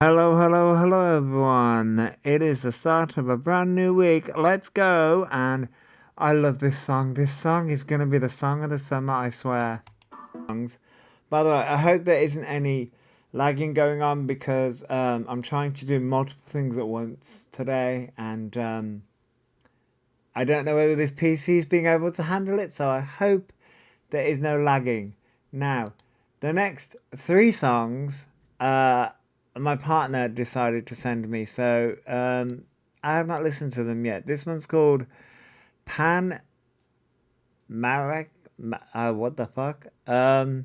Hello, hello, hello, everyone. It is the start of a brand new week. Let's go. And I love this song. This song is going to be the song of the summer, I swear. By the way, I hope there isn't any lagging going on because I'm trying to do multiple things at once today. And I don't know whether this PC is being able to handle it. So I hope there is no lagging. Now, the next three songs. My partner decided to send me, so I have not listened to them yet. This one's called Pan Marek. What the fuck? Pan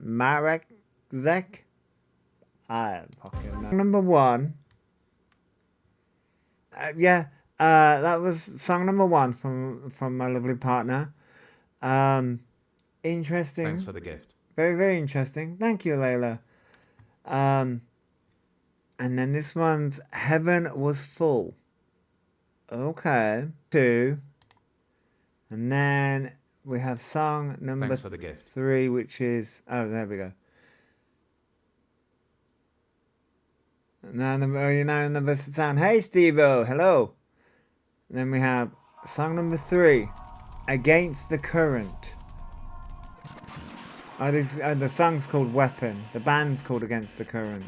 Marekzek. I don't fucking know. Number one. Yeah. That was song number one from my lovely partner. Interesting. Thanks for the gift. Very, very interesting. Thank you, Layla. And then this one's Heaven Was Full. Okay. Two. And then we have song number Thanks for the gift. three, which is... Oh, there we go. Now, you know, number sound. Hey, Steve-O. Hello. And then we have song number three, Against the Current. The song's called Weapon. The band's called Against the Current.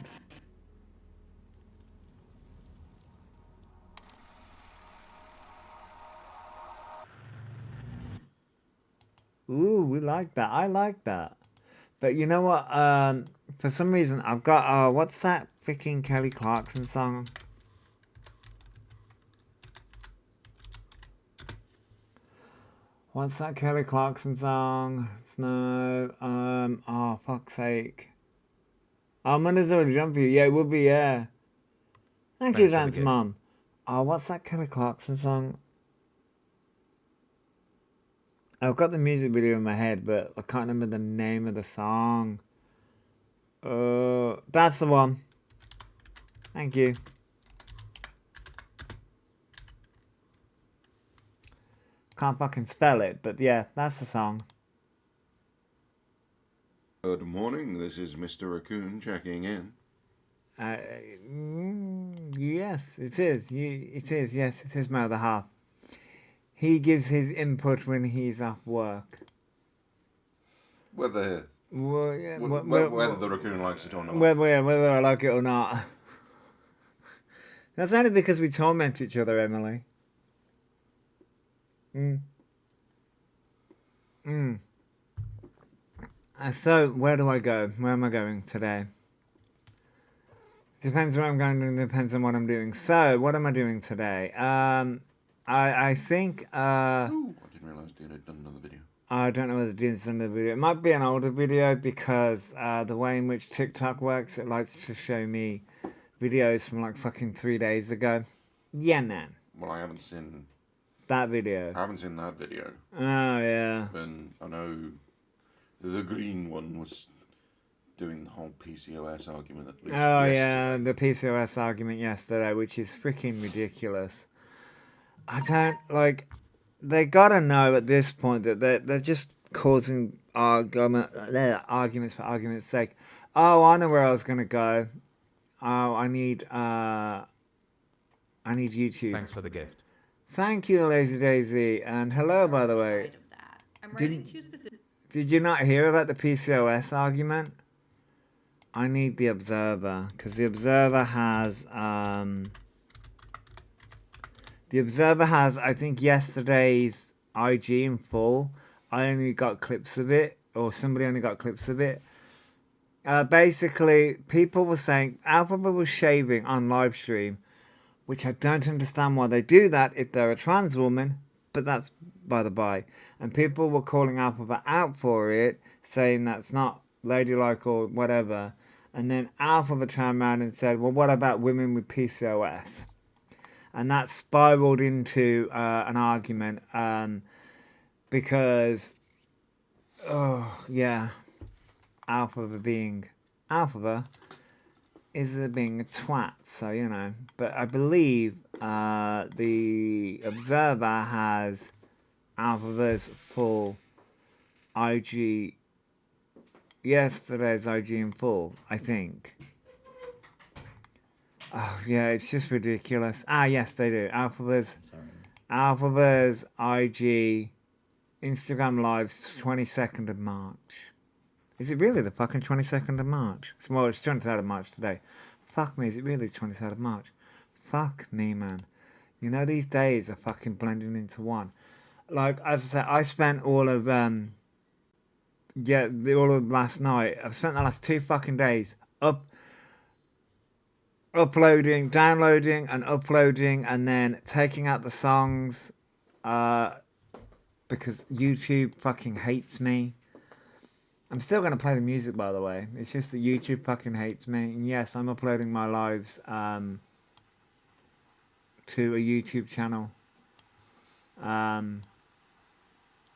Ooh, we like that. I like that. But you know what? For some reason, I've got... what's that freaking Kelly Clarkson song? What's that Kelly Clarkson song? No. Oh, fuck's sake. Oh, Monday's already done for you. Yeah, it would be, yeah. Thank you, Dance Mom. Oh, what's that Kelly Clarkson song? I've got the music video in my head, but I can't remember the name of the song. That's the one. Thank you. Can't fucking spell it, but yeah, that's the song. Good morning, this is Mr. Raccoon checking in. Yes, it is. It is, yes, it is my other half. He gives his input when he's off work. Whether yeah, whether the raccoon likes it or not. Whether I like it or not. That's only because we torment each other, Emily. So, where do I go? Where am I going today? Depends where I'm going and depends on what I'm doing. So, what am I doing today? I think... Ooh, I didn't realise Dean had done another video. I don't know whether Dean's done another video. It might be an older video because the way in which TikTok works, it likes to show me videos from like fucking 3 days ago. Yeah, man. Well, I haven't seen that video. I haven't seen that video. Oh, yeah. And I know the green one was doing the whole PCOS argument at least yesterday. Yeah, the PCOS argument yesterday, which is freaking ridiculous. I don't, like, they gotta know at this point that they're just causing arguments for argument's sake. Oh, I know where I was gonna go. Oh, I need YouTube. Thanks for the gift. Thank you, Lazy Daisy, and hello, by the way. I'm writing two specific. Did you not hear about the PCOS argument? I need the Observer, because the Observer has, I think, yesterday's IG in full. I only got clips of it, or somebody only got clips of it. Basically, people were saying Alphabet was shaving on live stream, which I don't understand why they do that if they're a trans woman, but that's by the by. And people were calling Alphabet out for it, saying that's not ladylike or whatever. And then Alphabet turned around and said, well, what about women with PCOS? And that spiraled into an argument because, Alphabet being Alphabet is being a twat, so, you know. But I believe the Observer has Alphabet's full IG yesterday's IG in full, I think. Oh, yeah, it's just ridiculous. Ah, yes, they do. Alphabet's IG Instagram Live's 22nd of March. Is it really the fucking 22nd of March? Well, it's 23rd of March today. Fuck me, is it really 23rd of March? Fuck me, man. You know, these days are fucking blending into one. Like, as I said, I spent all of, all of last night. I've spent the last 2 fucking days uploading, downloading and uploading, and then taking out the songs, because YouTube fucking hates me. I'm still going to play the music, by the way. It's just that YouTube fucking hates me. And yes, I'm uploading my lives to a YouTube channel.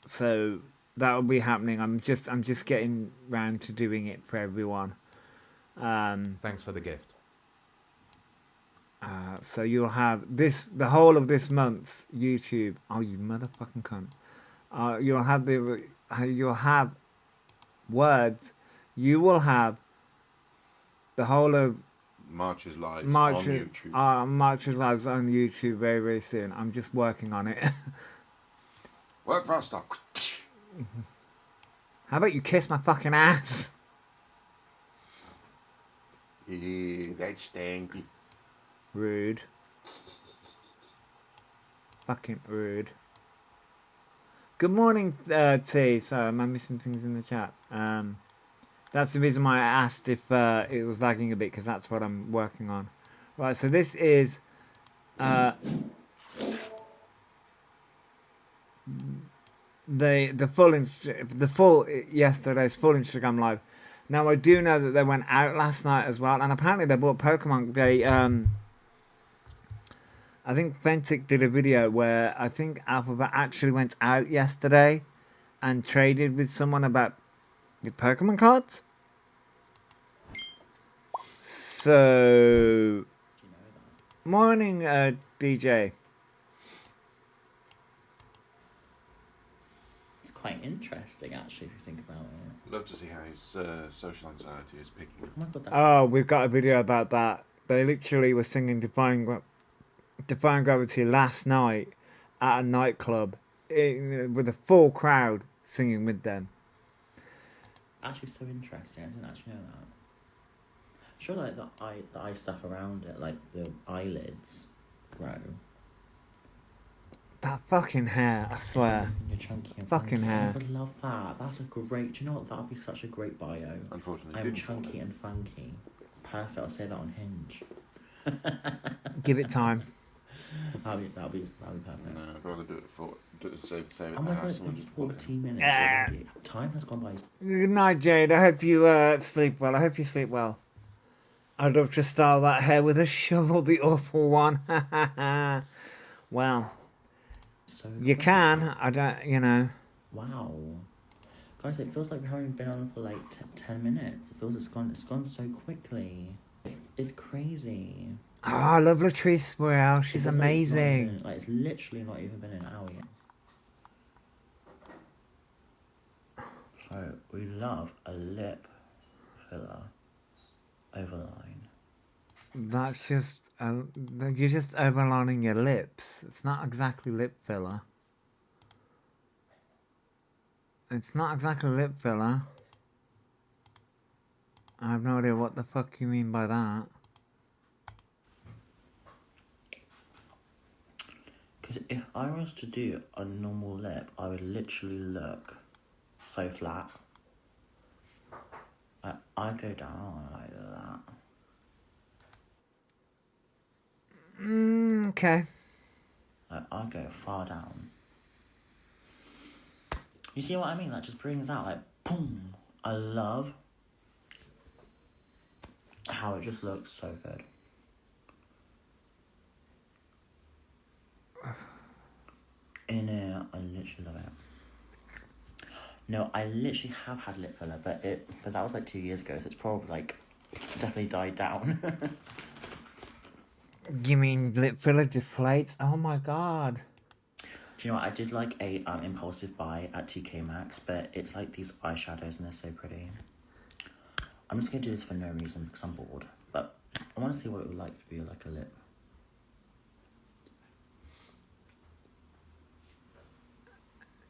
So that will be happening. I'm just getting round to doing it for everyone. Thanks for the gift. So you'll have the whole of this month's YouTube. Oh, you motherfucking cunt! You'll have words. You will have the whole of March's lives on YouTube. March's lives on YouTube very, very soon. I'm just working on it. Work faster. How about you kiss my fucking ass? Yeah, that's stanky. Rude. Fucking rude. Good morning, T. Sorry, am missing things in the chat? That's the reason why I asked if it was lagging a bit, because that's what I'm working on. Right, so this is the full yesterday's full Instagram live. Now I do know that they went out last night as well, and apparently they bought Pokemon. I think Fentic did a video where I think Alphabet actually went out yesterday and traded with someone with Pokemon cards. So, morning, DJ. It's quite interesting, actually, if you think about it. Love to see how his social anxiety is picking up. Oh my god, that's... Oh, we've got a video about that. They literally were singing Defying Gravity last night at a nightclub with a full crowd singing with them. Actually, so interesting. I didn't actually know that. Sure, like the eye stuff around it, like the eyelids, grow. That fucking hair, I swear. You're chunky and Fucking funky. hair. I would love that. That's a great... Do you know what? That would be such a great bio. Unfortunately, I'm didn't find chunky it. and funky. Perfect. I'll say that on Hinge. Give it time. That'll be perfect. No, I'd rather do it for save it Oh my than god, have it's someone been just put it. 14 minutes Ah. already. Time has gone by. Good night, Jade. I hope you sleep well. I hope you sleep well. I'd love to style that hair with a shovel, the awful one. Well, So you quick. can. I don't, you know. Wow. Guys, it feels like we haven't been on for like 10 minutes. It feels it's gone so quickly. It's crazy. Oh, I love Latrice Royale. It She's feels like it's not amazing. even- Like, it's literally not even been an hour yet. So, we love a lip filler overline. That's just, you're just overlining your lips. It's not exactly lip filler. It's not exactly lip filler. I have no idea what the fuck you mean by that. Because if I was to do a normal lip, I would literally look so flat. I go down like that. Okay. I go far down. You see what I mean? That just brings out like boom. I love how it just looks so good. In here, I literally love it. No, I literally have had lip filler, but that was like 2 years ago, so it's probably like definitely died down. You mean lip filler deflates? Oh my god. Do you know what? I did like a impulsive buy at TK Maxx, but it's like these eyeshadows and they're so pretty. I'm just gonna do this for no reason because I'm bored. But I want to see what it would like to be like a lip.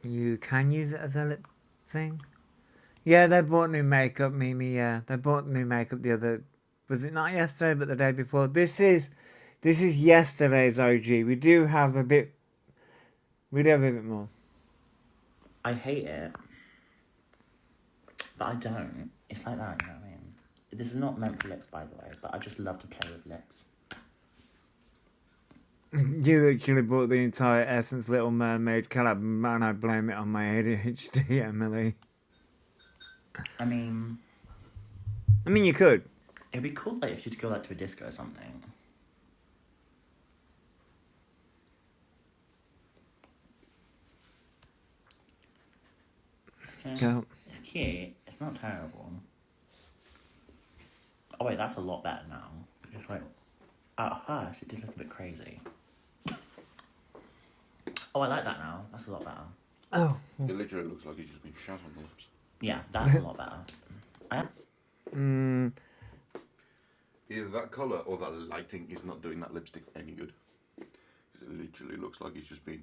You can use it as a lip thing. Yeah, they bought new makeup, Mimi. Yeah, they bought new makeup the other. Was it not yesterday, but the day before? This is yesterday's OG. We do have a bit. We do have a bit more. I hate it, but I don't. It's like that, you know what I mean? This is not meant for lips, by the way, but I just love to play with lips. You literally bought the entire Essence Little Mermaid collab, and I blame it on my ADHD, Emily. I mean, you could. it'd be cool like if you'd go like to a disco or something. Yeah, Go. it's cute. It's not terrible. Oh wait, that's a lot better now. It's like at first it did look a bit crazy. Oh, I like that now. That's a lot better. Oh. It literally looks like he's just been shot on the lips. Yeah, that's a lot better. Either that colour or that lighting is not doing that lipstick any good. Because it literally looks like he's just been...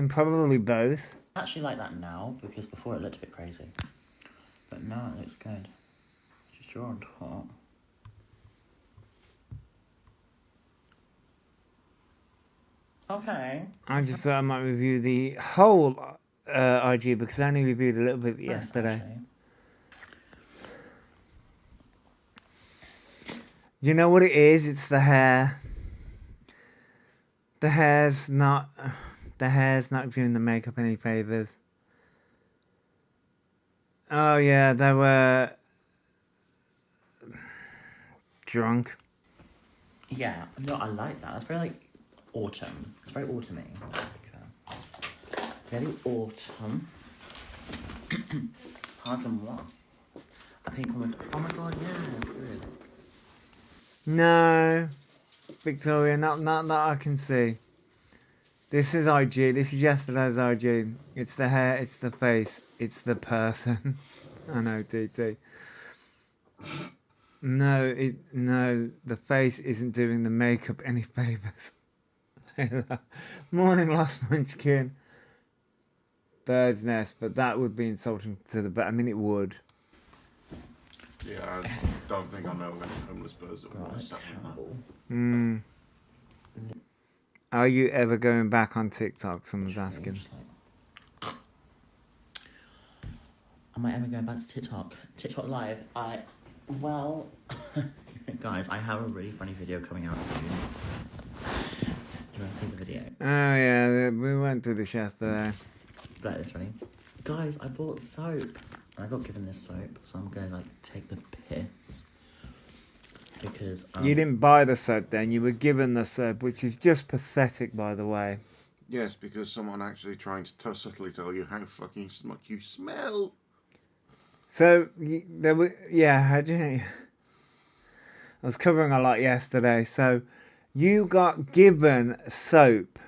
Probably both. I actually like that now because before it looked a bit crazy. But now it looks good. Just draw on top. Okay. I just thought I might review the whole IG because I only reviewed a little bit Nice, yesterday. actually. You know what it is? It's the hair. The hair's not doing the makeup any favors. Oh yeah, they were drunk. Yeah, no, I like that. That's very like autumn. It's very autumny. Very autumn. Autumn what? I think oh my god, yeah, it's good. No, Victoria, not that I can see. This is IG. This is yesterday's IG. It's the hair. It's the face. It's the person. I know, TT. No, the face isn't doing the makeup any favours. Morning, Lost Munchkin. Bird's nest, but that would be insulting to the bird. It would. Yeah, I don't think I know any homeless birds that God, want to that's sat in that. terrible. Are you ever going back on TikTok? Someone's Literally, asking. just like- Am I ever going back to TikTok? TikTok Live? Well, guys, I have a really funny video coming out soon. Do you want to see the video? Oh yeah, we went through this yesterday. Like this, ready? Guys, I bought soap. And I got given this soap, so I'm gonna take the piss. Because You didn't buy the soap then, you were given the soap, which is just pathetic, by the way. Yes, because someone actually trying to subtly tell you how fucking much you smell. So, there were, yeah, I was covering a lot yesterday. So, you got given soap.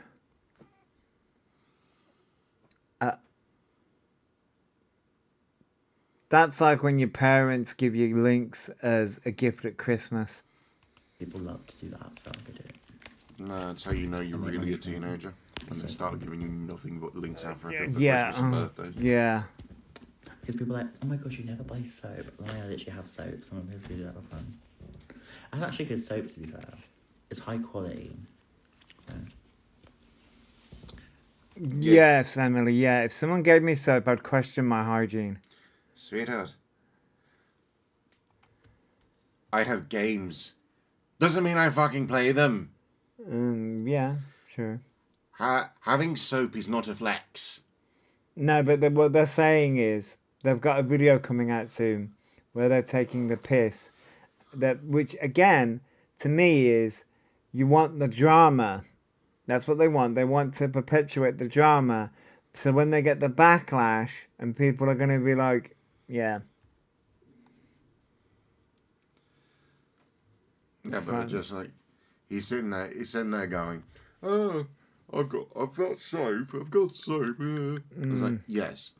That's like when your parents give you links as a gift at Christmas. people love to do that, so I do it. No, that's how you know you're I'm like, really a okay. teenager. When they start giving you nothing but links Africa for Yeah, Christmas and birthdays. Yeah. Because people are like, oh my gosh, you never buy soap. Well, I literally have soap, so I'm going to do that for fun. And actually good soap, to be fair. It's high quality. So, Yes, Emily, yeah. If someone gave me soap, I'd question my hygiene. Sweetheart, I have games. Doesn't mean I fucking play them. Yeah, sure. Having soap is not a flex. No, but what they're saying is they've got a video coming out soon where they're taking the piss. Which again, to me, is you want the drama. That's what they want. They want to perpetuate the drama. So when they get the backlash and people are going to be like, yeah. Yeah, but just like he's sitting there going, "Oh, I've got soap. I was like, yes,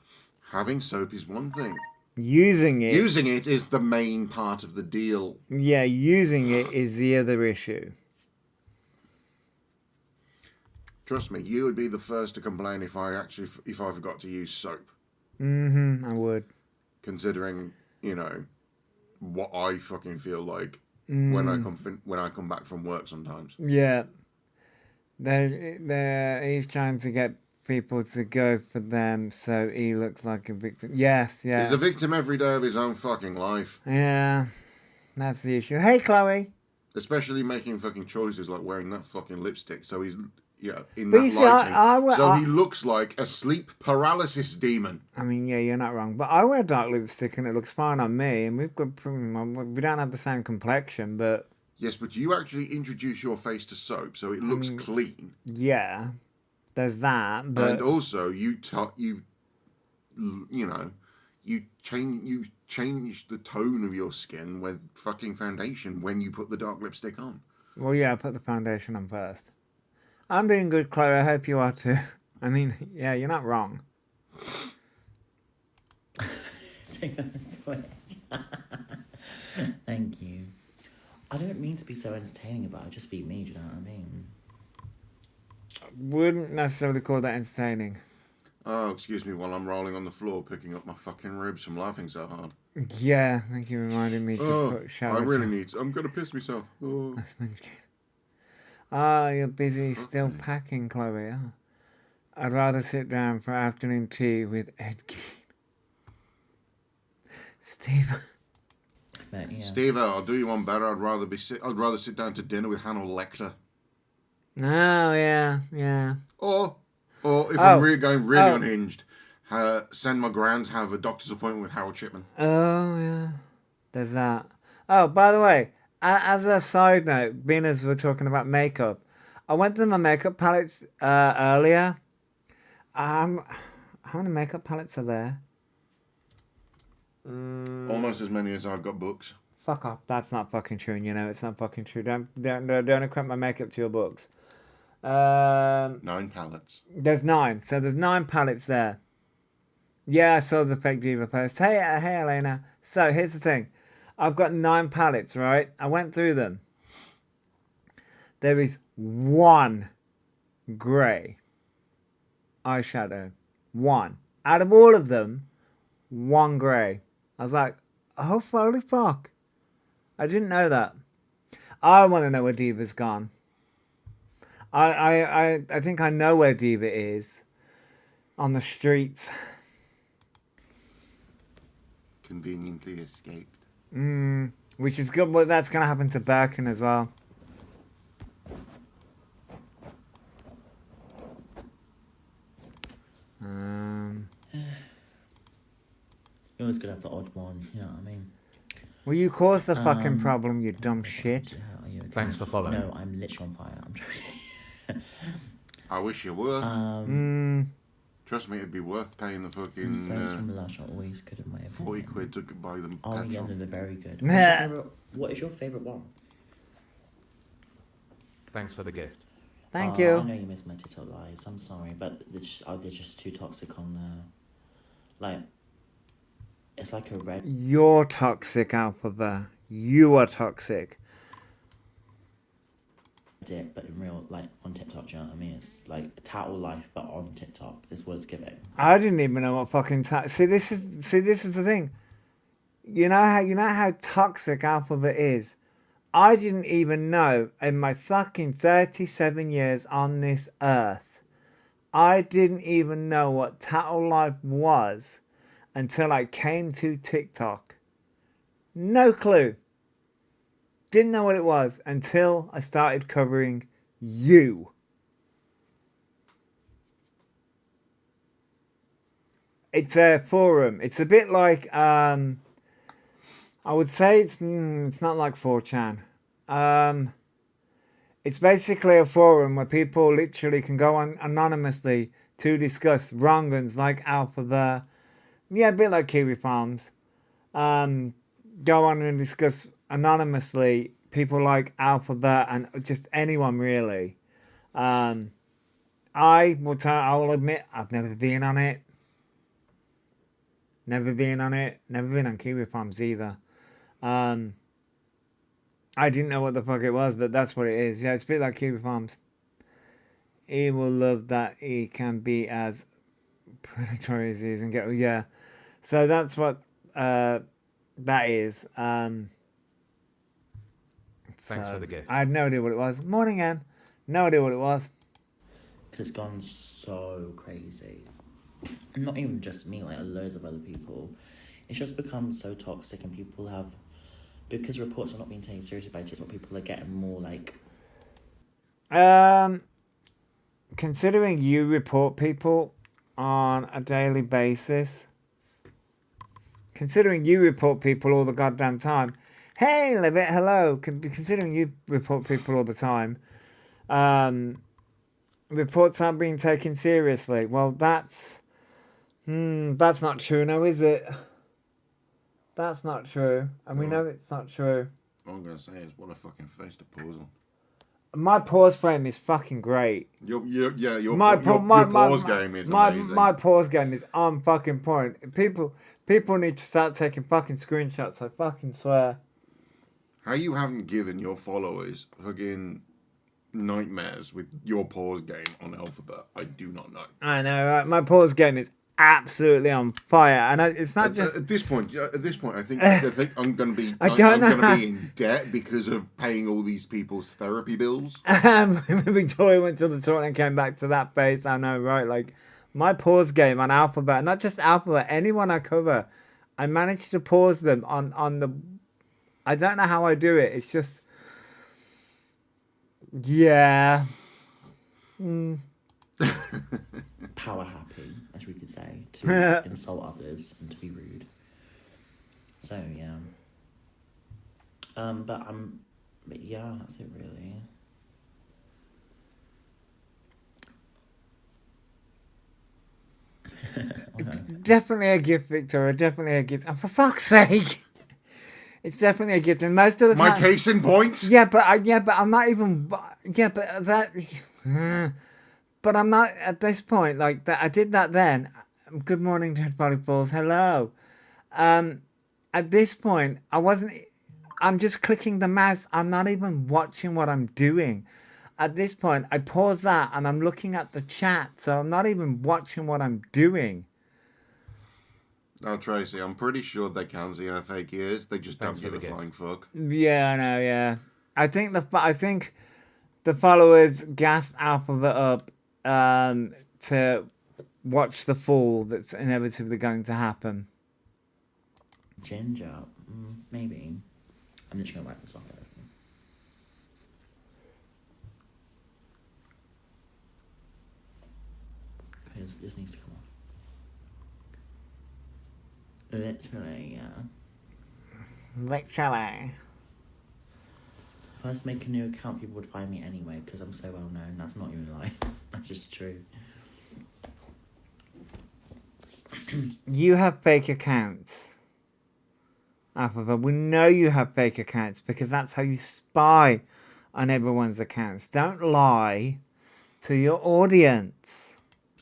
having soap is one thing. Using it. Using it is the main part of the deal. Yeah, using it is the other issue. Trust me, you would be the first to complain if I forgot to use soap. I would. Considering, what I fucking feel like when I come back from work sometimes. Yeah. He's trying to get people to go for them so he looks like a victim. Yes, yeah. He's a victim every day of his own fucking life. Yeah. That's the issue. Hey, Chloe. Especially making fucking choices like wearing that fucking lipstick. So he's, in But that you see, lighting. He looks like a sleep paralysis demon. I mean, yeah, you're not wrong. But I wear dark lipstick and it looks fine on me. And we don't have the same complexion, but... Yes, but you actually introduce your face to soap, so it looks clean. Yeah. There's that, but... And also, you change the tone of your skin with fucking foundation when you put the dark lipstick on. Well, yeah, I put the foundation on first. I'm doing good, Chloe. I hope you are too. I mean, yeah, you're not wrong. Take that switch. Thank you. I don't mean to be so entertaining about it. Just be me, do you know what I mean? Wouldn't necessarily call that entertaining. Oh, excuse me while I'm rolling on the floor picking up my fucking ribs from laughing so hard. Yeah, thank you for reminding me to put shower. I really need to. I'm going to piss myself. Oh. You're busy still packing, Chloe. Oh. I'd rather sit down for afternoon tea with Ed Gein. Steve. But, yeah. Steve, I'll do you one better. I'd rather sit down to dinner with Hannibal Lecter. Oh, yeah. Or if I'm really going unhinged, send my gran to have a doctor's appointment with Harold Shipman. Oh, yeah. There's that. Oh, by the way, as a side note, being as we're talking about makeup, I went through my makeup palettes earlier. How many makeup palettes are there? Almost as many as I've got books. Fuck off. That's not fucking true, and you know it's not fucking true. Don't equate my makeup to your books. 9 palettes. There's 9. So there's 9 palettes there. Yeah, I saw the fake diva post. Hey, Elena. So here's the thing. I've got 9 palettes, right? I went through them. There is 1 grey eyeshadow. 1. Out of all of them, 1 grey. I was like, oh, holy fuck. I didn't know that. I want to know where Diva's gone. I think I know where Diva is. On the streets. Conveniently escaped. Which is good, but that's going to happen to Birkin as well. You always gotta have the odd one, you know what I mean? Well, you caused the fucking problem, you dumb shit. Are you okay? Thanks for following. No, I'm literally on fire. I'm joking. I wish you were. Um, Trust me, it'd be worth paying the fucking Service from Lush are always good in my opinion. 40 quid to buy them Oh yeah, petrol. they're very good. Nah. What is your favourite one? Thanks for the gift. Thank I know you. you missed my TikTok lives. I'm sorry, but they're just too toxic on like. It's like a red. You're toxic, Alpha. You are toxic. Dip, but in real, like on TikTok, do you know what I mean? It's like tattle life, but on TikTok is what it's giving. I didn't even know what fucking see. This is the thing. You know how toxic Alphabet is. I didn't even know in my fucking 37 years on this earth. I didn't even know what tattle life was until I came to TikTok. No clue. Didn't know what it was until I started covering you. It's a forum. It's a bit like, I would say it's not like 4chan. It's basically a forum where people literally can go on anonymously to discuss wrong uns like Alphabet. Yeah, a bit like Kiwi Farms. Go on and discuss anonymously people like Alphabet and just anyone really. I'll admit I've never been on it. Never been on it. Never been on Kiwi Farms either. I didn't know what the fuck it was, but that's what it is. Yeah, it's a bit like Kiwi Farms. He will love that he can be as predatory as he is and get... Yeah. So that's what that is. Thanks for the gift. I had no idea what it was. Morning, Anne. No idea what it was. Because it's gone so crazy. Not even just me, like loads of other people. It's just become so toxic, and people have, because reports are not being taken seriously by TikTok, people are getting more like... Considering you report people on a daily basis, considering you report people all the goddamn time, hey, Levitt, hello, considering you report people all the time, reports aren't being taken seriously. Well, that's not true now, is it? That's not true. And we know it's not true. All I'm gonna say is, what a fucking face to pause on. My pause frame is fucking great. Your pause game is amazing. My pause game is on fucking point. People need to start taking fucking screenshots, I fucking swear. How you haven't given your followers fucking nightmares with your pause game on Alphabet, I do not know. I know, right? My pause game is absolutely on fire, and it's not just at this point. I think I'm gonna be. I I'm don't know gonna be in debt because of paying all these people's therapy bills. Victoria went to the toilet and came back to that face. I know, right? Like my pause game on Alphabet, not just Alphabet, anyone I cover, I manage to pause them on the. I don't know how I do it. It's just, yeah. power happy, as we could say, to insult others and to be rude. So yeah. But yeah, that's it really. Definitely a gift, Victoria. Definitely a gift. And for fuck's sake, it's definitely a gift. And most of the time, My case in point. Yeah, but I'm not even. Yeah, but that. But I'm not at this point. Like that, I did that then. Good morning, Dead Body Balls. Hello. At this point, I wasn't. I'm just clicking the mouse. I'm not even watching what I'm doing. At this point, I pause that and I'm looking at the chat, so I'm not even watching what I'm doing. Oh, Tracy, I'm pretty sure they can see how fake he is. They just don't give a flying fuck. Yeah, I know. Yeah, I think the followers gassed Alphabet up to watch the fall that's inevitably going to happen. Ginger, maybe. I'm just gonna write this off. Because this needs to come off. Literally, yeah. Literally. If I was to make a new account, people would find me anyway because I'm so well known. That's not even a lie. That's just true. You have fake accounts. Alphabet, we know you have fake accounts because that's how you spy on everyone's accounts. Don't lie to your audience.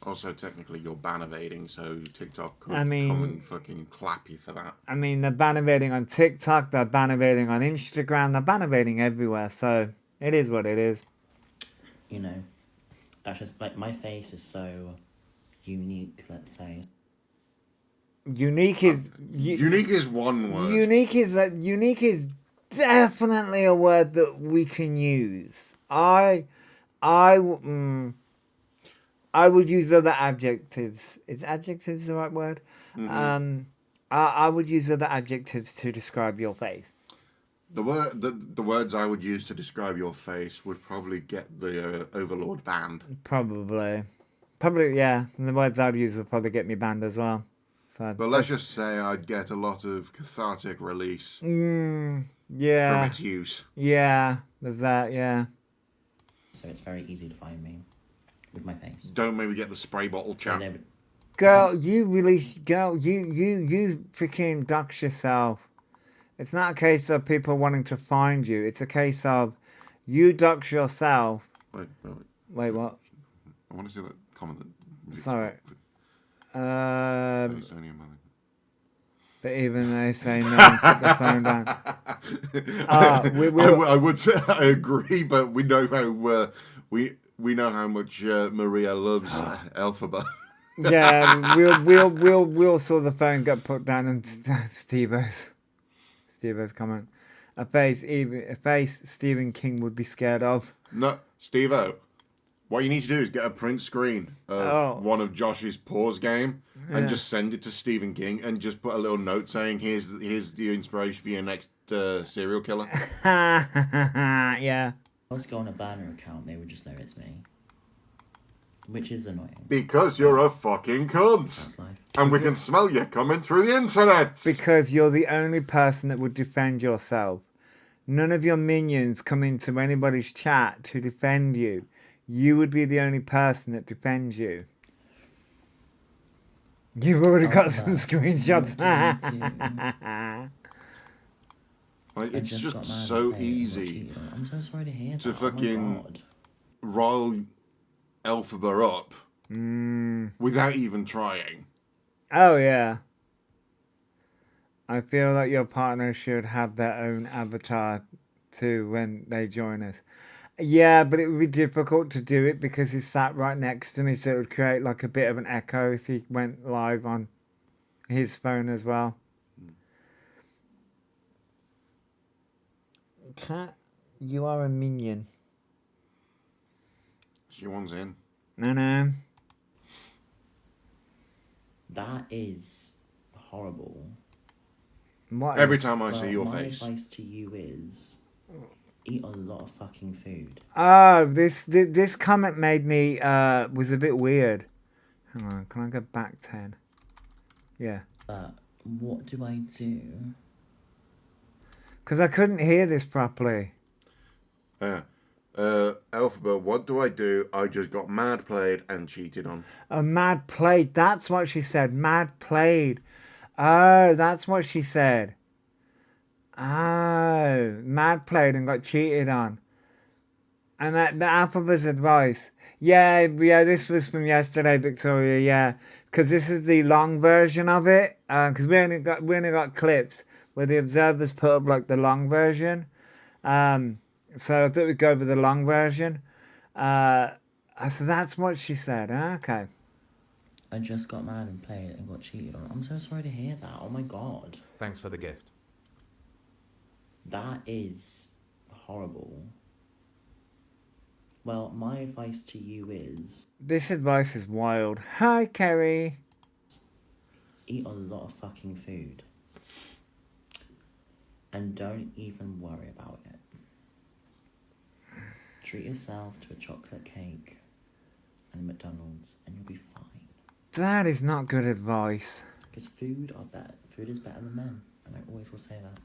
Also, technically, you're ban evading, so TikTok could come and fucking clap you for that. I mean, they're ban evading on TikTok, they're ban evading on Instagram, they're ban evading everywhere, so it is what it is. You know, that's just like my face is so unique, let's say. Unique is unique is one word. Unique is definitely a word that we can use. I would use other adjectives. Is adjectives the right word? Mm-hmm. I would use other adjectives to describe your face. The words I would use to describe your face would probably get the Overlord banned. Probably, yeah. And the words I'd use would probably get me banned as well. So, but let's just say I'd get a lot of cathartic release. Yeah. From its use. Yeah, there's that. Yeah. So it's very easy to find me with my face. Don't maybe get the spray bottle chat. Girl, you freaking dox yourself. It's not a case of people wanting to find you. It's a case of you dox yourself. Wait, what? I want to see that comment. Sorry. But even they say no one put the phone down. I would say I agree, but we know how we know how much Maria loves Elphaba. Yeah, we'll saw the phone get put down and Steve-O's comment. A face Stephen King would be scared of. No, Steve-O, what you need to do is get a print screen of one of Josh's pause game and just send it to Stephen King and just put a little note saying, here's the inspiration for your next serial killer. Yeah. I was go on a burner account, they would just know it's me. Which is annoying. Because you're a fucking cunt. That's life. And we can smell you coming through the internet. Because you're the only person that would defend yourself. None of your minions come into anybody's chat to defend you. You would be the only person that defends you. You've already got some screenshots. It's just so easy I'm so sorry to hear to that. fucking rile Elphaba up without even trying. Oh, yeah. I feel like your partner should have their own avatar too when they join us. Yeah, but it would be difficult to do it because he's sat right next to me, so it would create like a bit of an echo if he went live on his phone as well. Cat, you are a minion. She wants in. No. That is horrible. What? Every time I see your my face. advice to you is eat a lot of fucking food. Oh, this comment made me was a bit weird. Hang on, can I go back 10? Yeah. What do I do? Because I couldn't hear this properly. Elphaba, what do? I just got mad played and cheated on. A mad played. That's what she said. Mad played. Oh, that's what she said. Oh, mad played and got cheated on. And that the Appleba's advice. Yeah, this was from yesterday, Victoria, yeah. Because this is the long version of it. Because we only got clips where the observers put up like the long version. So I thought we'd go over the long version. So that's what she said. Okay. I just got mad and played and got cheated on. I'm so sorry to hear that. Oh my god. Thanks for the gift. That is horrible. Well, my advice to you is... This advice is wild. Hi, Kerry. Eat a lot of fucking food. And don't even worry about it. Treat yourself to a chocolate cake and a McDonald's and you'll be fine. That is not good advice. Because food is better than men. And I always will say that.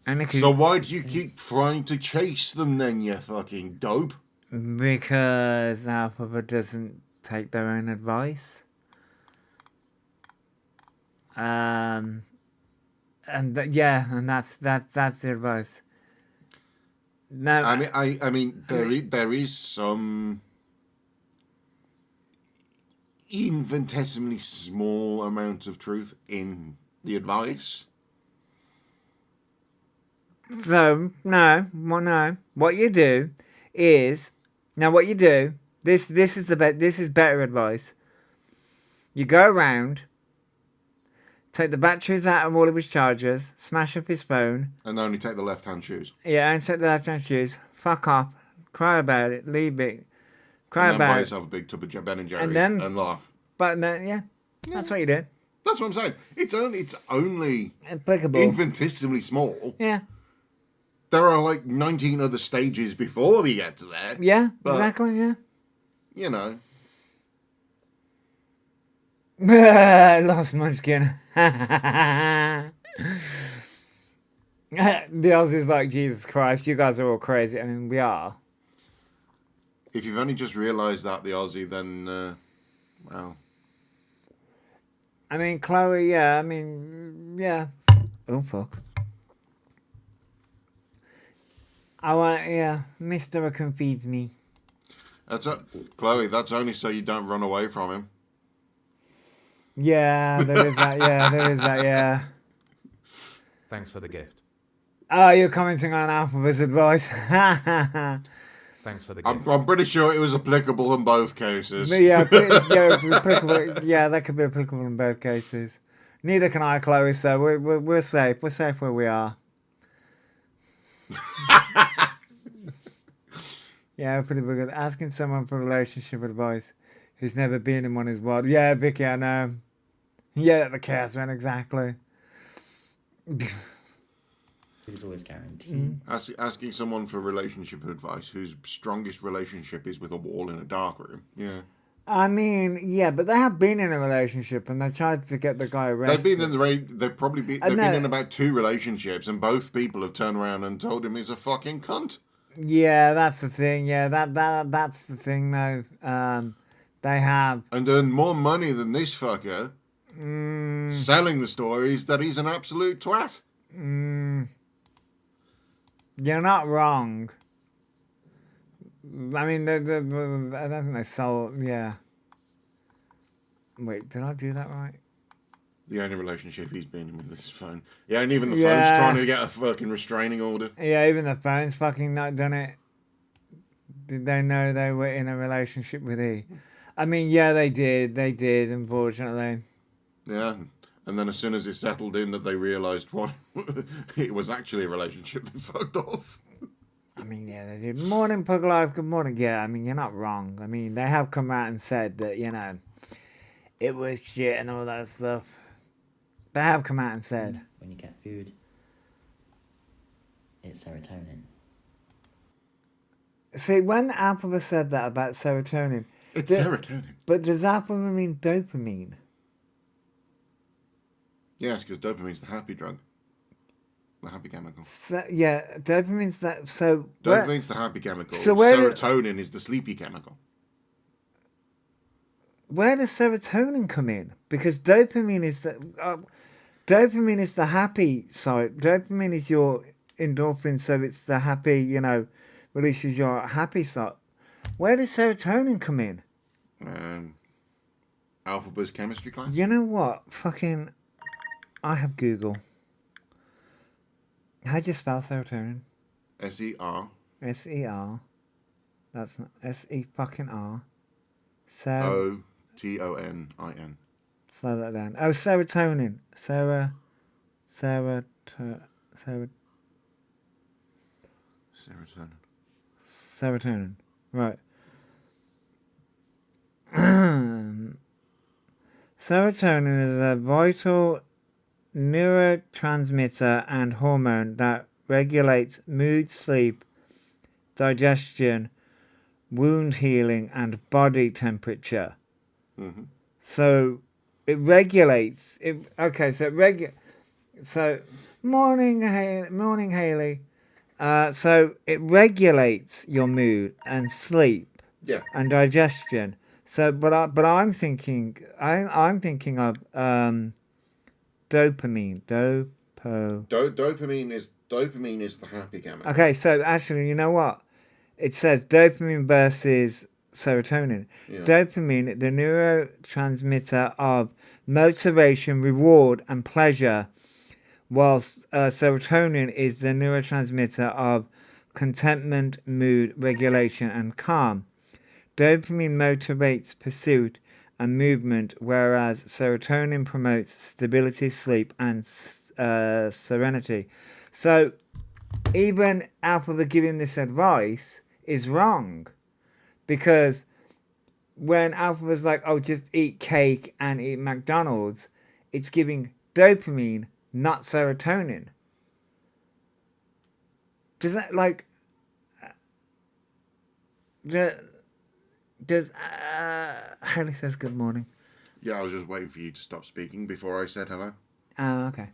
And So why do you keep trying to chase them then, you fucking dope? Because Alphabet doesn't take their own advice. And that's the advice. No, I mean, there is some infinitesimally small amount of truth in the advice. So no. What you do is this is better advice. You go around, take the batteries out of all of his chargers, smash up his phone. And only take the left-hand shoes. Yeah, and take the left-hand shoes. Fuck off. Cry about it. Leave it. Cry and then about buy it. yourself a big tub of Ben and Jerry's then- and laugh. But yeah, that's what you did. That's what I'm saying. It's only Applicable. infinitesimally small. Yeah. There are like 19 other stages before they get to there. Yeah, But, exactly, yeah. You know. Lost Munchkin. The Aussie's like, Jesus Christ, you guys are all crazy. I mean, we are. If you've only just realised that, the Aussie, then, well. I mean, Chloe, yeah. I mean, yeah. Oh, fuck. Mr. Can feeds me. Chloe, that's only so you don't run away from him. Yeah, there is that, yeah. Thanks for the gift. Oh, you're commenting on Alphabet's advice. Thanks for the gift. I'm pretty sure it was applicable in both cases. Yeah, yeah, that could be applicable in both cases. Neither can I, Chloe. So we're safe. We're safe where we are. Yeah, pretty good. Asking someone for relationship advice who's never been in one is wild. Yeah, Vicky, I know. Yeah, the chaos man, exactly. It's always guaranteed. Asking someone for relationship advice whose strongest relationship is with a wall in a dark room. Yeah. I mean, yeah, but they have been in a relationship and they tried to get the guy arrested. They've been in about 2 relationships, and both people have turned around and told him he's a fucking cunt. Yeah, that's the thing. Yeah, that's the thing though. They have and earned more money than this fucker selling the stories that he's an absolute twat. You're not wrong. I mean, I don't think they sold. Yeah. Wait, did I do that right? The only relationship he's been in with this phone. Yeah, and even the phone's trying to get a fucking restraining order. Yeah, even the phone's fucking not done it. Did they know they were in a relationship with E? I mean, yeah, they did. They did, unfortunately. Yeah, and then as soon as it settled in that they realised what it was actually a relationship, they fucked off. I mean, yeah, they did. Morning, Pug Life. Good morning. Yeah, I mean, you're not wrong. I mean, they have come out and said that, you know, it was shit and all that stuff. They have come out and said. When you get food, it's serotonin. See, when Alphabet said that about serotonin... It's serotonin. But does Alphabet mean dopamine? Yes, because dopamine's the happy drug. The happy chemical. So, yeah, dopamine's that... So dopamine's the happy chemical. So serotonin is the sleepy chemical. Where does serotonin come in? Because dopamine is the... dopamine is the happy side. Dopamine is your endorphin, so it's the happy, you know, releases your happy side. Where does serotonin come in? Alphabet's chemistry class? You know what? Fucking... I have Google. How do you spell serotonin? S-E-R. S-E-R. That's not... S-E fucking R. O-T-O-N-I-N. Slow that down. Oh, serotonin. Serotonin. Right. Serotonin is a vital neurotransmitter and hormone that regulates mood, sleep, digestion, wound healing, and body temperature. Mm-hmm. So it regulates. So morning, Haley. So it regulates your mood and sleep, and digestion. So, but I'm thinking of dopamine. Dopamine is the happy chemical. Okay, so actually, you know what? It says dopamine versus serotonin. Yeah. Dopamine, the neurotransmitter of motivation, reward, and pleasure, whilst serotonin is the neurotransmitter of contentment, mood regulation, and calm. Dopamine motivates pursuit and movement, whereas serotonin promotes stability, sleep, and serenity. So, even Alphabet giving this advice is wrong, because when Alphabet's like, oh, just eat cake and eat McDonald's, it's giving dopamine, not serotonin. Does that, like... Does Haley says good morning. Yeah, I was just waiting for you to stop speaking before I said hello. Oh, okay.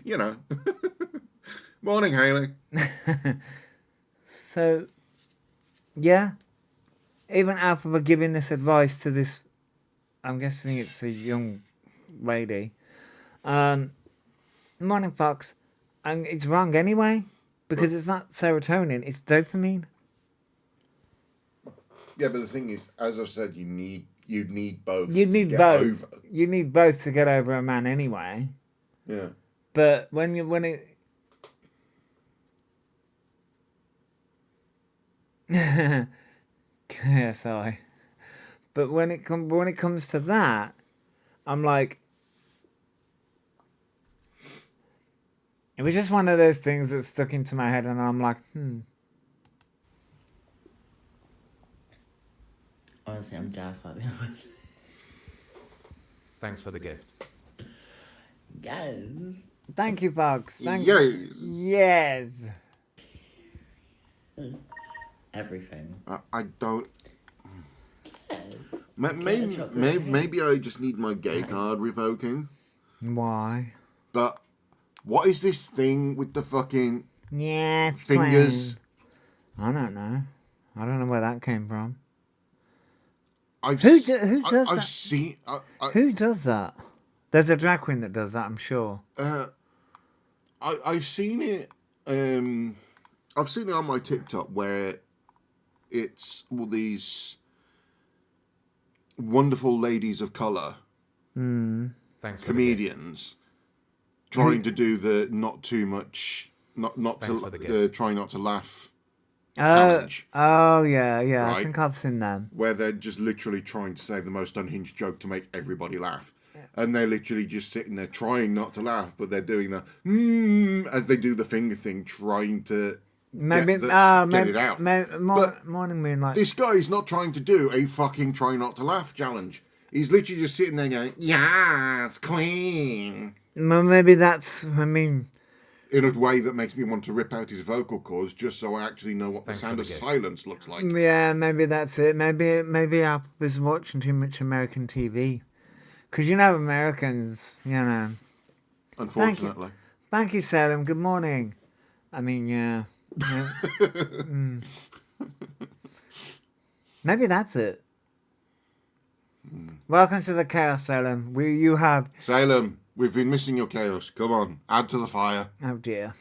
You know. Morning, Haley. So, yeah. Even Alphabet giving this advice to this, I'm guessing it's a young lady. Morning, Fox. And it's wrong anyway, because it's not serotonin, it's dopamine. Yeah, but the thing is, as I've said, you'd need both. You need both. You need both to get over a man anyway. Yeah. But when it yeah, sorry. But when it comes to that, I'm like, it was just one of those things that stuck into my head, and I'm like, Honestly, I'm jazzed by it. Thanks for the gift. Yes. Thank you, Bugs. Thank Yes. you. Yes. Everything. I don't. Yes. Maybe I just need my gay card revoking. Why? But what is this thing with the fucking Yeah, fingers? I don't know. I don't know where that came from. Who does that? I've seen. Who does that? There's a drag queen that does that, I'm sure. I've seen it. I've seen it on my TikTok where it's all these wonderful ladies of color, Thanks for comedians, trying to do the not too much, not Thanks for the to gift. try not to laugh Oh, challenge, yeah. I Right. think I've seen them. where they're just literally trying to say the most unhinged joke to make everybody laugh. And they're literally just sitting there trying not to laugh, but they're doing the as they do the finger thing, trying to Maybe, get maybe, it out. Morning Moonlight. This guy is not trying to do a fucking try not to laugh challenge. He's literally just sitting there going, "Yes, queen," Well, maybe that's, I mean, in a way that makes me want to rip out his vocal cords just so I actually know what Thanks the sound for of the gift. silence looks like. yeah, maybe that's it. Maybe I was watching too much American TV. Because, you know, Americans, you know. Unfortunately. Thank you, Salem. Good morning. I mean, yeah. Maybe that's it. Welcome to the Chaos, Salem. You have... Salem, we've been missing your chaos. Come on, add to the fire. Oh, dear.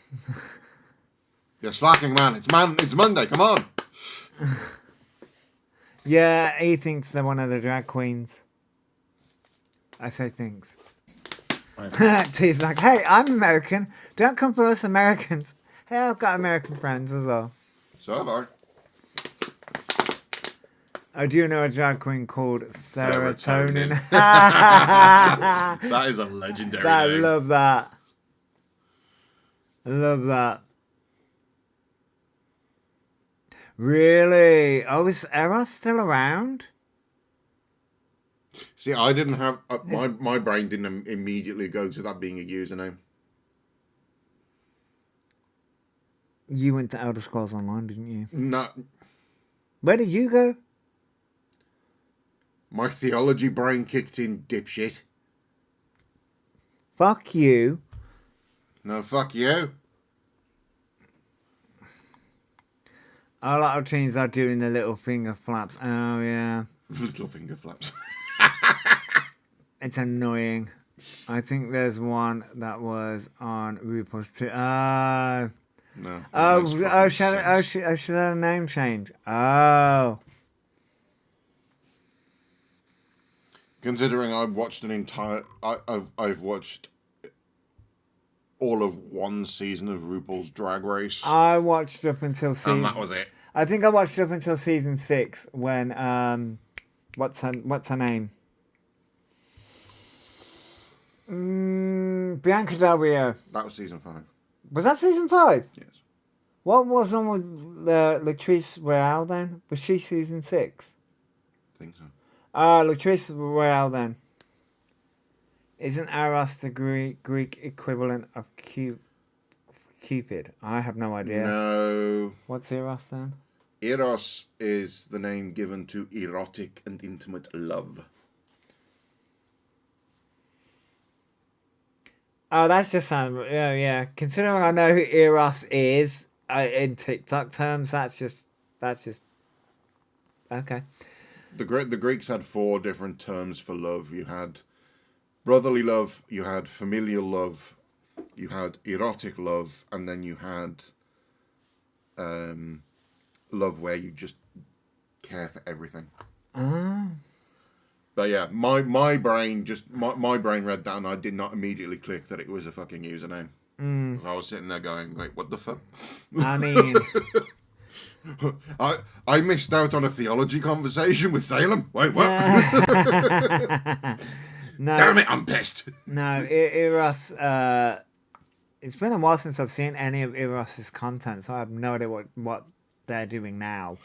You're slacking, man. It's Monday. Come on. Yeah, he thinks they're one of the drag queens. I say things. T's like, hey, I'm American. Don't come for us Americans. Hey, I've got American friends as well. So have I. I do know a drag queen called Serotonin. That is a legendary I name. love that. I love that. Really? Oh, is Eros still around? See, I didn't have... my brain didn't immediately go to that being a username. You went to Elder Scrolls Online, didn't you? No, Where did you go? my theology brain kicked in, dipshit. Fuck you. No, fuck you. A lot of teens are doing the little finger flaps. Oh, yeah. Little finger flaps. It's annoying. I think there's one that was on RuPaul's too. No. Should have a name change. Oh. Considering I've watched I've watched all of one season of RuPaul's Drag Race, I watched up until season... and that was it. I think I watched up until season 6 when, what's her name? Bianca Del Rio. That was season 5. Was that season 5? Yes. What was on with Latrice Royale then? Was she season 6? I think so. Latrice Royale then. Isn't Eros the Greek equivalent of Cupid? I have no idea. No. What's Eros then? Eros is the name given to erotic and intimate love. Oh, that's just sound... Yeah. Considering I know who Eros is in TikTok terms, that's just... Okay. The Greeks had 4 different terms for love. You had brotherly love, you had familial love, you had erotic love, and then you had love where you just care for everything. But yeah, my brain read that, and I did not immediately click that it was a fucking username. So I was sitting there going, "Wait, what the fuck?" I mean, I missed out on a theology conversation with Salem. Wait, what? no, Damn it, I'm pissed. no, Eros. It's been a while since I've seen any of Eros's content, so I have no idea what they're doing now.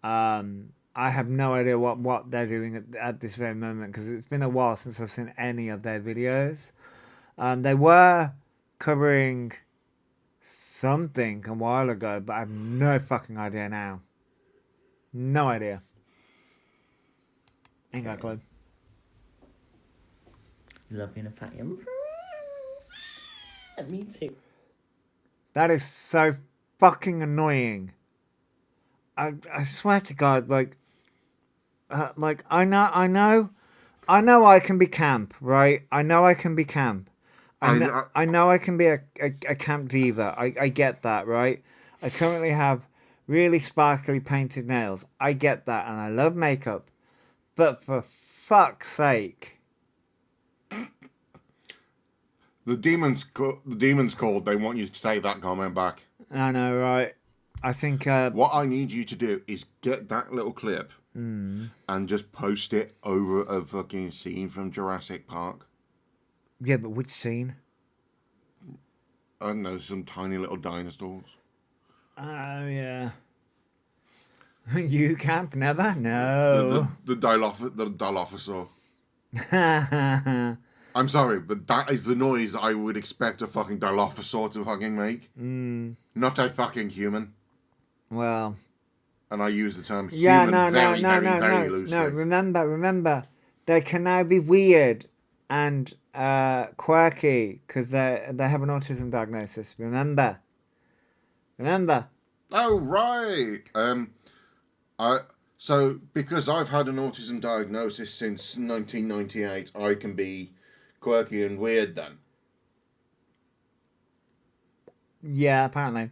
I have no idea what they're doing at this very moment, because it's been a while since I've seen any of their videos. They were covering something a while ago, but I have no fucking idea now. No idea. Ain't got a clue. You love being a fatty. Me too. That is so fucking annoying. I swear to God, like I know I can be camp, right? I know I can be camp. I know I can be a camp diva. I get that, right? I currently have really sparkly painted nails. I get that, and I love makeup. But for fuck's sake. The demons called. They want you to say that comment back. I know, right? I think... what I need you to do is get that little clip and just post it over a fucking scene from Jurassic Park. Yeah, but which scene? I don't know, some tiny little dinosaurs. Oh, yeah. You camp never? No. The Dilophosaur. I'm sorry, but that is the noise I would expect a fucking Dilophosaur to fucking make. Not a fucking human. Well... And I use the term human very loosely. No, remember. They can now be weird and quirky because they have an autism diagnosis. Remember. Oh, right. So because I've had an autism diagnosis since 1998, I can be quirky and weird then. Yeah, apparently.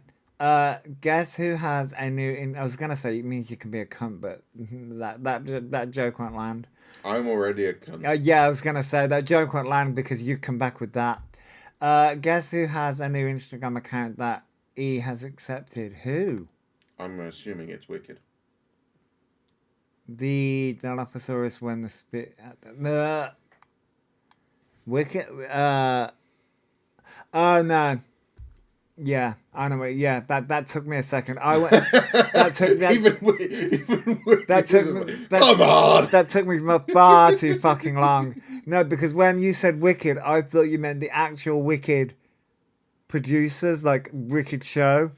Guess who has a new... I was going to say it means you can be a cunt, but that joke won't land. I'm already a cunt. Yeah, I was going to say that joke won't land because you come back with that. Guess who has a new Instagram account that he has accepted? Who? I'm assuming it's Wicked. The Dilophosaurus when the spit... Wicked... Oh, no. Yeah, I know. Yeah, that took me a second. I went. That took that. Even that took me. Come on. That took me far too fucking long. No, because when you said Wicked, I thought you meant the actual Wicked producers, like Wicked Show.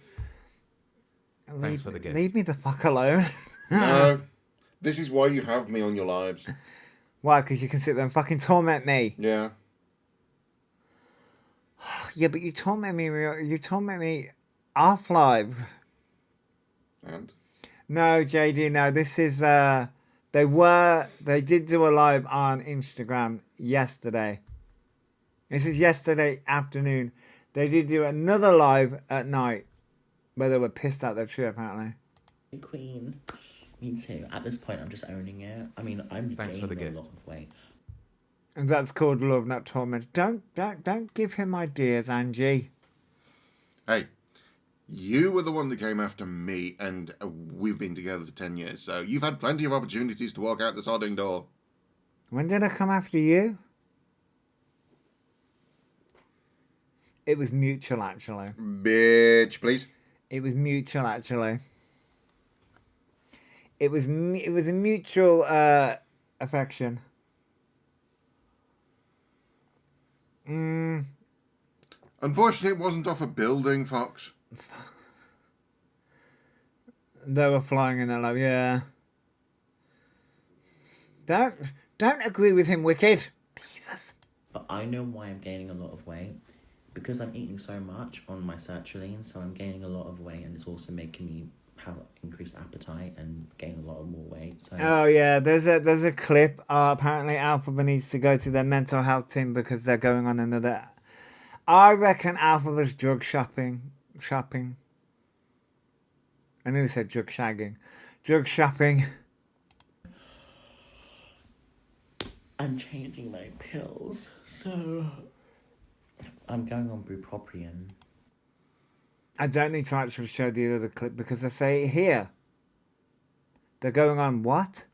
Thanks for the gift. Leave me the fuck alone. No, this is why you have me on your lives. Why? Because you can sit there and fucking torment me. Yeah. Yeah, but you torment me off live. And? No, JD, no. This is they did do a live on Instagram yesterday. This is yesterday afternoon. They did do another live at night where they were pissed out their tree apparently. Queen. Me too. At this point I'm just owning it. I mean, I'm gaining a lot of weight. And that's called love, not torment. Don't give him ideas, Angie. Hey, you were the one that came after me, and we've been together for 10 years, so you've had plenty of opportunities to walk out the sodding door. When did I come after you? It was mutual, actually. Bitch, please. It was mutual, actually. It was a mutual affection. Unfortunately, it wasn't off a building, Fox. They were flying in their love, yeah. Don't agree with him, Wicked. Jesus. But I know why I'm gaining a lot of weight. Because I'm eating so much on my sertraline, so I'm gaining a lot of weight, and it's also making me have increased appetite and gain a lot more weight. So. Oh yeah, there's a clip. Apparently, Alphaba needs to go to their mental health team because they're going on another. I reckon Alphaba's drug shopping. I nearly said drug shagging. Drug shopping. I'm changing my pills, so I'm going on bupropion. I don't need to actually show the other clip because I say it here. They're going on what?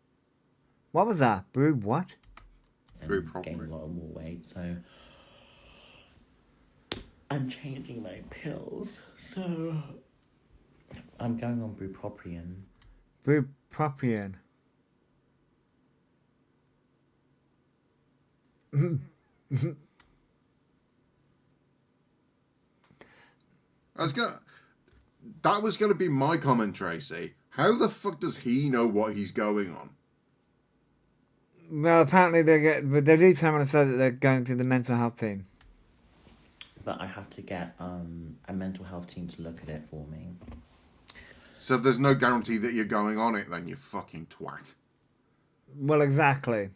What was that? Brew what? Gain a lot of more weight, so I'm changing my pills, so I'm going on bupropion. Bupropion. That was gonna be my comment, Tracy. How the fuck does he know what he's going on? Well, apparently but they do tell me that they're going to the mental health team. But I have to get a mental health team to look at it for me. So there's no guarantee that you're going on it, then, you fucking twat. Well, exactly.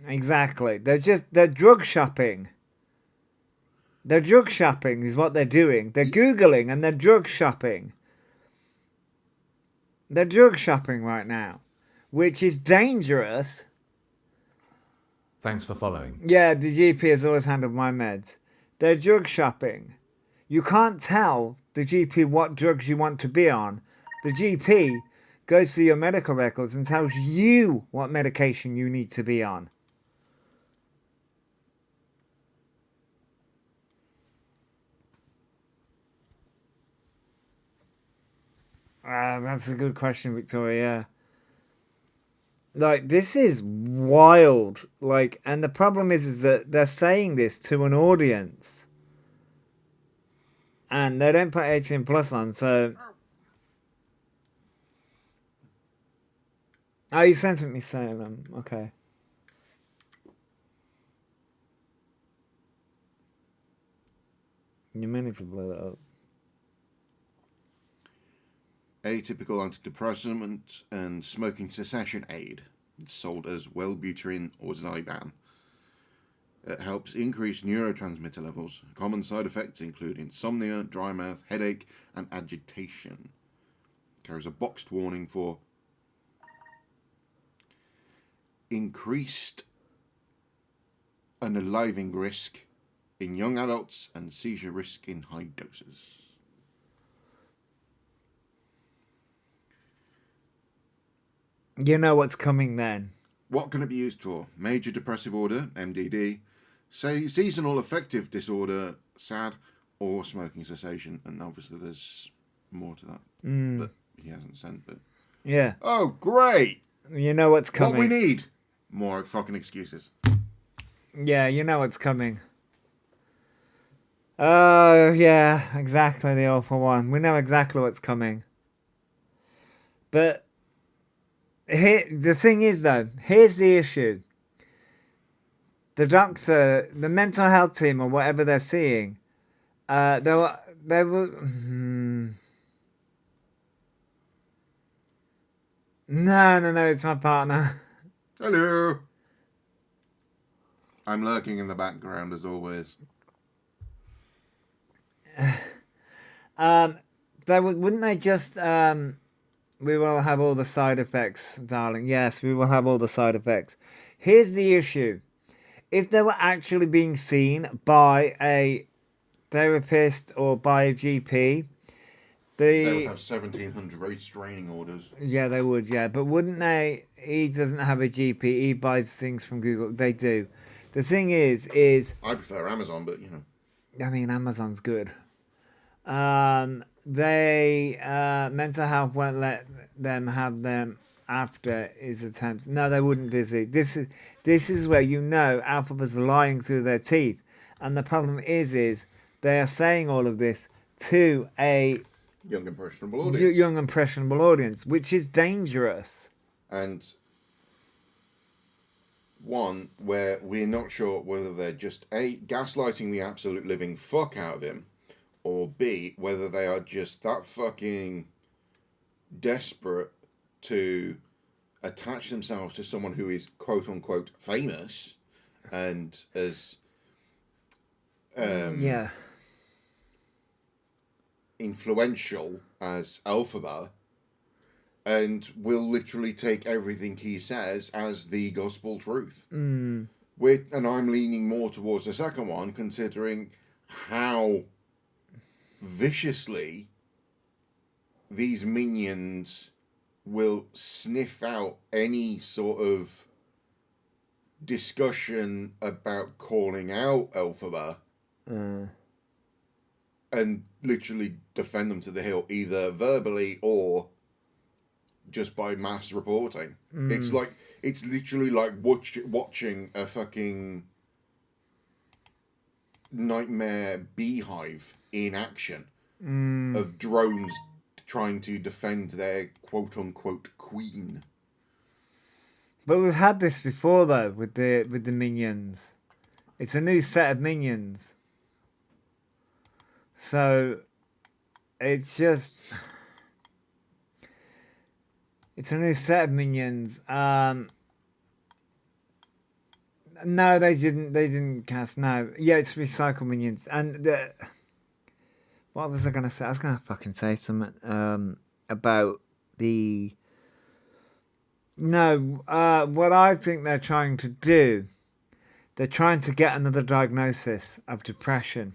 Exactly. They're drug shopping. They're drug shopping is what they're doing. They're Googling and they're drug shopping. They're drug shopping right now, which is dangerous. Thanks for following. Yeah, the GP has always handled my meds. They're drug shopping. You can't tell the GP what drugs you want to be on. The GP goes through your medical records and tells you what medication you need to be on. That's a good question, Victoria. Like, this is wild. Like, and the problem is that they're saying this to an audience. And they don't put 18 plus on, so... Oh, you sent me saying them. Okay. You may need to blow that up. Atypical antidepressant and smoking cessation aid. It's sold as Wellbutrin or Zyban. It helps increase neurotransmitter levels. Common side effects include insomnia, dry mouth, headache, and agitation. Carries a boxed warning for increased unaliving risk in young adults and seizure risk in high doses. You know what's coming then. What can it be used for? Major depressive order, MDD, seasonal affective disorder, SAD, or smoking cessation. And obviously there's more to that. But he hasn't sent, but... Yeah. Oh, great! You know what's coming. What we need? More fucking excuses. Yeah, you know what's coming. Oh, yeah, exactly, the awful one. We know exactly what's coming. But... the thing is, though, here's the issue. The doctor, the mental health team, or whatever they're seeing, they were. No, it's my partner. Hello. I'm lurking in the background as always. Wouldn't they just? We will have all the side effects, darling. Yes, we will have all the side effects. Here's the issue. If they were actually being seen by a therapist or by a GP, they would have 1,700 restraining orders. Yeah, they would, yeah. But wouldn't they? He doesn't have a GP. He buys things from Google. They do. The thing is... I prefer Amazon, but, you know. I mean, Amazon's good. Mental health won't let them have them after his attempts. No, they wouldn't, Dizzy. This is where you know Alphaba's lying through their teeth. And the problem is they are saying all of this to a young impressionable audience, which is dangerous. And one where we're not sure whether they're just A, gaslighting the absolute living fuck out of him, or B, whether they are just that fucking desperate to attach themselves to someone who is quote unquote famous and as influential as Alphaba, and will literally take everything he says as the gospel truth. Mm. And I'm leaning more towards the second one, considering how viciously these minions will sniff out any sort of discussion about calling out Elphaba and literally defend them to the hill, either verbally or just by mass reporting. It's literally like watching a fucking nightmare beehive in action of drones trying to defend their quote-unquote queen. But we've had this before though with the minions. It's a new set of minions. So it's just it's a new set of minions. No, they didn't cast. No, yeah, it's recycled minions. And what was I gonna say? I was gonna fucking say something about the. No, what I think they're trying to do, they're trying to get another diagnosis of depression.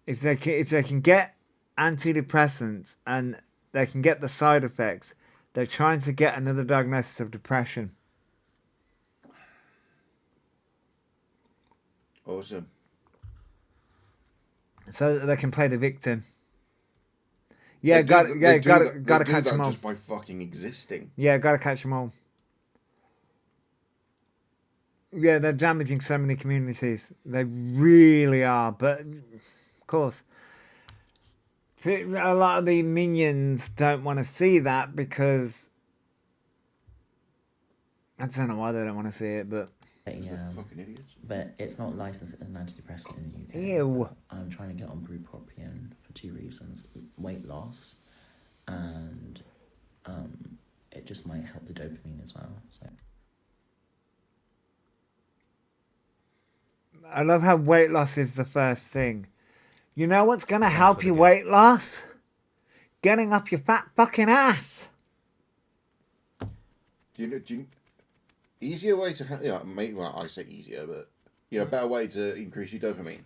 If they can get antidepressants and they can get the side effects, they're trying to get another diagnosis of depression. Awesome. So that they can play the victim. Yeah, They gotta catch that them all. just by fucking existing. Yeah, gotta catch them all. Yeah, they're damaging so many communities. They really are. But, of course, a lot of the minions don't want to see that because... I don't know why they don't want to see it, but... Yeah, Fucking idiots. but it's not licensed as an antidepressant in the UK. Ew. I'm trying to get on bupropion for 2 reasons: weight loss, and it just might help the dopamine as well. So I love how weight loss is the first thing. You know what's going to help your weight loss? Getting up your fat fucking ass. Easier way to I say easier, but better way to increase your dopamine.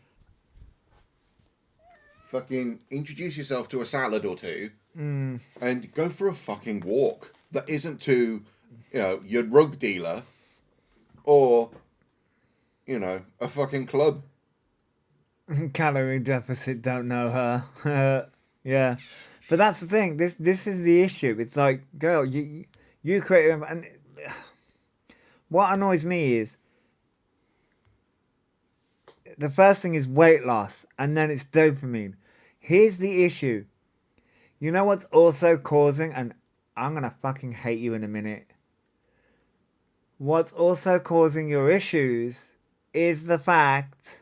Fucking introduce yourself to a salad or two, and go for a fucking walk that isn't to, your drug dealer, or, a fucking club. Calorie deficit, don't know her. Yeah, but that's the thing. This is the issue. It's like, girl, you create and. What annoys me is the first thing is weight loss and then it's dopamine. Here's the issue. You know what's also causing, and I'm going to fucking hate you in a minute. What's also causing your issues is the fact,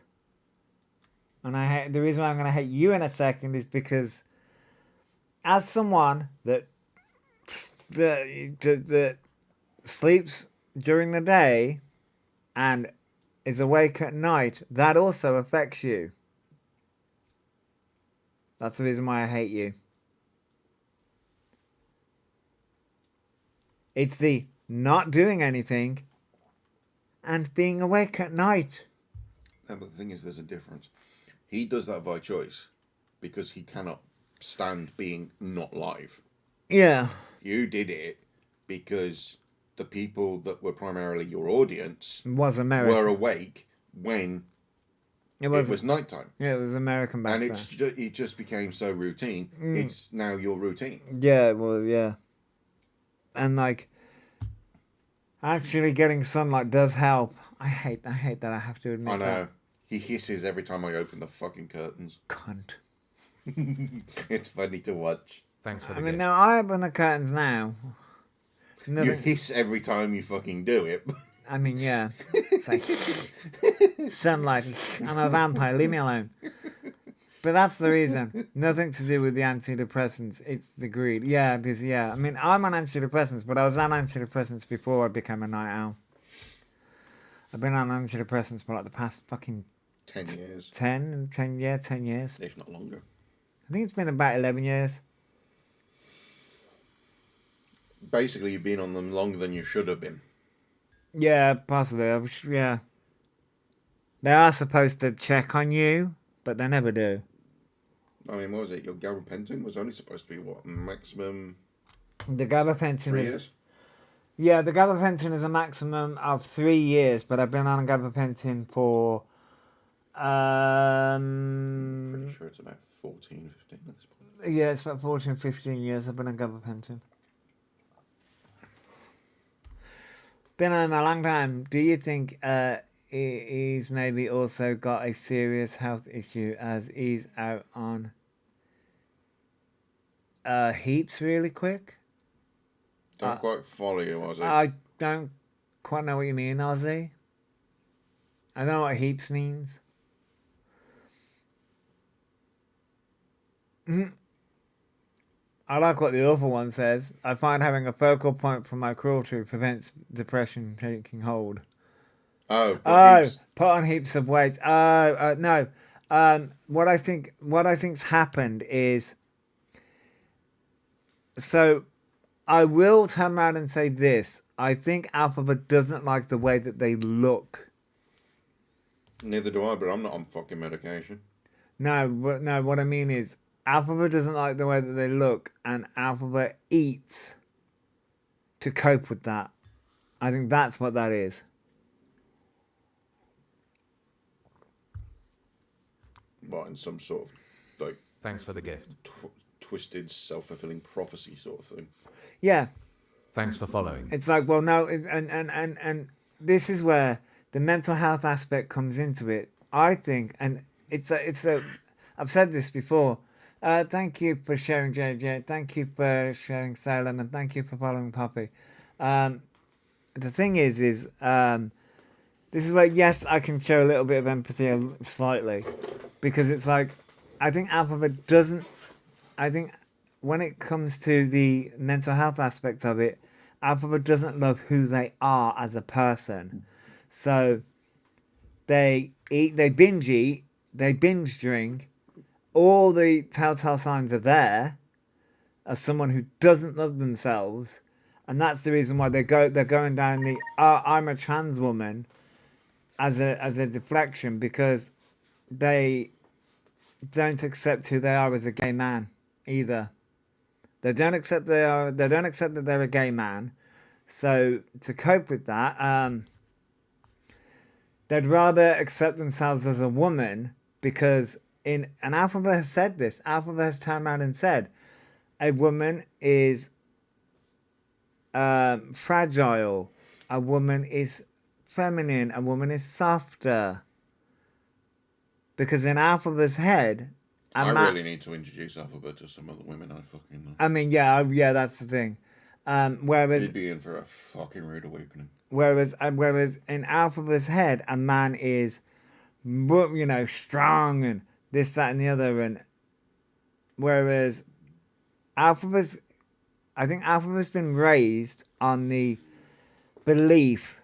and the reason why I'm going to hate you in a second is because as someone that sleeps during the day and is awake at night, that also affects you. That's the reason why I hate you. It's the not doing anything and being awake at night. No, but the thing is, there's a difference. He does that by choice because he cannot stand being not live. Yeah. You did it because the people that were primarily your audience Was American. were awake when it was nighttime. Yeah, it was American back and then. it just became so routine. It's now your routine. Yeah, well, yeah. And like, actually getting sunlight does help. I hate that I have to admit I know. that. He hisses every time I open the fucking curtains. Cunt. It's funny to watch. Thanks for I the mean, gift. now I open the curtains now. You Nothing, hiss every time you fucking do it. I mean, yeah. It's like, sunlight. I'm a vampire. Leave me alone. But that's the reason. Nothing to do with the antidepressants. It's the greed. Yeah, because, yeah. I mean, I'm on antidepressants, but I was on antidepressants before I became a night owl. I've been on antidepressants for like the past fucking 10 years. 10 years. If not longer. I think it's been about 11 years. basically you've been on them longer than you should have been. Yeah, possibly. Yeah. They are supposed to check on you, but they never do. I mean, what was it? Your gabapentin was only supposed to be, what, maximum The gabapentin 3 is... years? Yeah, the gabapentin is a maximum of 3 years, but I've been on gabapentin for... Pretty sure it's about 14, 15 at this point. Yeah, it's about 14, 15 years I've been on gabapentin. Been on a long time. Do you think he's maybe also got a serious health issue as he's out on heaps really quick? Don't quite follow you, was it? I don't quite know what you mean, Ozzy. I don't know what heaps means. I like what the other one says. I find having a focal point for my cruelty prevents depression taking hold. Oh, Put on heaps of weight. No. What I think's happened is, so I will turn around and say this. I think Alphabet doesn't like the way that they look. Neither do I, but I'm not on fucking medication. No. What I mean is, Alphabet doesn't like the way that they look, and Alphabet eats to cope with that. I think that's what that is. What, in some sort of, like, Thanks for the gift. twisted, self-fulfilling prophecy sort of thing. Yeah. Thanks for following. It's like, well, no, and this is where the mental health aspect comes into it. I think, and I've said this before. Thank you for sharing, JJ. Thank you for sharing, Salem, and thank you for following Poppy. The thing is, this is where, yes, I can show a little bit of empathy slightly, because it's like, I think Alphabet doesn't. I think when it comes to the mental health aspect of it, Alphabet doesn't love who they are as a person. So they eat, they binge eat, they binge drink. All the telltale signs are there as someone who doesn't love themselves, and that's the reason why they're going down the I'm a trans woman as a deflection, because they don't accept who they are as a gay man either. They don't accept that they're a gay man. So to cope with that, they'd rather accept themselves as a woman, because and Alphabet has said this. Alphabet has turned around and said, a woman is fragile. A woman is feminine. A woman is softer. Because in Alphabet's head, I really need to introduce Alphabet to some other women I fucking know. I mean, yeah, that's the thing. Whereas He'd be in for a fucking rude awakening. Whereas in Alphabet's head, a man is, strong and this, that, and the other, and whereas I think Alphabet's been raised on the belief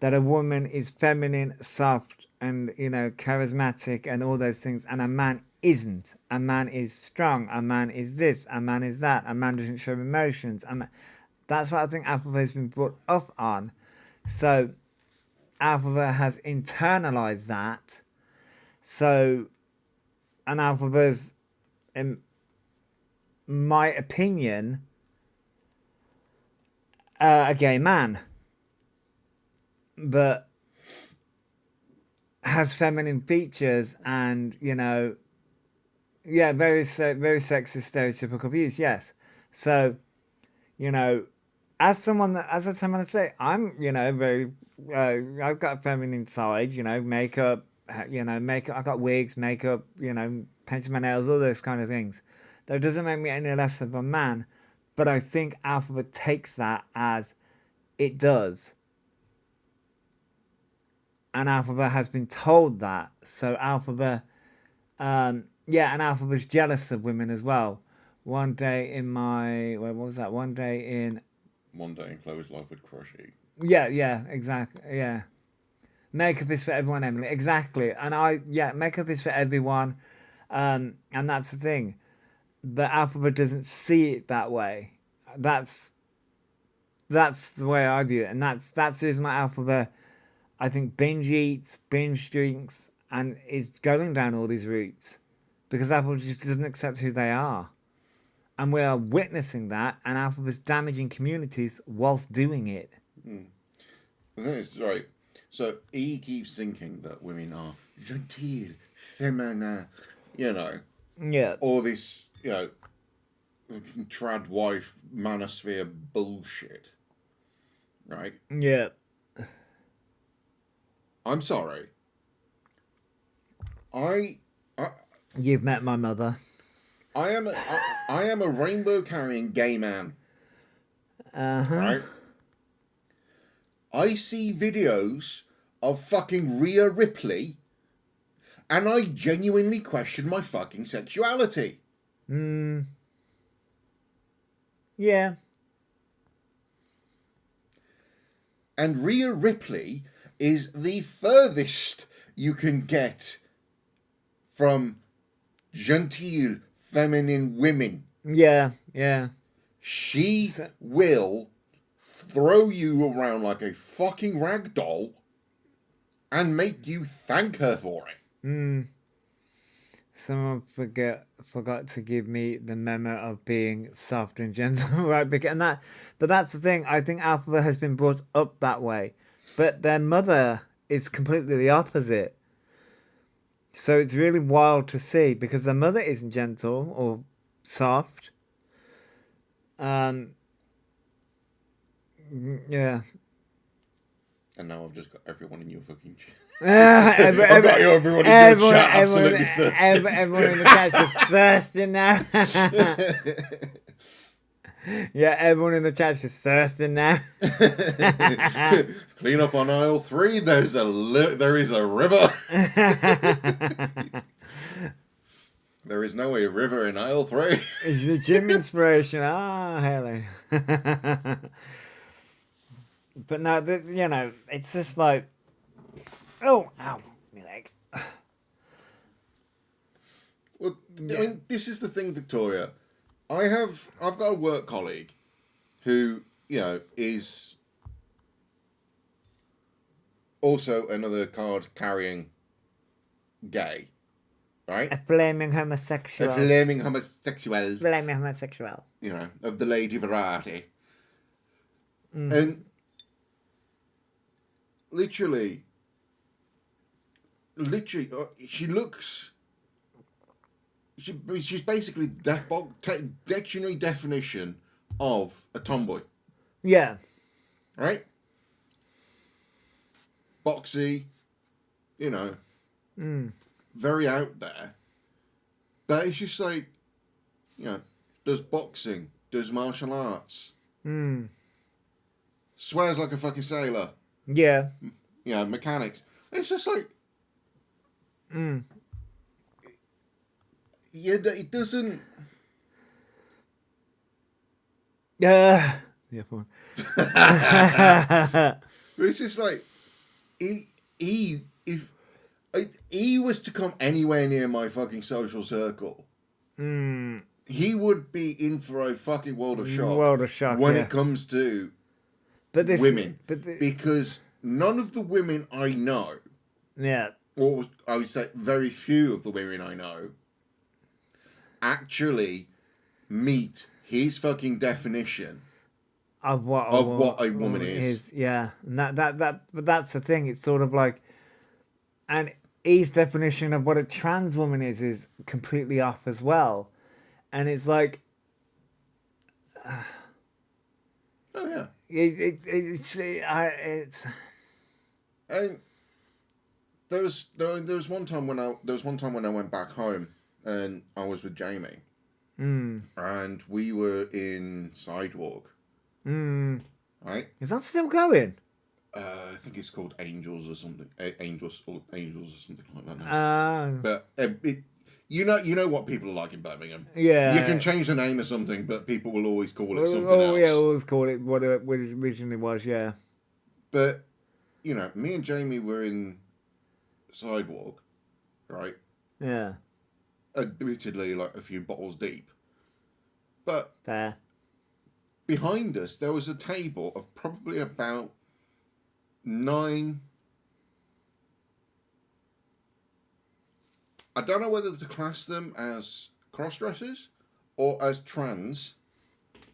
that a woman is feminine, soft, and charismatic, and all those things, and a man isn't. A man is strong. A man is this. A man is that. A man doesn't show emotions. That's what I think Alphabet's been brought up on. So Alphabet has internalized that. So an Alphabet's, in my opinion, a gay man, but has feminine features and very sexist stereotypical views. Yes, so as someone that, as I'm gonna say, I'm very I've got a feminine side. Makeup. Makeup. I got wigs, makeup. Painting my nails, all those kind of things. That doesn't make me any less of a man, but I think Alphabet takes that as it does. And Alphabet has been told that. So Alphabet, and Alphabet's jealous of women as well. One day in Chloe's life with Crush Eat. Yeah, exactly, yeah. Makeup is for everyone, Emily. Exactly. And makeup is for everyone. And that's the thing. But Alphabet doesn't see it that way. That's That's the way I view it, and that's the reason why Alphabet, I think, binge eats, binge drinks, and is going down all these routes because Apple just doesn't accept who they are, and we are witnessing that, and Alphabet's damaging communities whilst doing it. The thing is, right, so he keeps thinking that women are genteel, feminine, you know, Yeah, all this, you know, fucking trad wife manosphere bullshit, right? yeah, I'm sorry. I you've met my mother. I am a rainbow carrying gay man, right? I see videos of fucking Rhea Ripley, and I genuinely question my fucking sexuality. Yeah, And Rhea Ripley is the furthest you can get from genteel, feminine women. yeah, yeah. She will throw you around like a fucking rag doll and make you thank her for it. Someone forgot to give me the memo of being soft and gentle, right? But that's the thing. I think Alphabet has been brought up that way, but their mother is completely the opposite. So it's really wild to see because their mother isn't gentle or soft. Yeah. And now I've just got everyone in your fucking chat. I've got everyone in your chat absolutely thirsty. Everyone in the chat is thirsty now. Yeah, everyone in the chat is thirsty now. Clean up on aisle 3. There is a river. There is now a river in aisle 3. It's the gym inspiration. Ah, Haley. But no, you know, it's just like, oh, ow, my leg. Well, I mean, this is the thing, Victoria. I've got a work colleague who, you know, is also another card-carrying gay, right? A flaming A homosexual. flaming homosexual, Flaming homosexual. you know, of the lady variety. And literally, she looks... She's basically dictionary definition of a tomboy, Yeah. right? Boxy, you know, very out there. But it's just like, you know, does boxing, does martial arts, swears like a fucking sailor, Yeah. you know, mechanics. It's just like, yeah, it doesn't. Yeah. Fine. It's just like, if he was to come anywhere near my fucking social circle, he would be in for a fucking world of shock. World of shock, when yeah. it comes to But women, But because none of the women I know, yeah. or I would say very few of the women I know, actually meet his fucking definition Of what a woman is. Yeah. And but that's the thing. It's sort of like, and his definition of what a trans woman is completely off as well. And it's like, Oh yeah. it's And there was one time when I went back home and I was with Jamie, and we were in Sidewalk, right? Is that still going? I think it's called Angels or something, Angels or something like that. Now. But you know what people are like in Birmingham. Yeah. You can change the name of something, but people will always call it something Oh else. yeah, always call it what it originally was. Yeah. But you know, me and Jamie were in Sidewalk, right? Yeah. Admittedly, like a few bottles deep, but Fair. behind us, there was a table of probably about 9. I don't know whether to class them as cross-dressers or as trans.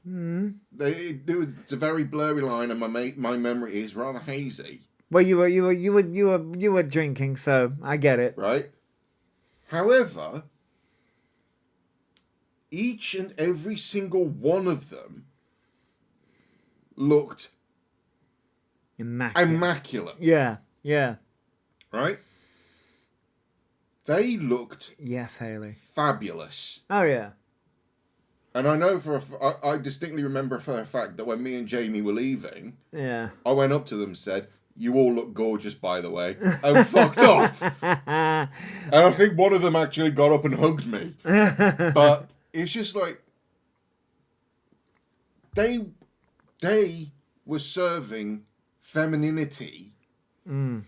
It's a very blurry line, and my memory is rather hazy. Well, you were drinking, so I get it. Right. However, each and every single one of them looked immaculate. Yeah, yeah. Right? They looked Yes, Haley. fabulous. Oh, yeah. And I know I distinctly remember for a fact that when me and Jamie were leaving, Yeah. I went up to them and said, "You all look gorgeous, by the way," and fucked off. And I think one of them actually got up and hugged me. But it's just like they were serving femininity on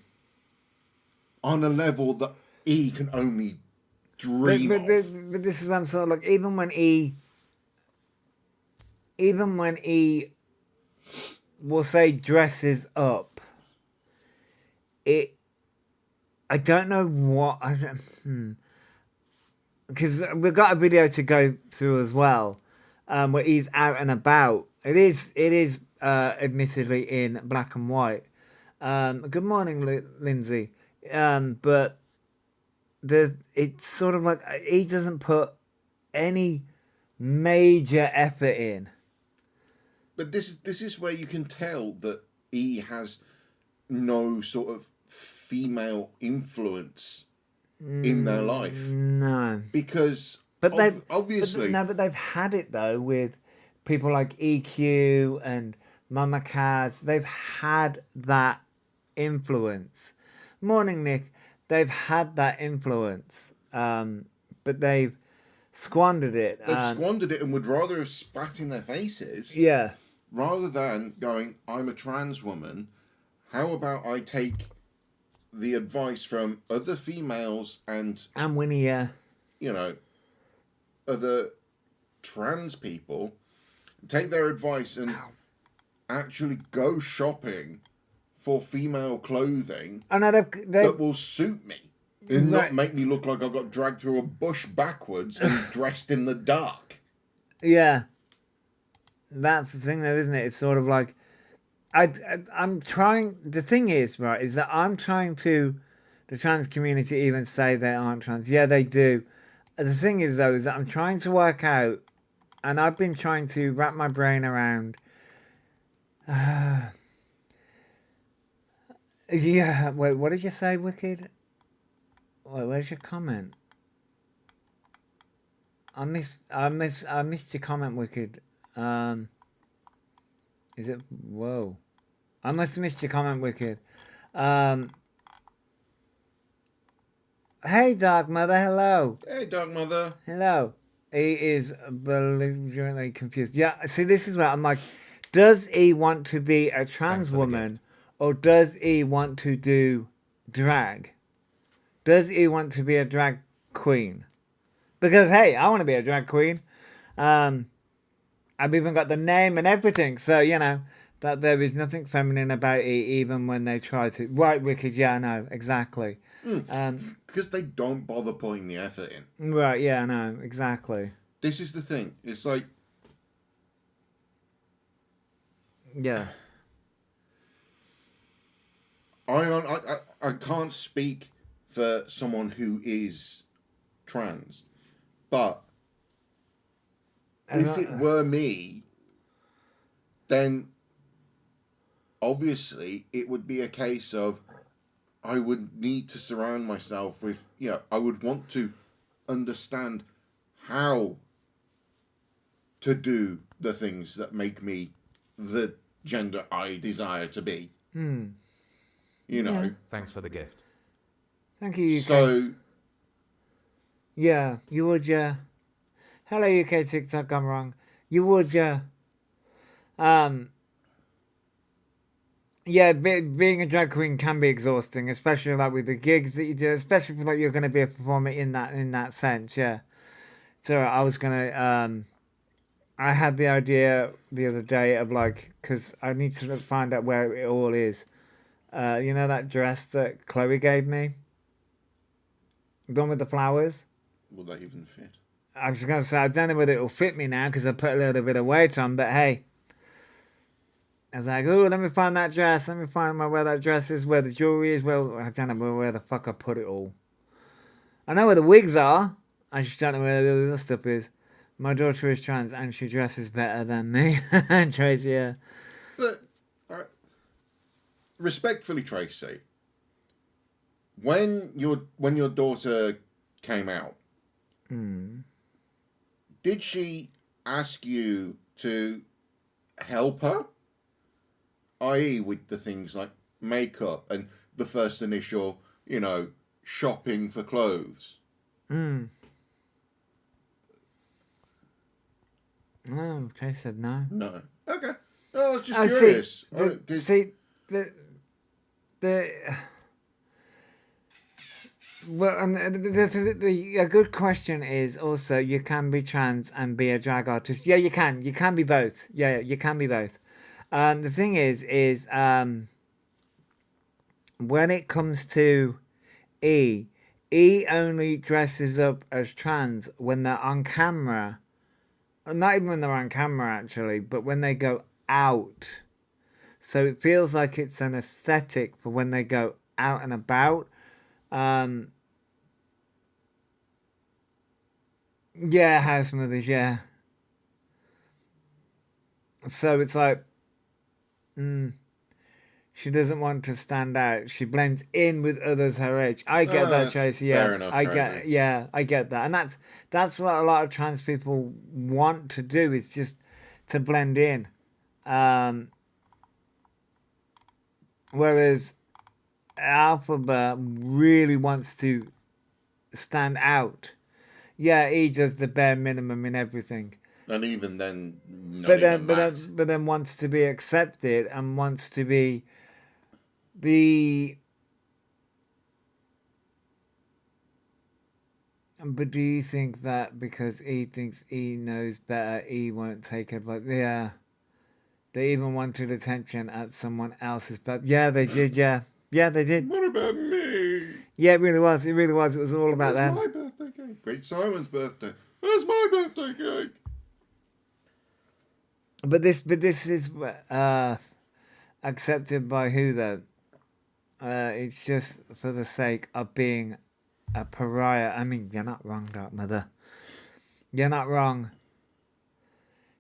a level that E can only dream of. But this is what I'm sort of like, even when E will say dresses up, I don't know what, because we've got a video to go through as well, where he's out and about. It is admittedly in black and white. Good morning, Lindsay. But it's sort of like he doesn't put any major effort in. But this is where you can tell that E has no sort of female influence in their life. No. Because But they've obviously but they've had it though with people like EQ and Mama Kaz. They've had that influence. Morning, Nick. They've had that influence, but they've squandered it. they've squandered it and would rather have spat in their faces Yeah. rather than going, "I'm a trans woman. How about I take the advice from other females and Winnie, yeah. Other trans people, take their advice and actually go shopping for female clothing I know that will suit me and Right. not make me look like I got dragged through a bush backwards and dressed in the dark." Yeah. That's the thing though, isn't it? It's sort of like I'm trying. The thing is, right, is that I'm trying to the trans community even say they aren't trans. Yeah, they do. The thing is though, is that I'm trying to work out, and I've been trying to wrap my brain around. Yeah. Wait. What did you say, Wicked? Wait. Where's your comment? I missed your comment, Wicked. Is it? Whoa. I must have missed your comment, Wicked. Hey, Dark Mother, hello. Hey, Dark Mother. Hello. He is belligerently confused. Yeah, see, this is where I'm like, does he want to be a trans woman or does he want to do drag? Does he want to be a drag queen? Because, hey, I want to be a drag queen. I've even got the name and everything, so, that there is nothing feminine about it, even when they try to. Right, Wicked, yeah, I know, exactly. Because they don't bother putting the effort in. Right, yeah, I know, exactly. This is the thing. It's like, Yeah. I can't speak for someone who is trans, but if it were me, then obviously it would be a case of I would need to surround myself with, I would want to understand how to do the things that make me the gender I desire to be. Thanks for the gift. Thank you, UK. So, Yeah, you would, yeah. Hello, UK TikTok, I'm wrong. You would, yeah. Yeah, being a drag queen can be exhausting, especially like with the gigs that you do, especially if like you're going to be a performer in that sense, yeah. So I was going to I had the idea the other day of like, because I need to find out where it all is. You know that dress that Chloe gave me? The one with the flowers? Will that even fit? I was going to say, I don't know whether it will fit me now because I put a little bit of weight on, but hey. I was like, oh, let me find that dress. Let me find where that dress is, where the jewelry is. Well, I don't know where the fuck I put it all. I know where the wigs are. I just don't know where the other stuff is. My daughter is trans and she dresses better than me. Tracy, yeah. But, respectfully, Tracy, when your daughter came out, did she ask you to help her? I.e. with the things like makeup and the first initial, shopping for clothes? No, Tracy said no. No. Okay. I was just curious. Well, and a good question is also, you can be trans and be a drag artist. Yeah, you can. You can be both. Yeah, you can be both. The thing is when it comes to E only dresses up as trans when they're on camera. Not even when they're on camera, actually, but when they go out. So it feels like it's an aesthetic for when they go out and about. Yeah, house mothers, yeah. So it's like, she doesn't want to stand out. She blends in with others her age. I get that, Tracy. Yeah, fair enough, I Tracy. get that, and that's what a lot of trans people want to do. Is just to blend in. Whereas Alphabet really wants to stand out. Yeah, he does the bare minimum in everything. And even then, But then wants to be accepted and wants to be the. But do you think that because he thinks he knows better, he won't take advice? Yeah. They even wanted attention at someone else's but yeah, they did, yeah. Yeah, they did. What about me? Yeah, it really was. It really was. It was all about Where's them. my birthday cake? Great Simon's birthday. Where's my birthday cake? But this is accepted by who though? It's just for the sake of being a pariah. I mean, you're not wrong, Dark Mother. You're not wrong.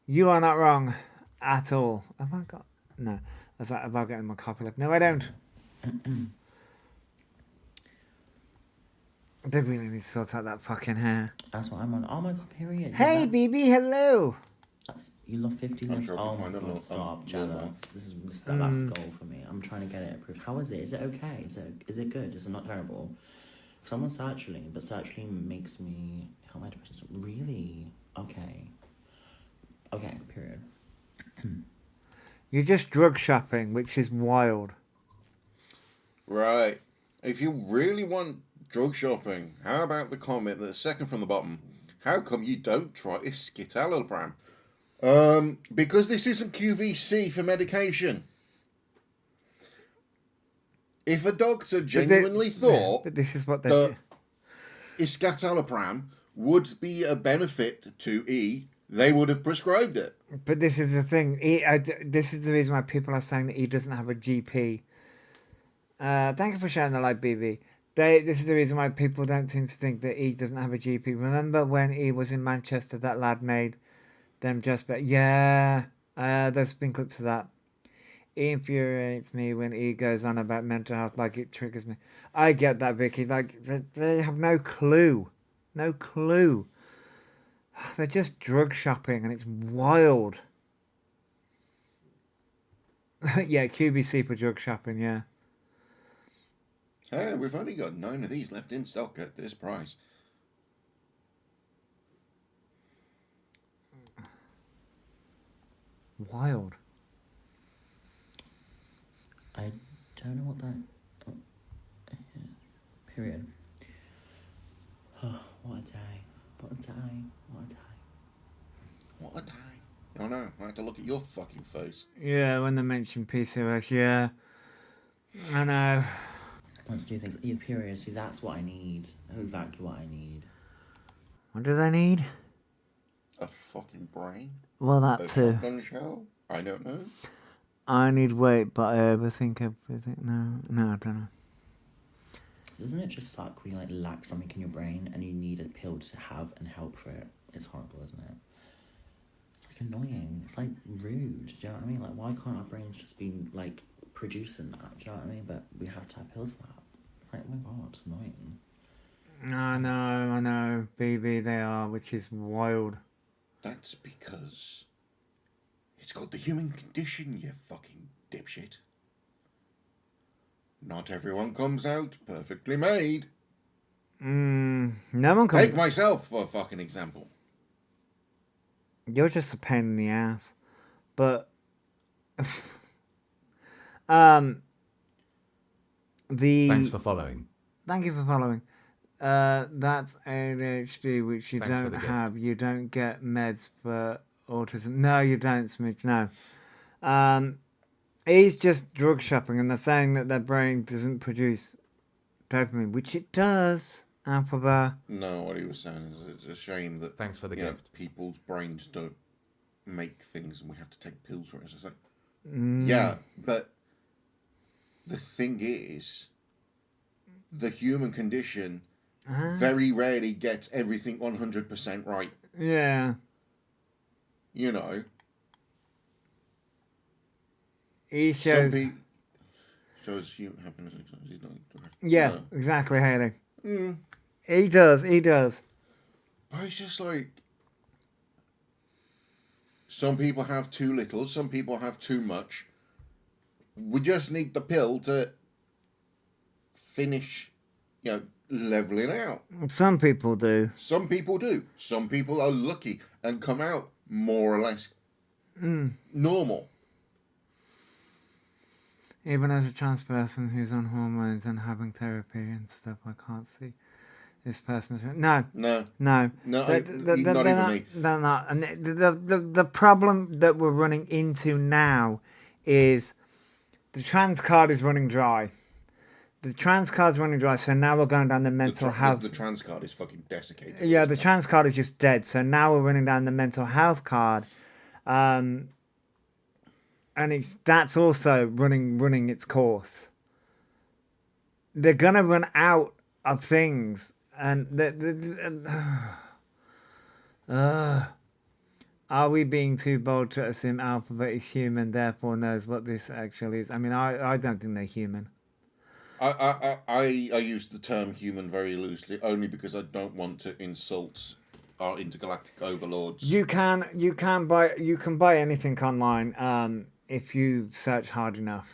You are not wrong at all. Have I got? No. I was like about getting my coffee left. No, I don't. They really need to sort out that fucking hair. That's what I'm on. Oh my god, period. Hey, BB, hello. You love 50 I'm minutes. sure Oh we'll my find a god, little- stop. little Jealous. one. This is the last goal for me. I'm trying to get it approved. How is it? Is it okay? Is it good? Is it not terrible? Someone's sertraline, but sertraline makes me help my depression. So really? Okay. Okay, period. You're just drug shopping, which is wild. Right. If you really want drug shopping, how about the comment that's second from the bottom? How come you don't try escitalopram? Because this isn't QVC for medication. If a doctor genuinely thought But this is what they that escitalopram would be a benefit to E, they would have prescribed it. But this is the thing. This is the reason why people are saying that he doesn't have a GP. Thank you for sharing the live, BB. This is the reason why people don't seem to think that he doesn't have a GP. Remember when he was in Manchester, that lad made them just... But yeah, there's been clips of that. It infuriates me when he goes on about mental health, like it triggers me. I get that, Vicky. Like, they have no clue. No clue. They're just drug shopping and it's wild. Yeah, QVC for drug shopping, yeah. Hey, we've only got 9 of these left in stock at this price. Wild. I don't know what that... period. Oh, what a day. What a day. What a day. What a day. I know. I had to look at your fucking face. Yeah, when they mention PCOS, yeah. I know. Want to do things. Your period. See, that's what I need. Exactly what I need. What do they need? A fucking brain? Well, that A too. shotgun shell? I don't know. I need weight, but I overthink everything. No, I don't know. Doesn't it just suck when you like lack something in your brain and you need a pill to have and help for it? It's horrible, isn't it? It's like annoying. It's like rude. Do you know what I mean? Like, why can't our brains just be like producing that? Do you know what I mean? But we have to have pills for that. It's like, oh my god, it's annoying. I know, BB they are, which is wild. That's because it's called the human condition, you fucking dipshit. Not everyone comes out perfectly made. No one comes. Take myself for a fucking example. You're just a pain in the ass. But Thanks for following. Thank you for following. That's ADHD, which you Thanks for don't the gift. have. You don't get meds for autism. No, you don't, Smidge. No. He's just drug shopping, and they're saying that their brain doesn't produce dopamine, which it does. Alphabet. No, what he was saying is it's a shame that Thanks for the you know, gift. people's brains don't make things and we have to take pills for it. It's like, yeah, but the thing is, the human condition very rarely gets everything 100% right. Yeah. You know, He some shows. people shows human happiness. He's not. Yeah, No. exactly, Haley. He does. But it's just like some people have too little, some people have too much. We just need the pill to finish, leveling out. Some people do. Some people do. Some people are lucky and come out more or less normal. Even as a trans person who's on hormones and having therapy and stuff, I can't see this person. No, No, no. not They're even me. They're not. And the problem that we're running into now is the trans card is running dry. The trans card's running dry, so now we're going down the mental health. The trans card is fucking desiccated. Yeah, the trans card is just dead. So now we're running down the mental health card, and that's also running its course. They're gonna run out of things, and are we being too bold to assume Alphabet is human, therefore knows what this actually is? I mean, I don't think they're human. I use the term human very loosely, only because I don't want to insult our intergalactic overlords. You can buy anything online if you search hard enough.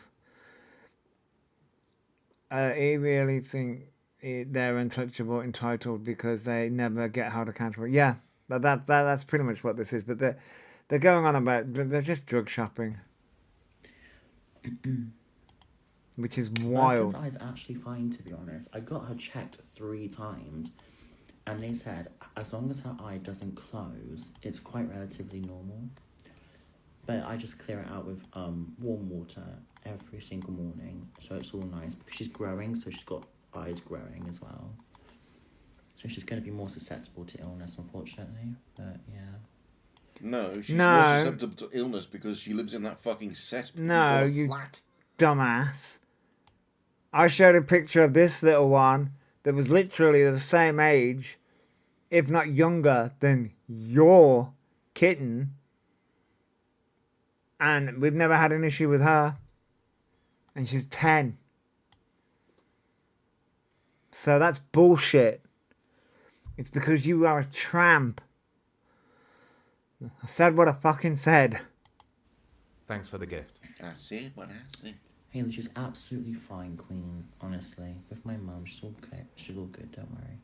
I really think they're untouchable, entitled because they never get held accountable. Yeah, that's pretty much what this is. But they're going on about they're just drug shopping, which is wild. Bertha's eye's actually fine, to be honest. I got her checked 3 times, and they said as long as her eye doesn't close, it's quite relatively normal. But I just clear it out with warm water every single morning, so it's all nice because she's growing, so she's got eyes growing as well. So she's going to be more susceptible to illness, unfortunately. But yeah. No, she's No. more susceptible to illness because she lives in that fucking cesspit. No, you flat. dumbass. I showed a picture of this little one that was literally the same age, if not younger, than your kitten. And we've never had an issue with her. And she's 10. So that's bullshit. It's because you are a tramp. I said what I fucking said. Thanks for the gift. I see what I see. Haley, she's absolutely fine, Queen, honestly. With my mum, she's all okay. She's all good, don't worry.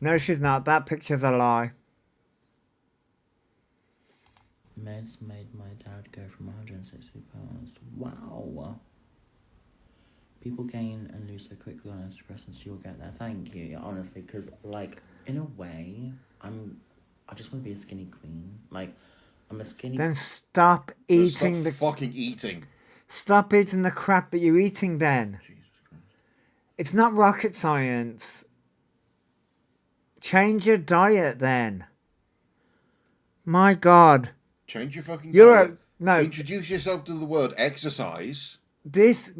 No, she's not. That picture's a lie. Meds made my dad go from 160 pounds. Wow. People gain and lose so quickly on antidepressants, you'll get there. Thank you, honestly, because, like, in a way, I just want to be a skinny queen. Like, I'm a skinny. Then stop eating fucking eating. Stop eating the crap that you're eating then. Jesus Christ. It's not rocket science. Change your diet then. My God. Change your fucking You're diet. no. Introduce yourself to the word exercise. This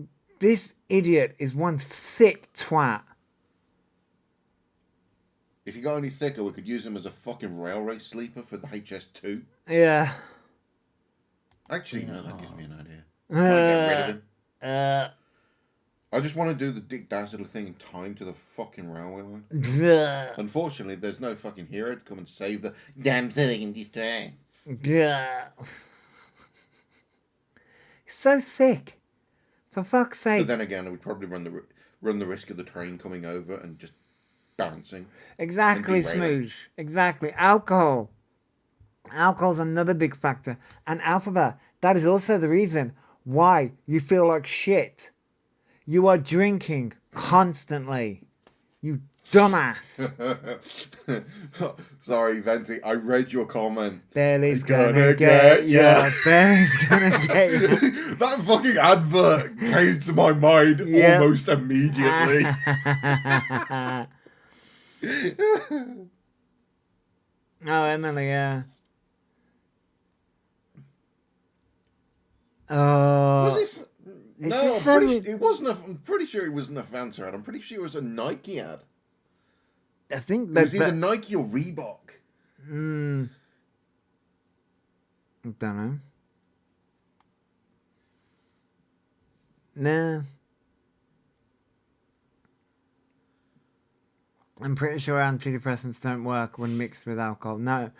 idiot is one thick twat. If he got any thicker, we could use him as a fucking railway sleeper for the HS2. Yeah. Actually, no, that gives me an idea. Might get rid of him. I just want to do the Dick Dazzler thing in time to the fucking railway line. Unfortunately, there's no fucking hero to come and save the damn thing in distress. So thick. For fuck's sake. But then again, we'd probably run the risk of the train coming over and just bouncing. Exactly, Smoosh. Exactly. Alcohol. Alcohol's another big factor. And Alphabet, that is also the reason why you feel like shit. You are drinking constantly. You dumbass. Sorry, Venti. I read your comment. Billy's gonna get ya. Billy's gonna get ya. That fucking advert came to my mind almost immediately. Oh, Emily, yeah. Oh. Was it? No, it wasn't. I'm pretty sure it wasn't a Fanta ad. I'm pretty sure it was a Nike ad. I think It was either Nike or Reebok. I don't know. Nah. I'm pretty sure antidepressants don't work when mixed with alcohol. No,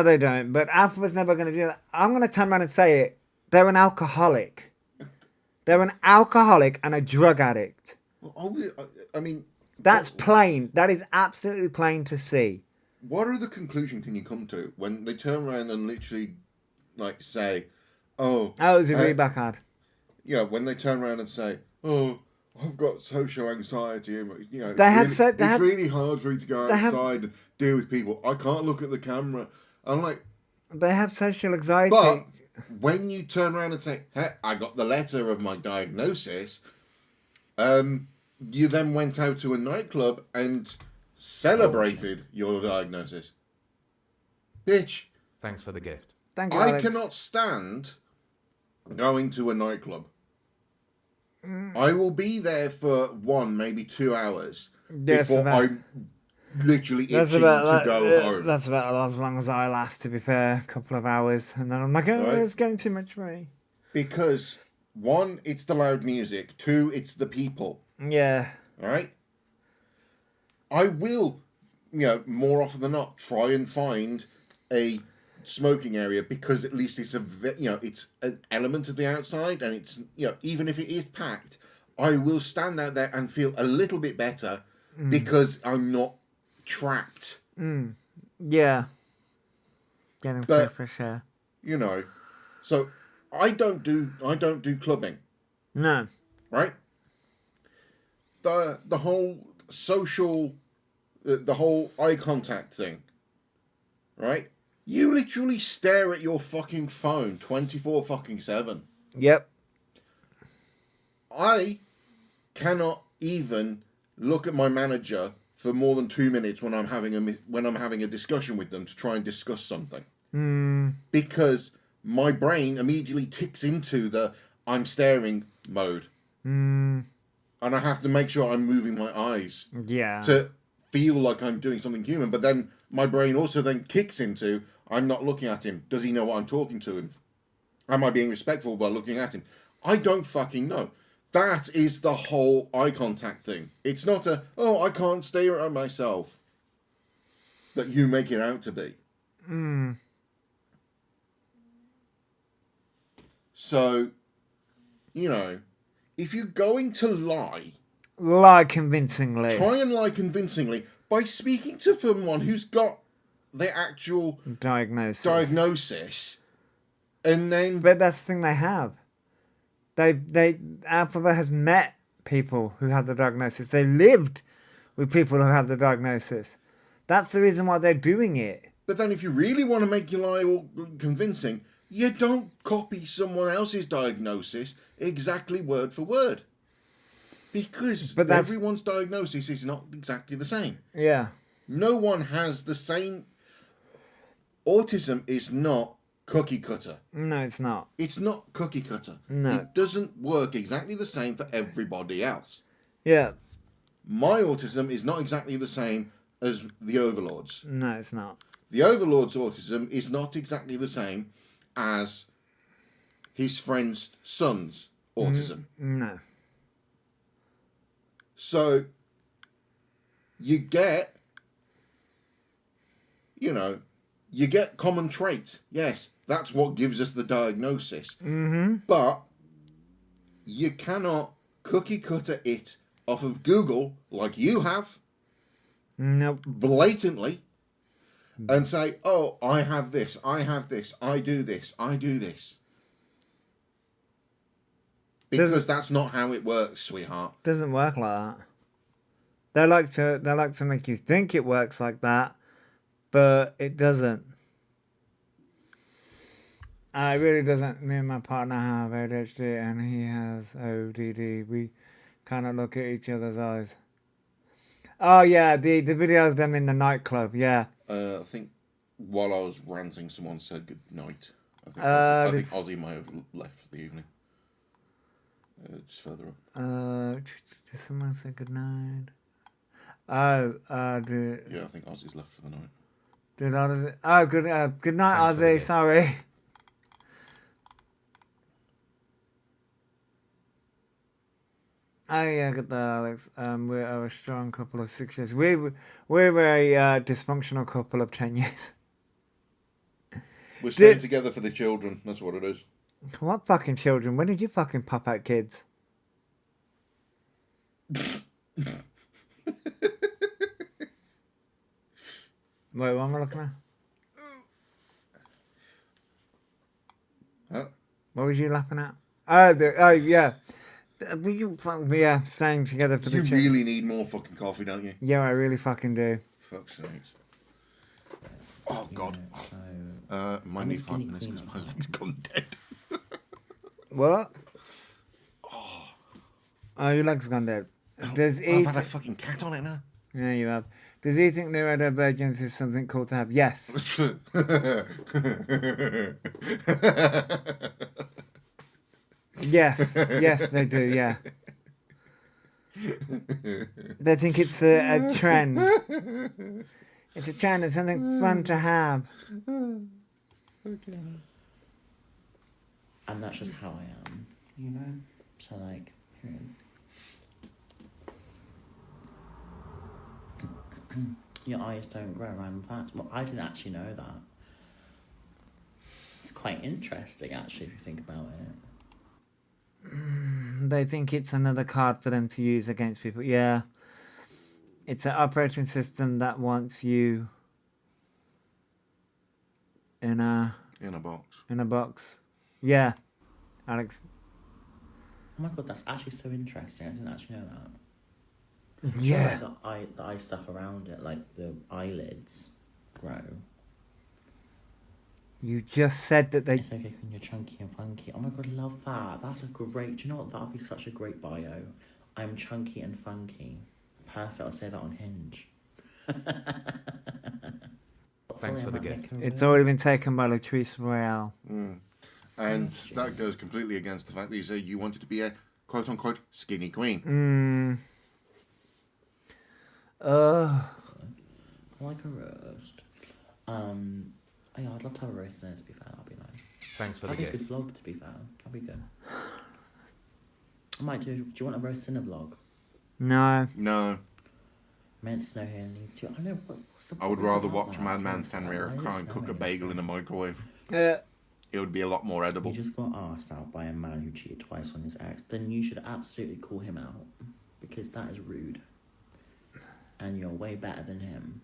they don't. But Alpha's never going to do that. I'm going to turn around and say it. They're an alcoholic. They're an alcoholic and a drug addict. Well, I mean... That's plain. That is absolutely plain to see. What other conclusion can you come to when they turn around and literally, like, say, oh... Oh, it was a Reebok ad. Yeah, when they turn around and say, oh, I've got social anxiety, you know, it's really hard for me to go outside and deal with people. I can't look at the camera. I'm like... They have social anxiety. But when you turn around and say, hey, I got the letter of my diagnosis, you then went out to a nightclub and celebrated your diagnosis. Bitch. Thanks for the gift. Thank you, I Alex. cannot stand going to a nightclub. I will be there for 1, maybe 2 hours before I'm literally itching to go home. That's about as long as I last, to be fair. A couple of hours. And then I'm like, oh, Right. it's getting too much for me. Because, 1, it's the loud music. 2, it's the people. Yeah. All right? I will, more often than not, try and find a smoking area because at least it's it's an element of the outside, and it's, even if it is packed, I will stand out there and feel a little bit better because I'm not trapped. Yeah. Getting fresh air. So I don't do clubbing. No. Right? The whole social, the whole eye contact thing, right? You literally stare at your fucking phone 24/7. Yep. I cannot even look at my manager for more than 2 minutes when I'm having a discussion with them to try and discuss something. Because my brain immediately ticks into the I'm staring mode. And I have to make sure I'm moving my eyes to feel like I'm doing something human. But then my brain also then kicks into, I'm not looking at him. Does he know what I'm talking to him? Am I being respectful by looking at him? I don't fucking know. That is the whole eye contact thing. It's not I can't stare at myself that you make it out to be. So, if you're going to lie convincingly. Try and lie convincingly by speaking to someone who's got the actual diagnosis, and then. But that's the thing they have. Alphabet has met people who have the diagnosis. They lived with people who have the diagnosis. That's the reason why they're doing it. But then if you really want to make your lie all convincing, you don't copy someone else's diagnosis exactly word for word. Because everyone's diagnosis is not exactly the same. Yeah. No one has the same... Autism is not cookie cutter. No, it's not. It's not cookie cutter. No. It doesn't work exactly the same for everybody else. Yeah. My autism is not exactly the same as the Overlord's. No, it's not. The Overlord's autism is not exactly the same as his friend's son's autism. No. So, you get, you get common traits. Yes, that's what gives us the diagnosis. Mm-hmm. But you cannot cookie cutter it off of Google like you have. Nope. Blatantly. And say, oh, I have this, I have this, I do this, I do this. Because that's not how it works, sweetheart. Doesn't work like that. They like to make you think it works like that, but it doesn't. It really doesn't. Me and my partner have ADHD and he has ODD. We kind of look at each other's eyes. Oh yeah, the video of them in the nightclub. Yeah. I think while I was ranting, someone said good night. I think Ozzy might have left for the evening. Just further up. Did someone say good night? Oh, yeah, I think Ozzy's left for the night. Did Ozzy? Oh, good night, Ozzy. Sorry. Oh yeah, good day, Alex. We're a strong couple of 6 years. We're a dysfunctional couple of 10 years. We're staying together for the children. That's what it is. What fucking children? When did you fucking pop out kids? Wait, what am I looking at? Huh? What was you laughing at? Oh yeah. Yeah, staying together for the You really need more fucking coffee, don't you? Yeah, I really fucking do. Fuck's sakes. Oh, God. Might need 5 minutes because my leg's gone dead. What? Oh, your leg's gone dead. I've had a fucking cat on it now. Yeah, you have. Does he think neurodivergence is something cool to have? Yes. Yes, they do, yeah. They think it's a trend. It's a trend, it's something fun to have. Okay. And that's just how I am, you know? So, like, your eyes don't grow around that. Well, I didn't actually know that. It's quite interesting, actually, if you think about it. They think it's another card for them to use against people. Yeah. It's an operating system that wants you in a box. Yeah. Alex. Oh my god, that's actually so interesting. I didn't actually know that. Yeah. So, like, the eye stuff around it, like the eyelids grow. You just said that they... It's okay when you're chunky and funky. Oh my god, love that. That's a great... Do you know what? That would be such a great bio. I'm chunky and funky. Perfect. I'll say that on Hinge. Thanks for the gift. It's already been taken by Latrice Royale. And that goes completely against the fact that you said you wanted to be a quote-unquote skinny queen. I like a roast. Oh yeah, I'd love to have a roast there, to be fair. That'd be nice. Thanks for the gift. gift. That'd be a good vlog, to be fair. That'd be good. I might do... Do you want a roast in a vlog? No. Meant Snow here and these two. I know, what's the... I would rather watch Madman Sanrio cry and cook a bagel in a microwave. It would be a lot more edible. You just got asked out by a man who cheated twice on his ex. Then you should absolutely call him out. Because that is rude. And you're way better than him.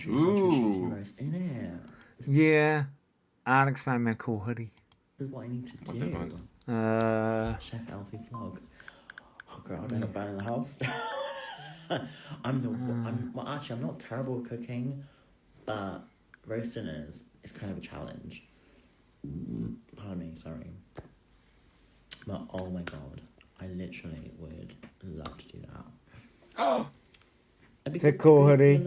Ooh. In it. Yeah. Alex found me a cool hoodie. This is what I need to do. Chef Chef Elfie vlog. Oh girl, I'll end up buying the house. Well, actually, I'm not terrible at cooking, but roast dinners is kind of a challenge. Pardon me, sorry. But oh my god, I literally would love to do that. Oh, The cool hoodie.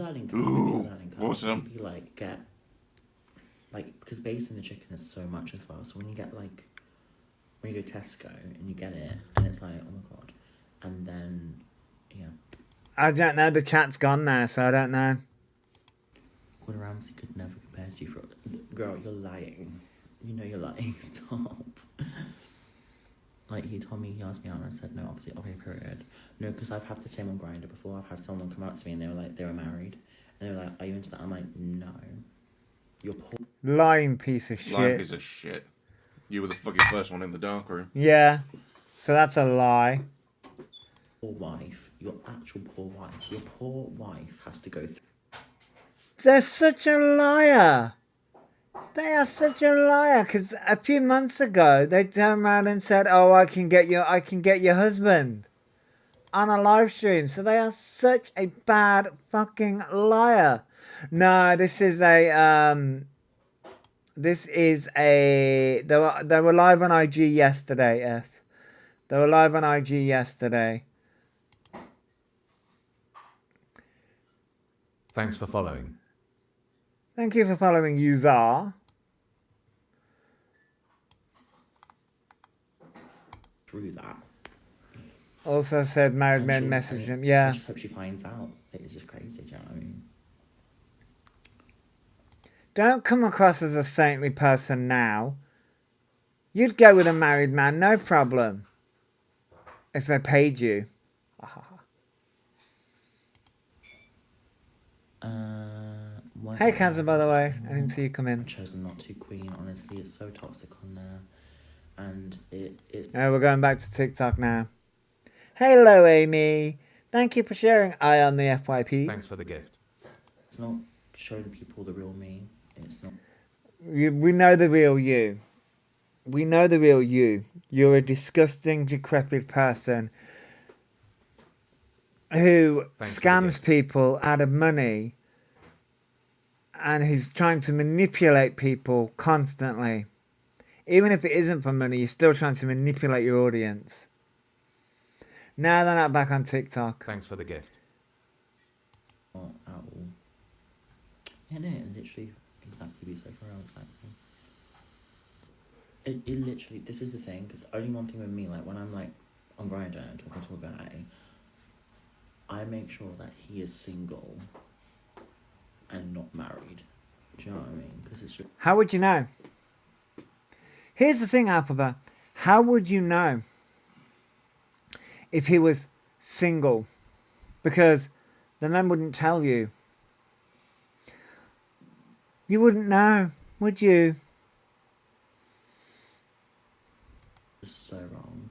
awesome. Maybe like get because basting the chicken is so much as well. So when you get like when you go Tesco and you get it and it's like oh my god, and then yeah, I don't know. The chat's gone now, so I don't know. Gordon Ramsay could never compare to you. Girl, you're lying. You know you're lying. Stop. Like, he told me, he asked me out, and I said, no, obviously, okay, period. No, because I've had the same on Grindr before. I've had someone come out to me, and they were like, they were married. And they were like, are you into that? I'm like, no. You're poor Lying piece of shit. Lying piece of shit. You were the fucking first one in the dark room. Yeah. So that's a lie. wife, your actual poor wife. Your poor wife has to go through. They're such a liar. They are such a liar. Because a few months ago, they turned around and said, "Oh, I can get your husband," on a live stream. So they are such a bad fucking liar. No, this is a They were live on IG yesterday. Yes, they were live on IG yesterday. Thanks for following. Thank you for following, user. Through that. Also said married men messaged him. Yeah. I just hope she finds out. It's just crazy, do you know what I mean? Don't come across as a saintly person now. You'd go with a married man, no problem. If they paid you. Hey, Kaza, by the way. I didn't see you come in. Chosen not to, queen. Honestly, it's so toxic on there. And it's... Oh, we're going back to TikTok now. Hello, Amy. Thank you for sharing I on the FYP. Thanks for the gift. It's not showing people the real me. It's not... We know the real you. We know the real you. You're a disgusting, decrepit person who scams people out of money and who's trying to manipulate people constantly. Even if it isn't for money, you're still trying to manipulate your audience. Now they're not back on TikTok. Thanks for the gift. Not at all. Yeah, no, it literally exactly be so for real, exactly. It literally, this is the thing, because only one thing with me, like when I'm like on Grindr and talking to a guy, I make sure that he is single and not married. Do you know what I mean? Because it's just... How would you know? Here's the thing, Alphabet. How would you know if he was single? Because the men wouldn't tell you. You wouldn't know, would you? It's so wrong.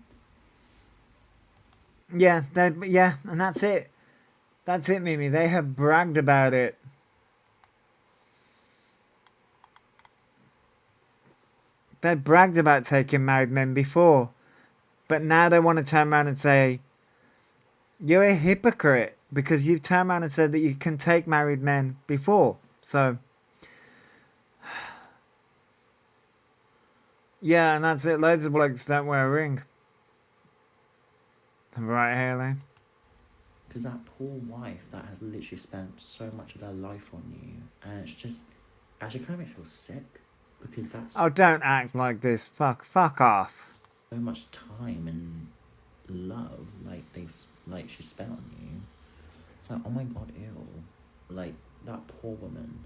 Yeah, and that's it. That's it, Mimi. They have bragged about it. They bragged about taking married men before. But now they want to turn around and say, you're a hypocrite because you've turned around and said that you can take married men before. So, yeah, and that's it. Loads of blokes don't wear a ring. Right, Haley? Because that poor wife that has literally spent so much of their life on you, and it's just, actually kind of makes me feel sick, because that's Oh, don't act like this. Fuck off. so much time and love, like she spent on you. It's like, oh my god, ew. Like, that poor woman.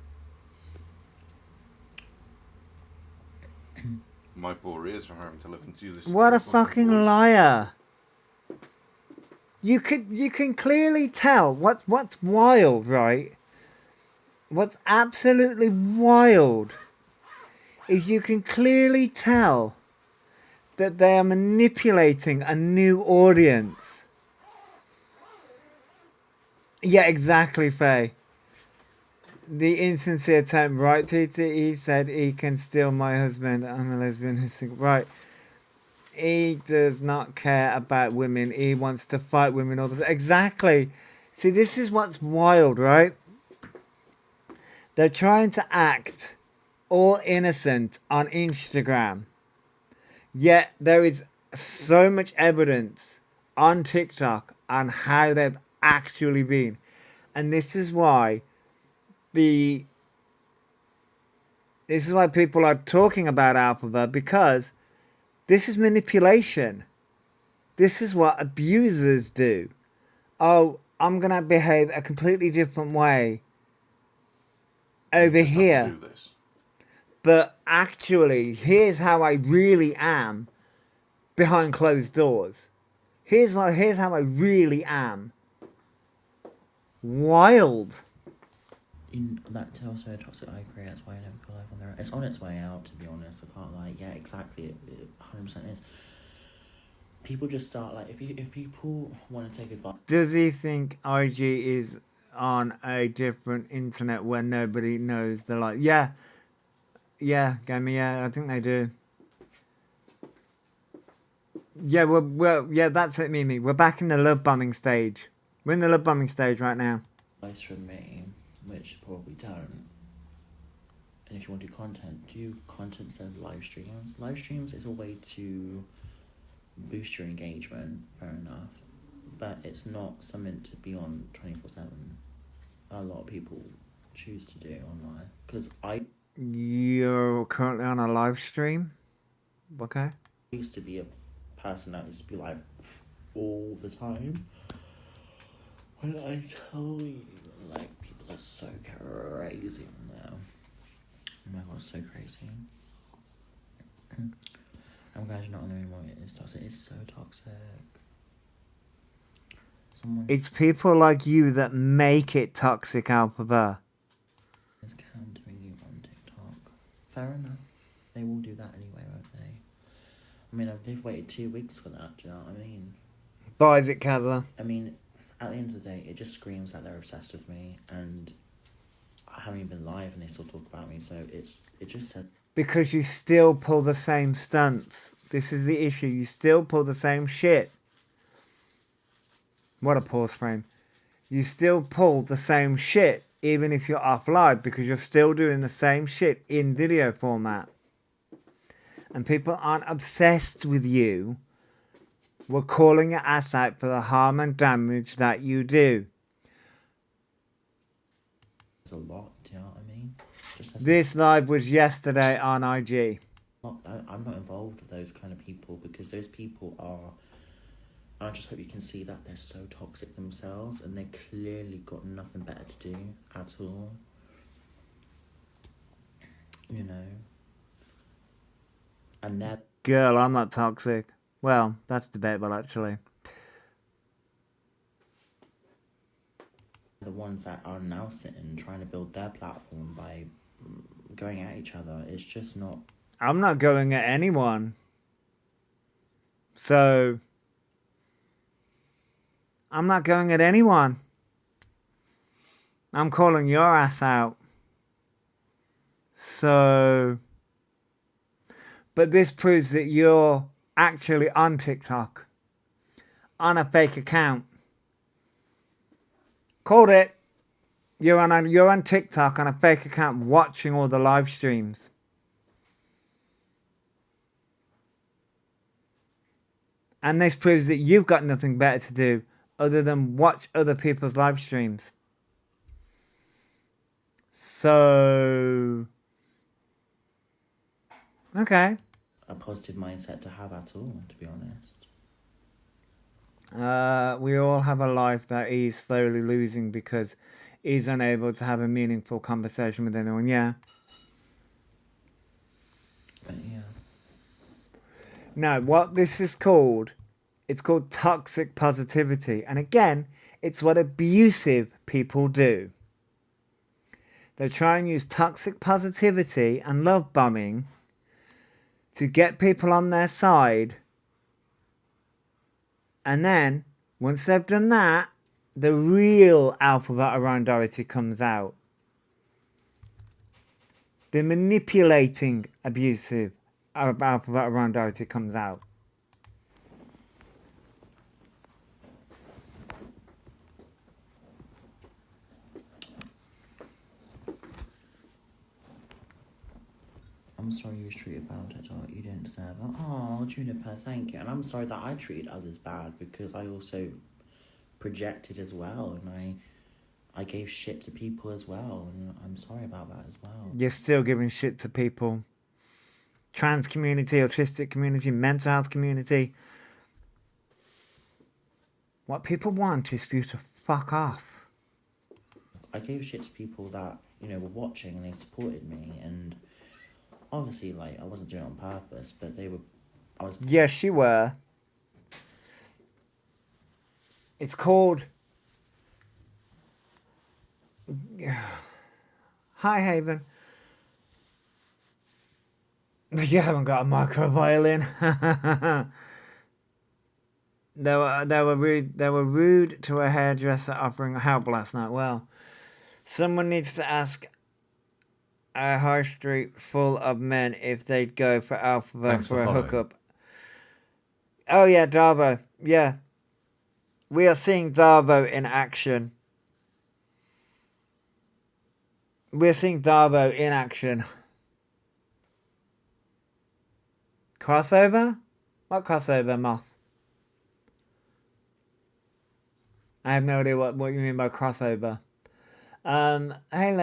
My poor ears for having to listen to this. What a fucking liar. You can clearly tell what's wild, right? What's absolutely wild is you can clearly tell that they are manipulating a new audience. Yeah, exactly, Faye. The insincere attempt, right, Titi? He said he can steal my husband. I'm a lesbian who's single. Right. He does not care about women. He wants to fight women all the time. Exactly. See, this is what's wild, right? They're trying to act all innocent on Instagram. Yet there is so much evidence on TikTok on how they've actually been. And this is why people are talking about Alphabet, because this is manipulation. This is what abusers do. Oh, I'm going to behave a completely different way over here. Do this. But actually, here's how I really am behind closed doors. Here's how I really am. Wild. That tells her toxic I agree. That's why I never go live on there. It's on its way out, to be honest. I can't lie. Yeah, exactly. It 100% is. People just start like if people want to take advantage. Does he think IG is on a different internet where nobody knows the like? Yeah, Gammy. Yeah, I think they do. Yeah, yeah, that's it, Mimi. We're back in the love bombing stage. We're in the love bombing stage right now. Advice from me, which you probably don't. And if you want to do content instead of live streams. Live streams is a way to boost your engagement, fair enough. But it's not something to be on 24/7. A lot of people choose to do online. Because You're currently on a live stream? Okay. used to be a person that used to be live all the time. When I tell you, like, people are so crazy now. Oh my god, so crazy. I'm glad you're not knowing what it is toxic. It's so toxic. It's people like you that make it toxic, Alphabet. is countering you on TikTok. Fair enough. They will do that anyway, won't they? I mean, they've waited 2 weeks for that, do you know what I mean? Buys it, Kaza. I mean, at the end of the day, it just screams that they're obsessed with me, and I haven't even been live and they still talk about me, so it just said... Because you still pull the same stunts. This is the issue. You still pull the same shit. What a pause frame. You still pull the same shit, even if you're off live, because you're still doing the same shit in video format. And people aren't obsessed with you. We're calling your ass out for the harm and damage that you do. It's a lot, do you know what I mean? This live was yesterday on IG. I'm not involved with those kind of people, because those people are... I just hope you can see that they're so toxic themselves, and they clearly got nothing better to do at all. You know? And they're... Girl, I'm not toxic. Well, that's debatable, actually. The ones that are now sitting trying to build their platform by going at each other. It's just not... I'm not going at anyone. So... I'm not going at anyone. I'm calling your ass out. So... But this proves that you're actually on TikTok. On a fake account. Called it. You're on TikTok on a fake account watching all the live streams. And this proves that you've got nothing better to do other than watch other people's live streams. So... Okay. A positive mindset to have at all, to be honest. We all have a life that he's slowly losing because he's unable to have a meaningful conversation with anyone. Yeah. But yeah. Now, what this is called, it's called toxic positivity. And again, it's what abusive people do. They try and use toxic positivity and love bombing to get people on their side. And then, once they've done that, the real Alphabet Orion Doherty comes out. The manipulating, abusive Alphabet Orion Doherty comes out. sorry you was treated bad at all. You didn't deserve it. Oh, Juniper, thank you. And I'm sorry that I treated others bad because I also projected as well, and I gave shit to people as well, and I'm sorry about that as well. You're still giving shit to people. Trans community, autistic community, mental health community. What people want is for you to fuck off. I gave shit to people that, you know, were watching and they supported me, and obviously, like, I wasn't doing it on purpose, but they were, Yes, you were. It's called... Hi, Haven. You haven't got a micro violin. They were rude to a hairdresser offering help last night. Well, someone needs to ask a high street full of men if they'd go for Alphabet Thanks for for a following. hookup. Oh yeah, Darvo. Yeah. We are seeing Darvo in action. We're seeing Darvo in action. Crossover? What crossover, Moth? I have no idea what you mean by crossover. Hey,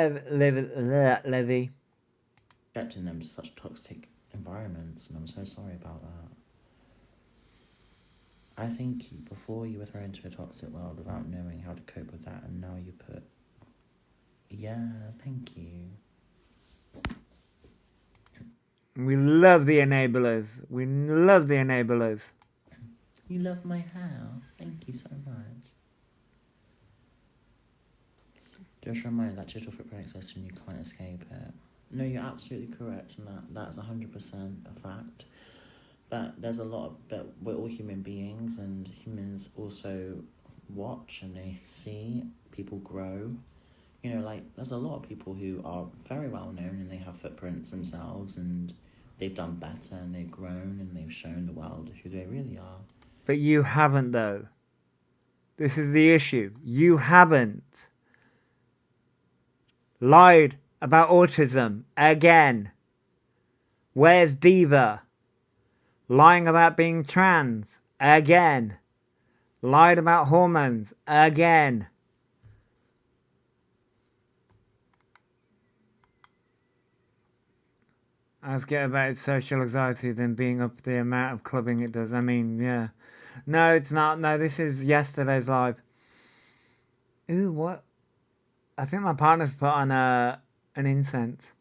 Levy. subjecting them to such toxic environments, and I'm so sorry about that. I think before you were thrown into a toxic world without knowing how to cope with that, and now you put, yeah, thank you. We love the enablers. We love the enablers. You love my hair. Thank you so much. Just a reminder that digital footprint exists and you can't escape it. No, you're absolutely correct, and that's 100% a fact. But there's a lot of, but we're all human beings, and humans also watch and they see people grow. You know, like, there's a lot of people who are very well known and they have footprints themselves, and they've done better and they've grown and they've shown the world who they really are. But you haven't, though. This is the issue. You haven't. Lied about autism again. Where's Diva? Lying about being trans again. Lied about hormones again. Ask it about its social anxiety than being up the amount of clubbing it does. I mean, yeah. No, it's not. No, this is yesterday's live. Ooh, what? I think my partner's put on an incense.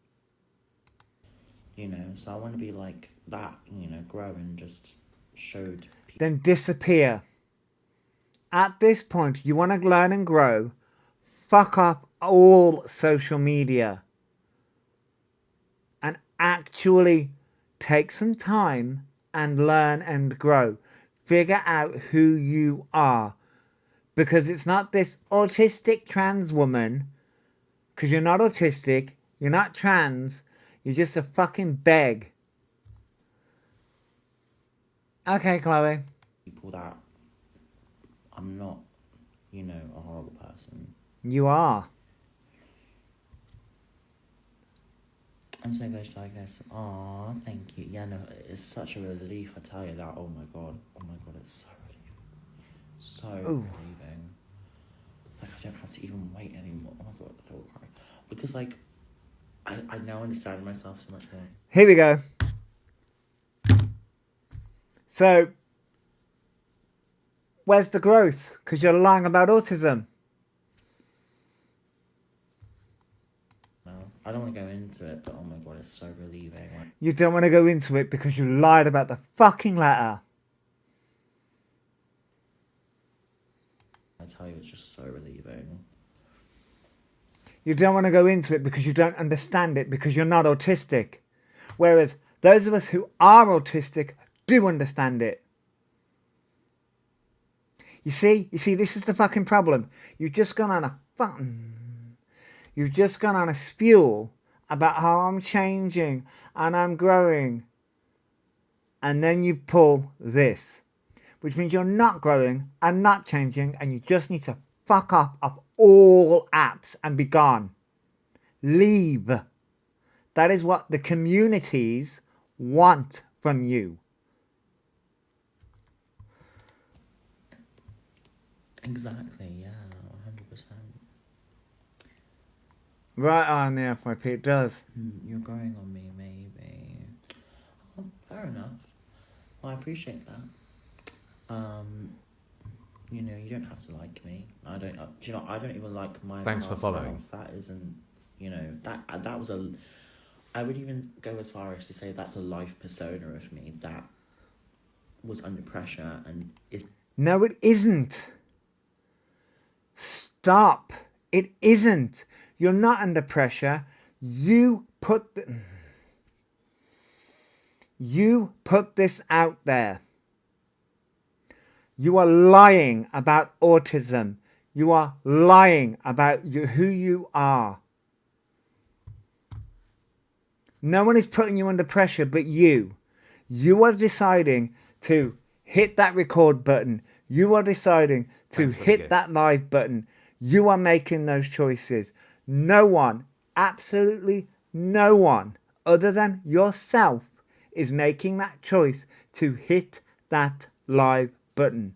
You know, so I want to be like that, you know, grow and just showed people. Then disappear. At this point, you want to learn and grow. Fuck up all social media. And actually take some time and learn and grow. Figure out who you are. Because it's not this autistic trans woman. Because you're not autistic. You're not trans. You're just a fucking beg. Okay, Chloe. People that I'm not, you know, a horrible person. You are. I'm so glad you like this. Aw, thank you. Yeah, no, it's such a relief, I tell you that. Oh my god, it's so relieving. So relieving. Like, I don't have to even wait anymore. Oh my god, I will cry. Because, like, I now understand myself so much more. Here we go. So, where's the growth? Because you're lying about autism. No, I don't want to go into it, but oh my god, it's so relieving. Like, You don't want to go into it because you lied about the fucking letter. I tell you, it's just so relieving. You don't want to go into it because you don't understand it because you're not autistic. Whereas those of us who are autistic do understand it. You see, this is the fucking problem. You've just gone on a spew about how I'm changing and I'm growing. And then you pull this. Which means you're not growing and not changing, and you just need to fuck off all apps and be gone. Leave. That is what the communities want from you. Exactly, yeah, 100%. Right on the FYP, it does. You're growing on me, maybe. Oh, fair enough. Well, I appreciate that. You know, you don't have to like me. I don't. Do you know? I don't even like my. Thanks for past following. self. That isn't. You know, that was a. I would even go as far as to say that's a life persona of me that was under pressure and is. No, it isn't. Stop. It isn't. You're not under pressure. You put this out there. You are lying about autism. You are lying about who you are. No one is putting you under pressure but you. You are deciding to hit that record button. You are deciding to hit that live button. You are making those choices. No one, absolutely no one, other than yourself, is making that choice to hit that live button.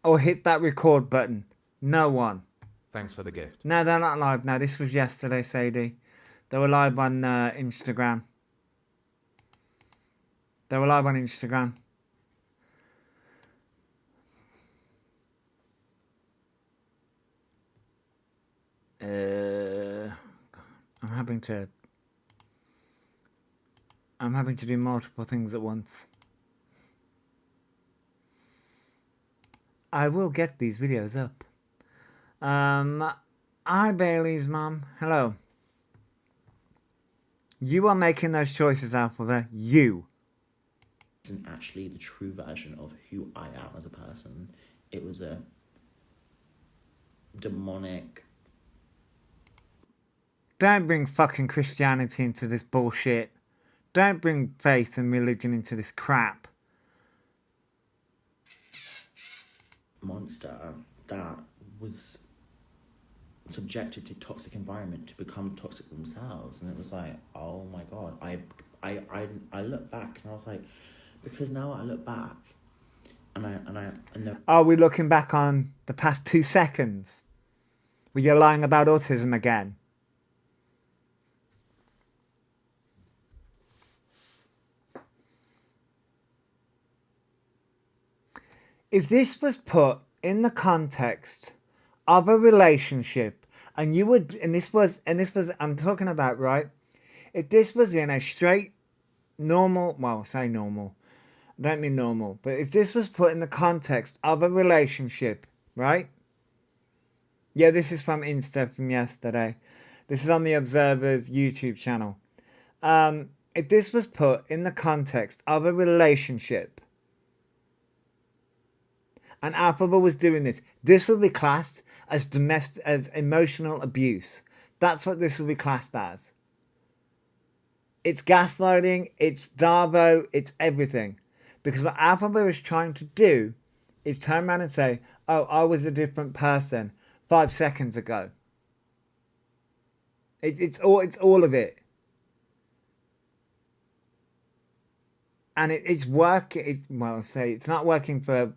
Or hit that record button. No one. Thanks for the gift. No, they're not live now. This was yesterday, Sadie. They were live on Instagram. They were live on Instagram. I'm having to do multiple things at once. I will get these videos up. Hi Bailey's mum. Hello. You are making those choices, Alpha. You. Isn't actually the true version of who I am as a person. It was a demonic. Don't bring fucking Christianity into this bullshit. Don't bring faith and religion into this crap. Monster that was subjected to toxic environment to become toxic themselves, and it was like, oh my god. I look back and I was like, because now I look back and Are we looking back on the past 2 seconds? Were you lying about autism again? If this was put in the context of a relationship, and you would, and this was, I'm talking about, right? If this was in a straight, normal, well, say normal, I don't mean normal, but if this was put in the context of a relationship, right? Yeah, this is from Insta from yesterday. This is on the Observer's YouTube channel. If this was put in the context of a relationship, and Alphaba was doing this would be classed as as emotional abuse. That's what this would be classed as. It's gaslighting, it's Darbo, it's everything. Because what Alphaba is trying to do is turn around and say, oh, I was a different person 5 seconds ago. It's all of it. And it's working, it's not working for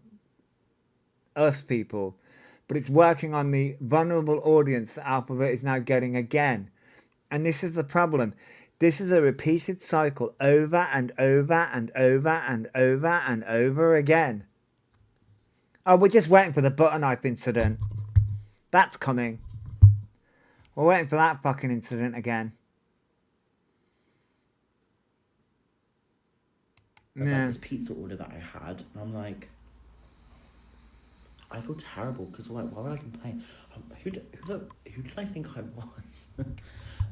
us people, but it's working on the vulnerable audience that Alphabet is now getting again. And this is the problem. This is a repeated cycle over and over and over and over and over again. Oh, we're just waiting for the butter knife incident. That's coming. We're waiting for that fucking incident again. It's like this pizza order that I had, and I'm like, I feel terrible because like, why would I complain? Who did I think I was?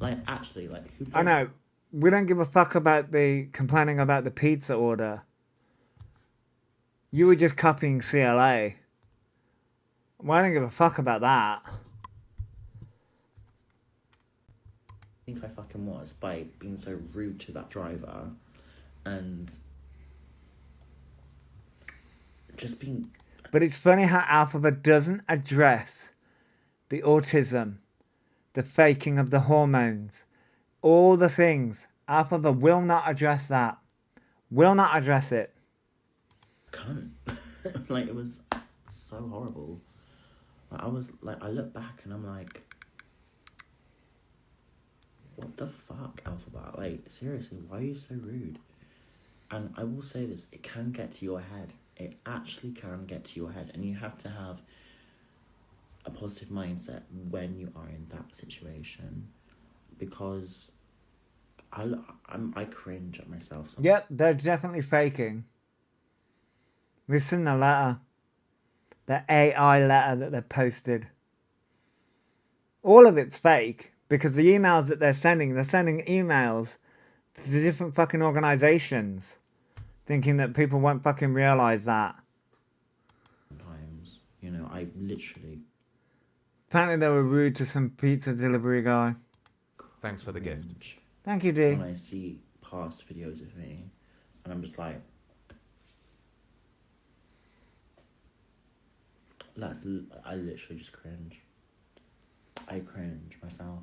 Like, actually, like, who? I know. We don't give a fuck about the complaining about the pizza order. You were just copying CLA. Well, I don't give a fuck about that. I think I fucking was by being so rude to that driver, and just being. But it's funny how Alphabet doesn't address the autism the faking of the hormones, all the things. Alphabet will not address that. Will not address it. Cunt. Like, it was so horrible. Like, I look back and I'm like, what the fuck, Alphabet? Like, seriously, why are you so rude? And I will say this, it can get to your head. It actually can get to your head. And you have to have a positive mindset when you are in that situation. Because I cringe at myself sometimes. Yep, they're definitely faking. Listen to the letter. The AI letter that they posted. All of it's fake. Because the emails that they're sending emails to the different fucking organizations. Thinking that people won't fucking realize that. Sometimes, you know, I literally... Apparently they were rude to some pizza delivery guy. Thanks for the gift. cringe Thank you, D. when I see past videos of me, and I'm just like, I literally just cringe. I cringe myself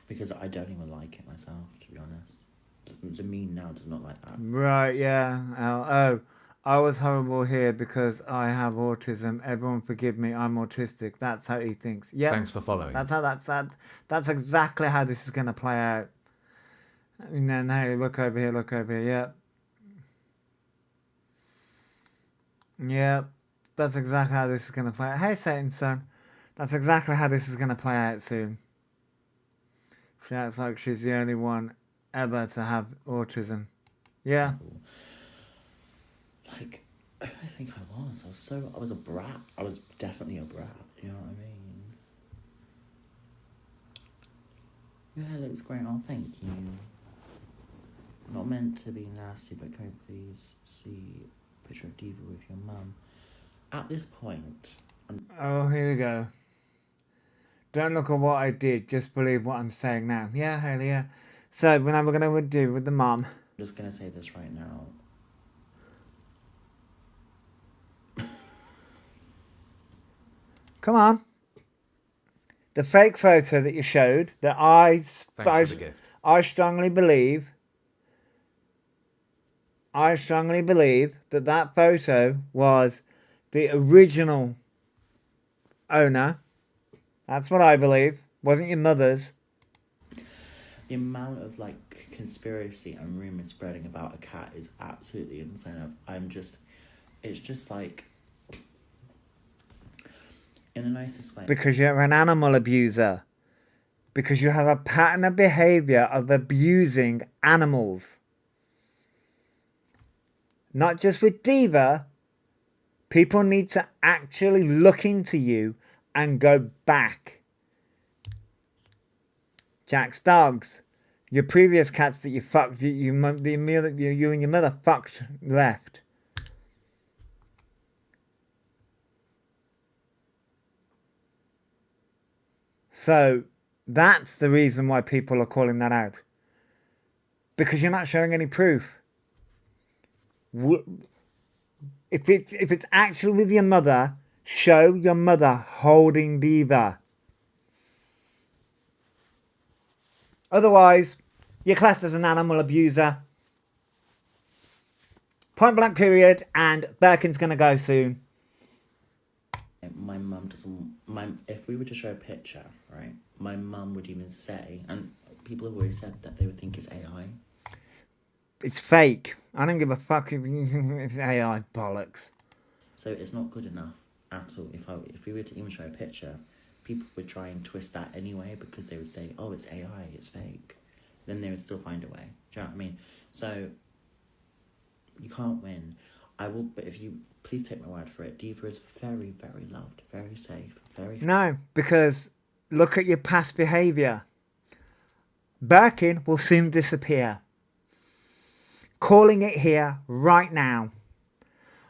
because I don't even like it myself, to be honest. The me now does not like that. Right, yeah. Oh, I was horrible here because I have autism. Everyone forgive me, I'm autistic. That's how he thinks. Yeah. Thanks for following. That's exactly how this is going to play out. And then, hey, look over here, yep. Yep. That's exactly how this is going to play out. Hey, Satan's son. That's exactly how this is going to play out soon. She acts like she's the only one ever to have autism. Yeah. Like, I think I was a brat. I was definitely a brat, you know what I mean? Your hair looks great, oh thank you. Not meant to be nasty, but can we please see a picture of Diva with your mum? At this point, Oh, here we go. Don't look at what I did, just believe what I'm saying now. Yeah, hell yeah. So, what we're going to do with the mom. I'm just gonna say this right now. Come on. The fake photo that you showed, that Thanks for the gift. I strongly believe that that photo was the original owner. That's what I believe. Wasn't your mother's. The amount of like conspiracy and rumors spreading about a cat is absolutely insane. It's just like, in the nicest way. Because you're an animal abuser. Because you have a pattern of behavior of abusing animals. Not just with Diva. People need to actually look into you and go back. Jack's dogs. Your previous cats that you fucked, you and your mother fucked left. So that's the reason why people are calling that out. Because you're not showing any proof. If it's actually with your mother, show your mother holding Diva. Otherwise, you're classed as an animal abuser. Point blank period, and Birkin's gonna go soon. My mum doesn't. If we were to show a picture, right, my mum would even say, and people have always said that they would think it's AI. It's fake. I don't give a fuck if it's AI bollocks. So it's not good enough at all. If we were to even show a picture, people would try and twist that anyway because they would say, "Oh, it's AI, it's fake." Then they would still find a way. Do you know what I mean? So you can't win. But if you please take my word for it, Diva is very, very loved, very safe, very. No, because look at your past behaviour. Birkin will soon disappear. Calling it here right now.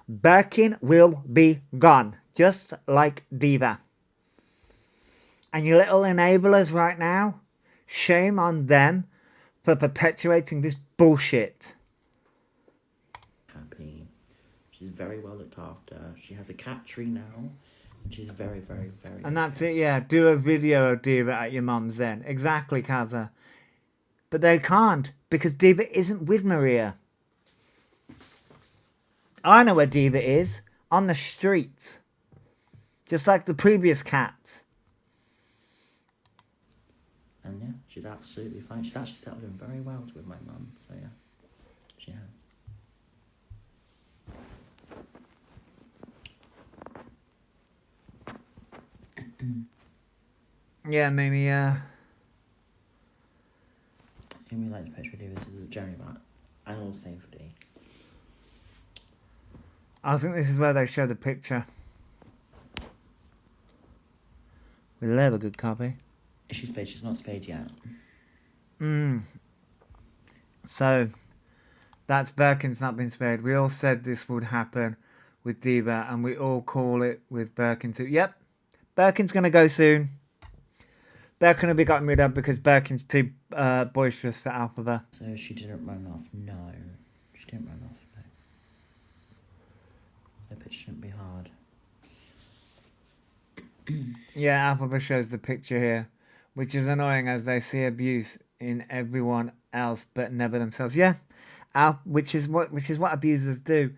Birkin will be gone, just like Diva. And you little enablers right now, shame on them for perpetuating this bullshit. Happy. She's very well looked after. She has a cat tree now. She's very, very, very. And that's it, yeah. Do a video of Diva at your mum's then. Exactly, Kaza. But they can't, because Diva isn't with Maria. I know where Diva is. On the streets. Just like the previous cats. And yeah, she's absolutely fine. She's actually settled in very well with my mum, so yeah, she has. Yeah, maybe, And we like to picture this is a journey about animal safety. I think this is where they show the picture. We'll have a good copy. Is she spayed? She's not spayed yet. So, that's Birkin's not been spared. We all said this would happen with Diva, and we all call it with Birkin too. Yep, Birkin's going to go soon. Birkin will be gotten rid of because Birkin's too boisterous for Alphaba. So she didn't run off? No. She didn't run off, no. The picture shouldn't be hard. Yeah, Alphaba shows the picture here, which is annoying as they see abuse in everyone else but never themselves. Yeah, which is what abusers do.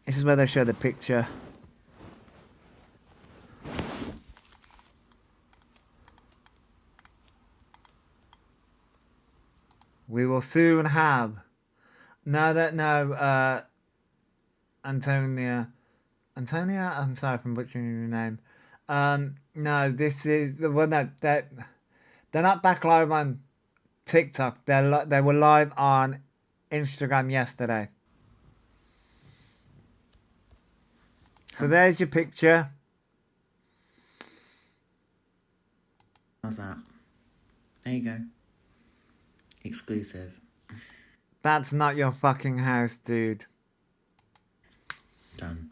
This is where they show the picture. We will soon have. Antonia. Antonia? I'm sorry if I'm butchering your name. No, this is the one that they're not back live on TikTok. They were live on Instagram yesterday. So there's your picture. How's that? There you go. Exclusive. That's not your fucking house, dude. Done.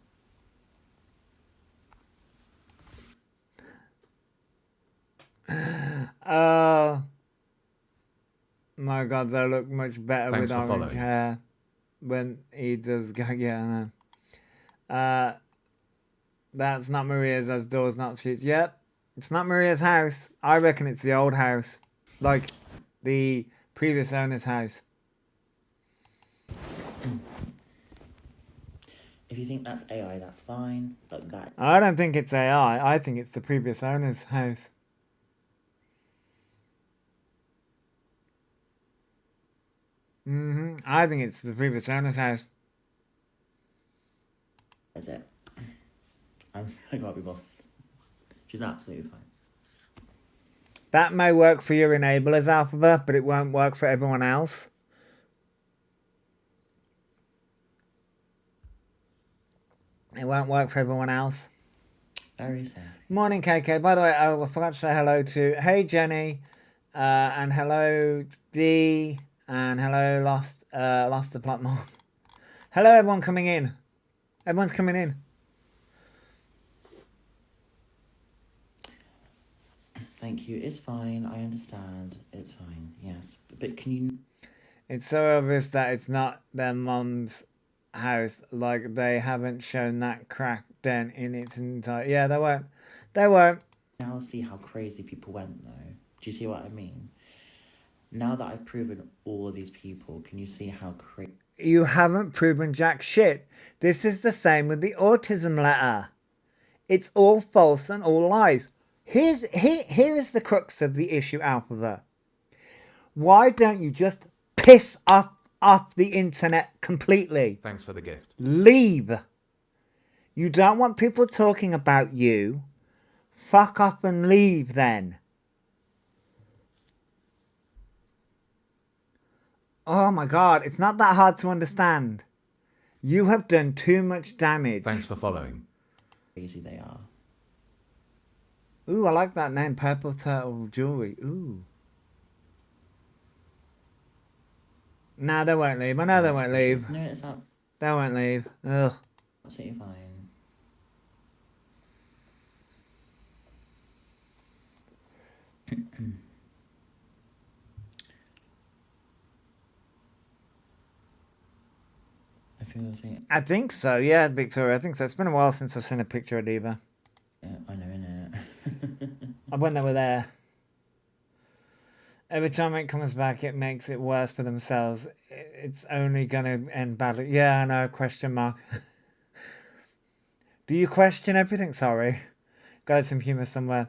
Oh my god, they look much better Thanks with for orange following. hair when he does go. Yeah, I know. That's not Maria's. As doors, not streets. Yep, it's not Maria's house. I reckon it's the old house, like the previous owner's house. If you think that's AI, that's fine. But that I don't think it's AI. I think it's the previous owner's house. I think it's the previous owner's house. is it. I can't be bothered. She's absolutely fine. That may work for your enablers, Alphabet, but it won't work for everyone else. It won't work for everyone else. Very sad. Morning, KK. By the way, I forgot to say hello to Hey Jenny, and hello Dee, and hello Lost the Plot More. Hello, everyone coming in. Everyone's coming in. Thank you. It's fine. I understand. It's fine. Yes. But can you... It's so obvious that it's not their mum's house. Like, they haven't shown that crack dent in its entire... Yeah, they won't. They won't. now see how crazy people went, though? Do you see what I mean? Now that I've proven all of these people, can you see how crazy... You haven't proven jack shit. This is the same with the autism letter. It's all false and all lies. Here is the crux of the issue, Alphabet. Why don't you just piss off the internet completely? Thanks for the gift. Leave. You don't want people talking about you. Fuck off and leave then. Oh my god, it's not that hard to understand. You have done too much damage. Thanks for following. crazy they are. Ooh, I like that name, Purple Turtle Jewelry. Ooh. Nah, they won't leave. I know they won't leave. No, it's not. They won't leave. Ugh. Absolutely fine. I true. I think so, yeah, Victoria. I think so. It's been a while since I've seen a picture of Diva. Yeah, I know, innit? When they were there. Every time it comes back, it makes it worse for themselves. It's only gonna end badly. Yeah, I know, question mark. Do you question everything? Sorry. Got some humour somewhere.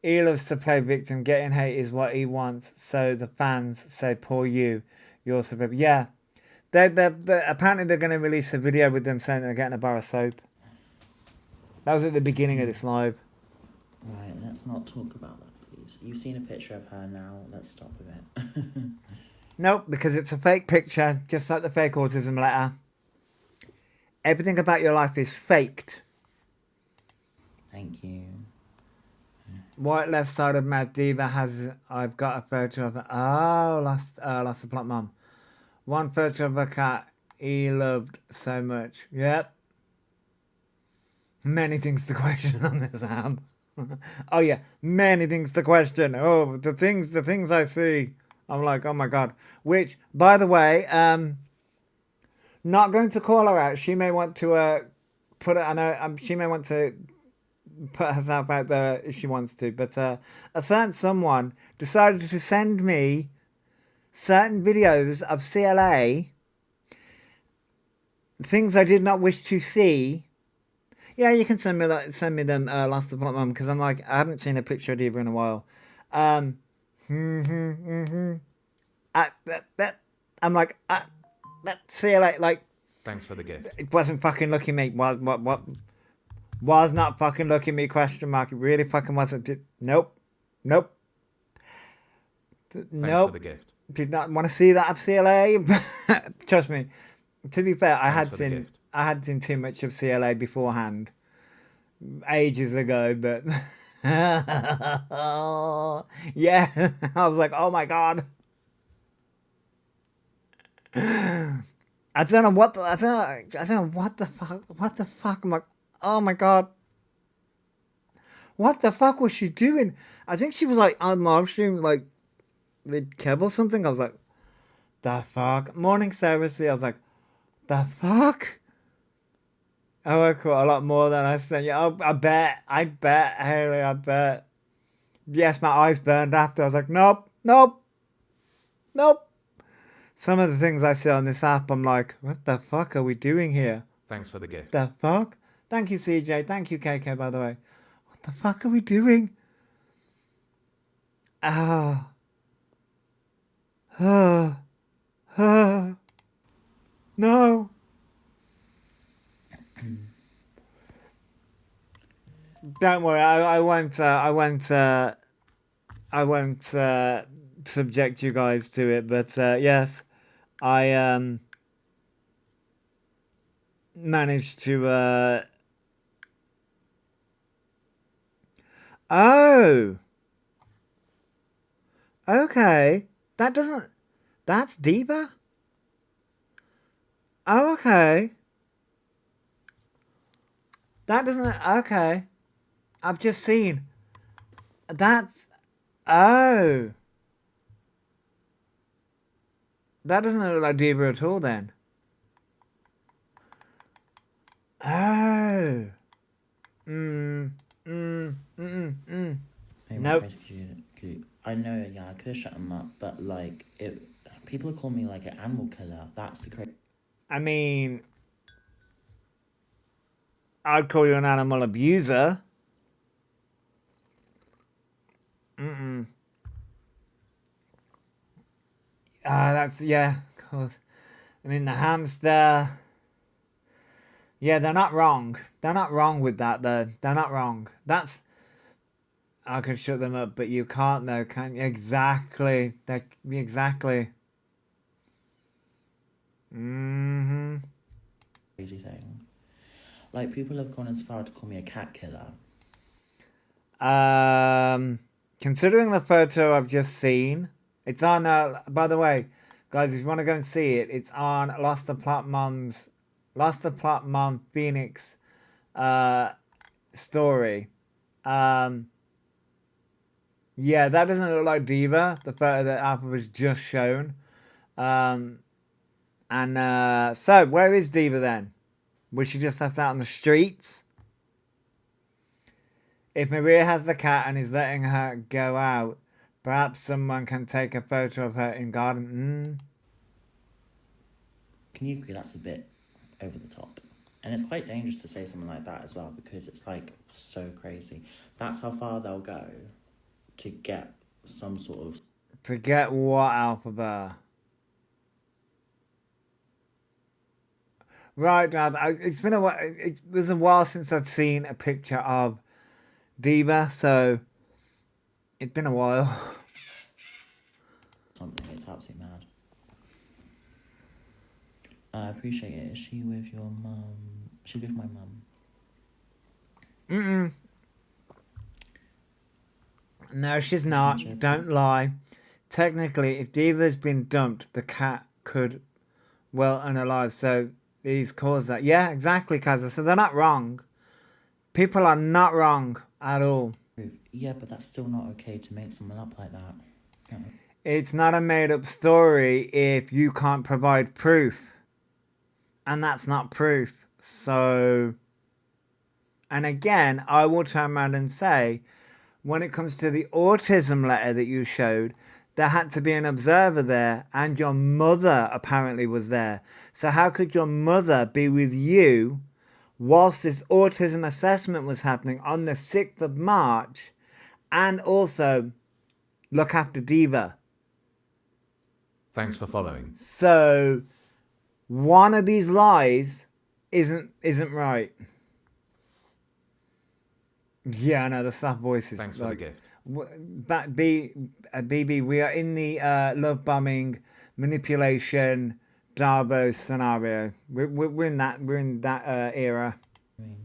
He loves to play victim. Getting hate is what he wants. So the fans say, poor you. You're so baby. Yeah. Apparently they're going to release a video with them saying they're getting a bar of soap. That was at the beginning of this live. Right, let's not talk about that, please. You've seen a picture of her now. Let's stop with it. Nope, because it's a fake picture, just like the fake autism letter. Everything about your life is faked. Thank you. White left side of Mad Diva has... I've got a photo of her. Oh, lost the plot mum. One photo of a cat he loved so much. Yep. Many things to question on this app. Oh yeah, many things to question. Oh, the things I see. I'm like, oh my god. Which, by the way, not going to call her out. She may want to put it. I know she may want to put herself out there if she wants to. But a certain someone decided to send me certain videos of CLA, things I did not wish to see. Yeah, you can send me them last of Mum, because I'm like, I haven't seen a picture of Diva in a while. I'm like, that CLA, like. Thanks for the gift. It wasn't fucking looking me. What? Was not fucking looking me? Question mark. It really fucking wasn't. Nope. Thanks for the gift. Did not want to see that of CLA. Trust me. To be fair, I had seen too much of CLA beforehand, ages ago. But yeah, I was like, oh my god. I don't know what the fuck. I'm like, oh my god. What the fuck was she doing? I think she was like on live stream, like with Kev or something. I was like, the fuck? Morning seriously, I was like, the fuck? Oh, I caught a lot more than I sent you. Oh, I bet, Haley, I bet. Yes, my eyes burned after. I was like, nope. Some of the things I see on this app, I'm like, what the fuck are we doing here? Thanks for the gift. The fuck? Thank you, CJ. Thank you, KK, by the way. What the fuck are we doing? No. Don't worry, I won't subject you guys to it, but yes, I managed to oh, okay, that's Diva. Oh, okay, that doesn't, okay, I've just seen that's, oh, that doesn't look like Diva at all then. Oh. Nope. I know, yeah, I could have shut him up, but like, people call me like an animal killer. That's the crazy. I mean, I'd call you an animal abuser. That's, yeah, of course. I mean, the hamster. Yeah, they're not wrong. They're not wrong with that, though. They're not wrong. That's... I could shut them up, but you can't, though, can you? Exactly. Exactly. Crazy thing. Like, people have gone as far to call me a cat killer. Considering the photo I've just seen, it's on, by the way, guys, if you want to go and see it, it's on Lost the Plot Mom Phoenix story. Yeah, that doesn't look like Diva, the photo that Alpha was just shown. And so, where is Diva then? Was she just left out on the streets? If Maria has the cat and is letting her go out, perhaps someone can take a photo of her in garden. Can you agree that's a bit over the top? And it's quite dangerous to say something like that as well, because it's like so crazy. That's how far they'll go to get some sort of... To get what, Alphabet? Right, Dad. It's been a while. It was a while since I'd seen a picture of Diva, so it's been a while. Something. It's absolutely mad. I appreciate it. Is she with your mum? She's with my mum. No, she's not. Don't lie. Technically, if Diva's been dumped, the cat could well unalive. So he's caused that. Yeah, exactly, Kaza. So they're not wrong. People are not wrong at all. Yeah, but that's still not okay to make someone up like that. Yeah. It's not a made-up story if you can't provide proof. And that's not proof. So, and again, I will turn around and say, when it comes to the autism letter that you showed, there had to be an observer there, and your mother apparently was there. So how could your mother be with you whilst this autism assessment was happening on the 6th of March and also look after Diva? Thanks for following. So one of these lies isn't right. Yeah, I know, the soft voice is... Thanks for the gift. BB, we are in the love bombing, manipulation, Darbo scenario. We're in that era. I mean,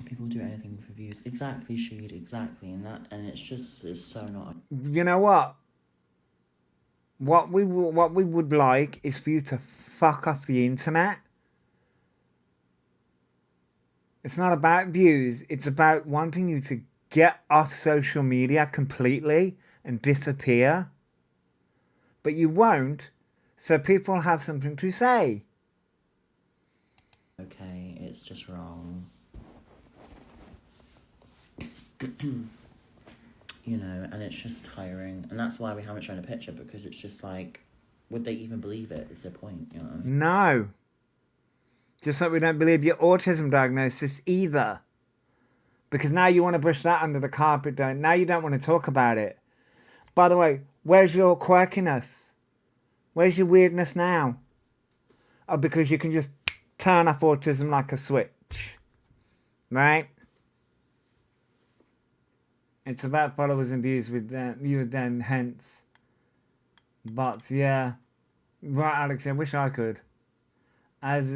people do anything for views. Exactly, Sheed, exactly. And it's so not... You know what? What we would like is for you to fuck off the internet. It's not about views. It's about wanting you to get off social media completely and disappear. But you won't, so people have something to say. Okay, it's just wrong. You know, and it's just tiring. And that's why we haven't shown a picture, because it's just like, would they even believe it? Is their point, you know? No. Just like we don't believe your autism diagnosis either. Because now you want to brush that under the carpet, now you don't want to talk about it. By the way, where's your quirkiness? Where's your weirdness now? Oh, because you can just turn off autism like a switch. Right? It's about followers and views with you then, hence. Bots, yeah. Right, Alex, I wish I could. As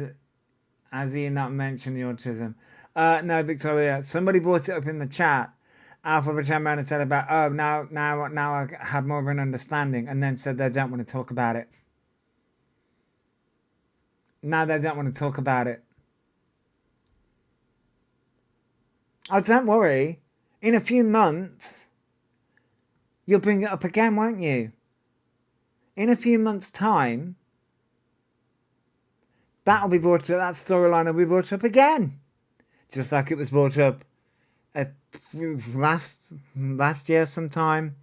he not mentioned the autism. No, Victoria, somebody brought it up in the chat. Alpha turned around and said about, oh, now I have more of an understanding, and then said they don't want to talk about it. Now they don't want to talk about it. Oh, don't worry. In a few months, you'll bring it up again, won't you? In a few months' time, that'll be brought up, that storyline will be brought up again. Just like it was brought up last year sometime.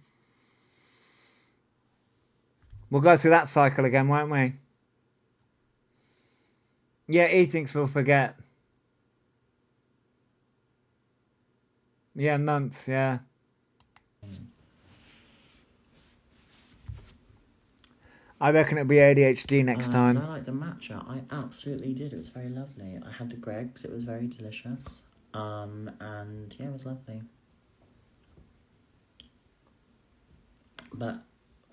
We'll go through that cycle again, won't we? Yeah, he thinks we'll forget. Yeah, months, yeah. I reckon it'll be ADHD next time. I like the matcha. I absolutely did. It was very lovely. I had the Greggs. It was very delicious. And yeah, it was lovely. But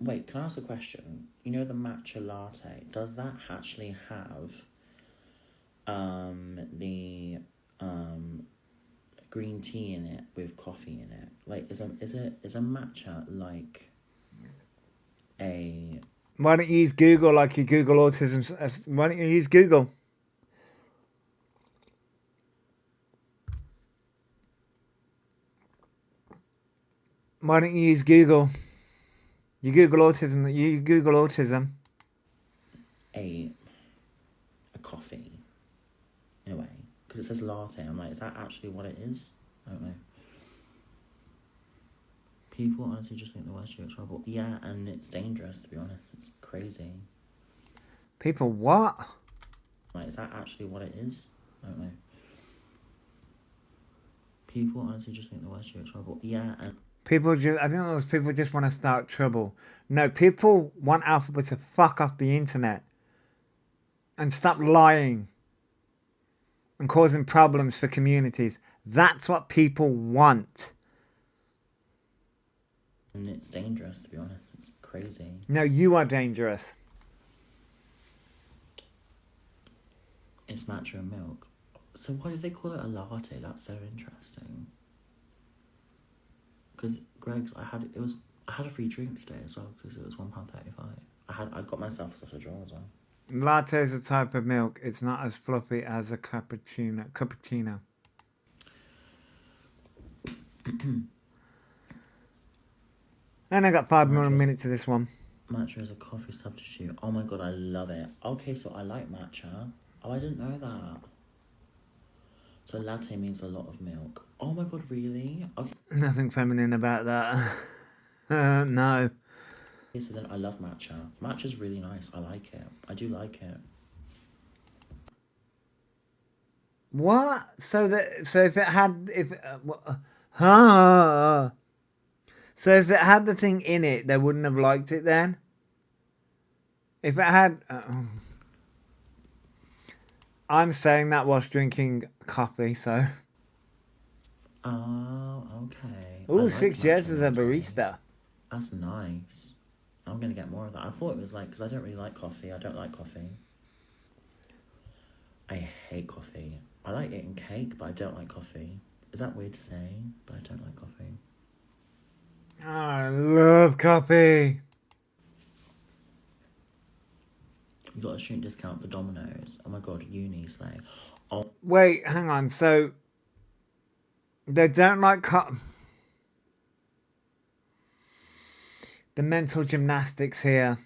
wait, can I ask a question? You know the matcha latte, does that actually have the green tea in it with coffee in it? Like, is a matcha like a... Why don't you use Google like you Google autism? Why don't you use Google? Why don't you use Google? You Google autism. You Google autism. A coffee, in a way, because it says latte. I'm like, is that actually what it is? I don't know. People honestly just think the worst shit is trouble. Yeah, and it's dangerous, to be honest. It's crazy. People what? Like, is that actually what it is? I don't know. People honestly just think the worst shit is trouble. Yeah, and People just, I think those people just want to start trouble. No, people want Alphabet to fuck off the internet and stop lying and causing problems for communities. That's what people want. it's dangerous, to be honest. It's crazy. No, you are dangerous. It's matcha and milk. So why did they call it a latte? That's so interesting. Because Greg's, I had a free drink today as well because it was £1.35. I got myself a sausage roll as well. Latte is a type of milk. It's not as fluffy as a cappuccino. And I got 5 more minutes of this one. Matcha is a coffee substitute. Oh my god, I love it. Okay, so I like matcha. Oh, I didn't know that. So latte means a lot of milk. Oh my god, really? Okay. Nothing feminine about that. No. Okay, so then I love matcha. Matcha's really nice. I like it. I do like it. What? So if it had so if it had the thing in it, they wouldn't have liked it then. If it had, I'm saying that whilst drinking coffee. So. Oh, okay. Ooh, like 6 years matcha as a latte. barista. That's nice. I'm gonna get more of that. I thought it was like, because I don't really like coffee. I don't like coffee. I hate coffee. I like eating cake, but I don't like coffee. Is that weird to say? But I don't like coffee. Oh, I love coffee. You got a student discount for Domino's. Oh my god, uni slay. Oh, Wait, hang on. So they don't like the mental gymnastics here.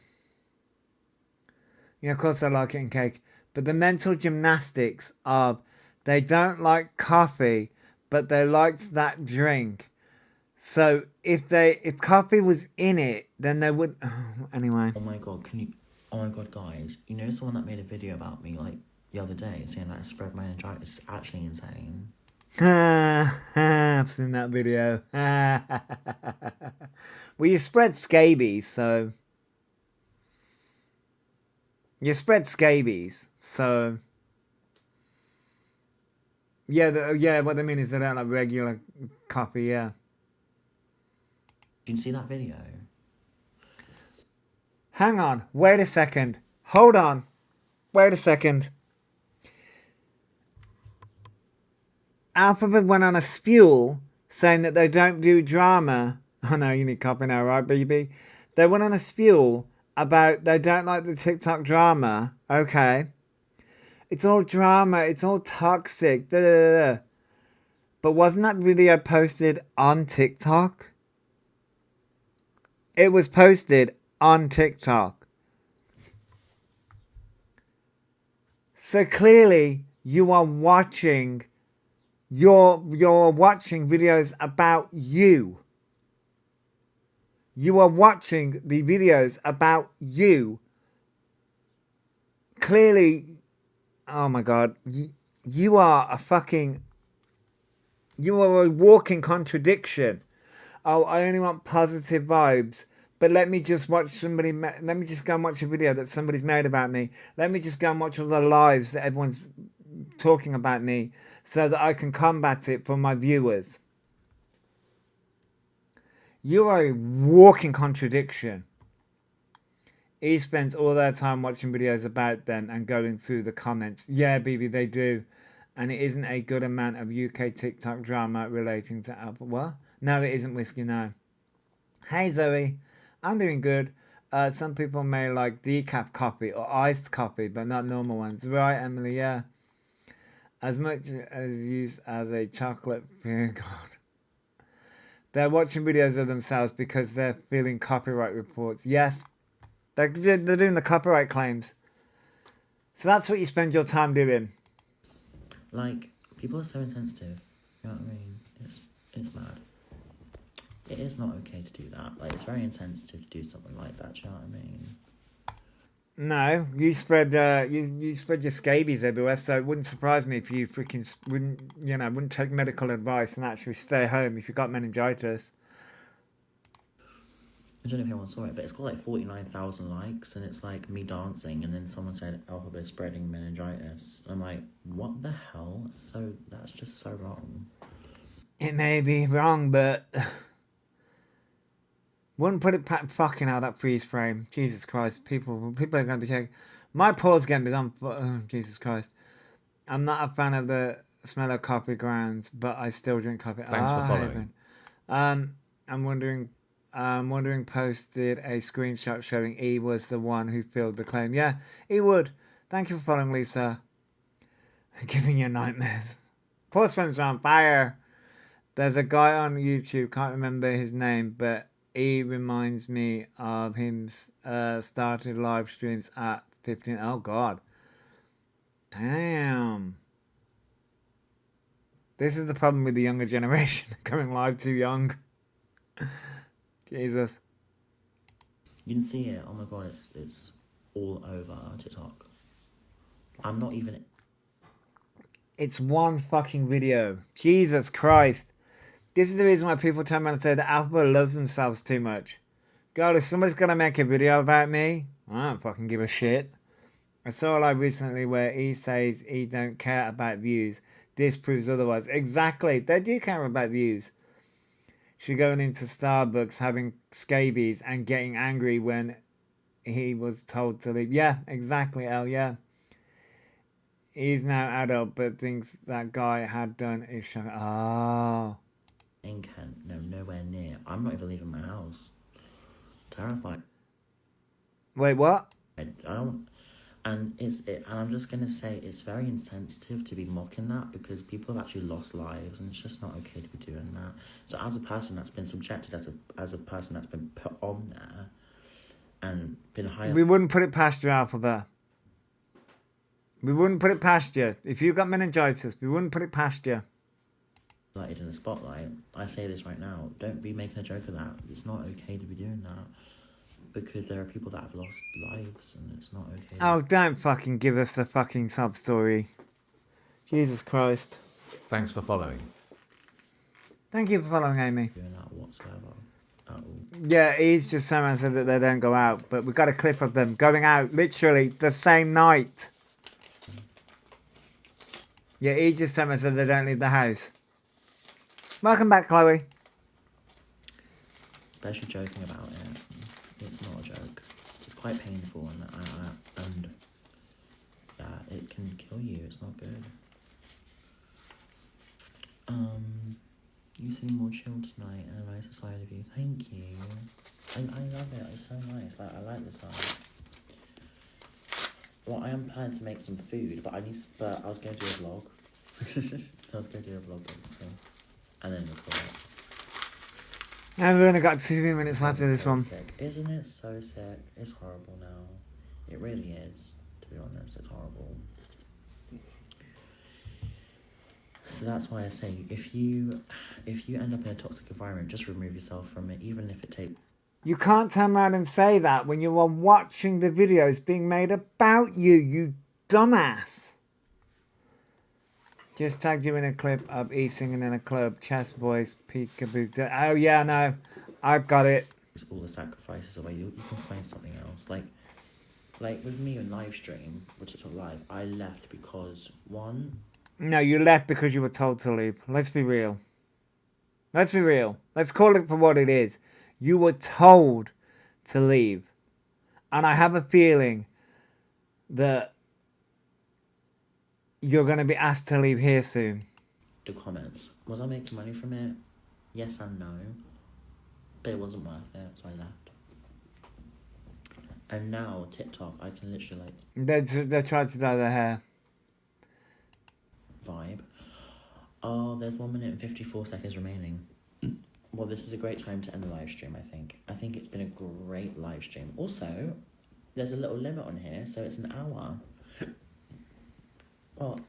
Yeah, of course I like it in cake. But the mental gymnastics of they don't like coffee, but they liked that drink. So if coffee was in it, then they would. Anyway. oh my god, oh my god, guys. You know someone that made a video about me like the other day saying that I spread meningitis is actually insane. I've seen that video. Well, you spread scabies, so. You spread scabies, so. Yeah, what they mean is they don't like regular coffee, yeah. Did you see that video? Hang on, wait a second. Hold on. Wait a second. Alphabet went on a spew saying that they don't do drama. Oh no, you need coffee now, right, baby? They went on a spew about they don't like the TikTok drama. Okay. It's all drama. It's all toxic. Da, da, da, da. But wasn't that video posted on TikTok? It was posted on TikTok. So clearly you are watching you're watching videos about you. You are watching the videos about you. Clearly, oh my god, you are a walking contradiction. Oh, I only want positive vibes. But let me just go and watch a video that somebody's made about me. Let me just go and watch all the lives that everyone's talking about me so that I can combat it for my viewers. You are a walking contradiction. He spends all their time watching videos about them and going through the comments. Yeah, baby, they do. And it isn't a good amount of UK TikTok drama relating to Alpha. What? No, it isn't whiskey, no. Hey, Zoe. I'm doing good. Some people may like decaf coffee or iced coffee, but not normal ones. Right, Emily, yeah. As much as used as a chocolate. God. They're watching videos of themselves because they're feeling copyright reports. Yes, they're doing the copyright claims. So that's what you spend your time doing. Like, people are so insensitive. You know what I mean? It's mad. It is not okay to do that. Like, it's very insensitive to do something like that. Do you know what I mean? No, you spread you spread your scabies everywhere, so it wouldn't surprise me if you freaking wouldn't take medical advice and actually stay home if you got meningitis. I don't know if anyone saw it, but it's got like 49,000 likes, and it's like me dancing, and then someone said Alphabet spreading meningitis. I'm like, what the hell? That's just so wrong. It may be wrong, but wouldn't put it fucking out that freeze frame. Jesus Christ, people are going to be checking. My pause game is on. Oh, Jesus Christ, I'm not a fan of the smell of coffee grounds, but I still drink coffee. Thanks for following. I'm wondering posted a screenshot showing E was the one who filled the claim. Yeah, E would. Thank you for following, Lisa. Giving you nightmares. Pause friends are on fire. There's a guy on YouTube, can't remember his name, but he reminds me of him started live streams at 15. Oh, God. Damn. This is the problem with the younger generation, coming live too young. Jesus. You can see it. Oh my god, it's all over TikTok. I'm not even... It's one fucking video. Jesus Christ. This is the reason why people turn around and say that Alphabet loves themselves too much. God, if somebody's gonna make a video about me, I don't fucking give a shit. I saw a live recently where he says he don't care about views. This proves otherwise. Exactly. They do care about views. She going into Starbucks having scabies and getting angry when he was told to leave. Yeah, exactly, El, yeah. He's now adult, but thinks that guy had done is shocking. Oh. In Kent, no, nowhere near. I'm not even leaving my house. Terrified. Wait, what? I don't... And I'm just gonna say it's very insensitive to be mocking that, because people have actually lost lives, and it's just not okay to be doing that. So as a person that's been subjected, as a person that's been put on there and been highlighted, We wouldn't put it past you, Alphabet. We wouldn't put it past you. If you got meningitis, we wouldn't put it past you. in the spotlight, I say this right now: don't be making a joke of that. It's not okay to be doing that, because there are people that have lost lives, and it's not okay. Oh, don't fucking give us the fucking sub story. Jesus Christ. Thanks for following. Thank you for following, Amy. Doing that whatsoever at all. Yeah, he's just someone said that they don't go out, but we've got a clip of them going out literally the same night. Yeah, he just someone said they don't leave the house. Welcome back, Chloe. Especially joking about it. It's not a joke. It's quite painful, and yeah, it can kill you. It's not good. You seem more chilled tonight, and a nicer side of you. Thank you. I love it. It's so nice. Like, I like this one. Well, I am planning to make some food, but I was going to do a vlog. So I was going to do a vlog and then record it. And we've only got 2 minutes left of this so one. Sick. Isn't it so sick? It's horrible now. It really is, to be honest. It's horrible. So that's why I say, if you end up in a toxic environment, just remove yourself from it, even if it takes... You can't turn around and say that when you are watching the videos being made about you, you dumbass. Just tagged you in a clip of E singing in a club, chest voice, peekaboo. Oh yeah, no, I've got it. all the sacrifices away. You can find something else. Like with me on live stream, which I took live, I left because one... No, you left because you were told to leave. Let's be real. Let's be real. Let's call it for what it is. You were told to leave. And I have a feeling that you're going to be asked to leave here soon. The comments. Was I making money from it? Yes and no. But it wasn't worth it, so I left. And now, TikTok, I can literally They're trying to dye their hair. Vibe. Oh, there's 1 minute and 54 seconds remaining. Well, this is a great time to end the live stream, I think. I think it's been a great live stream. Also, there's a little limit on here, so it's an hour. Well,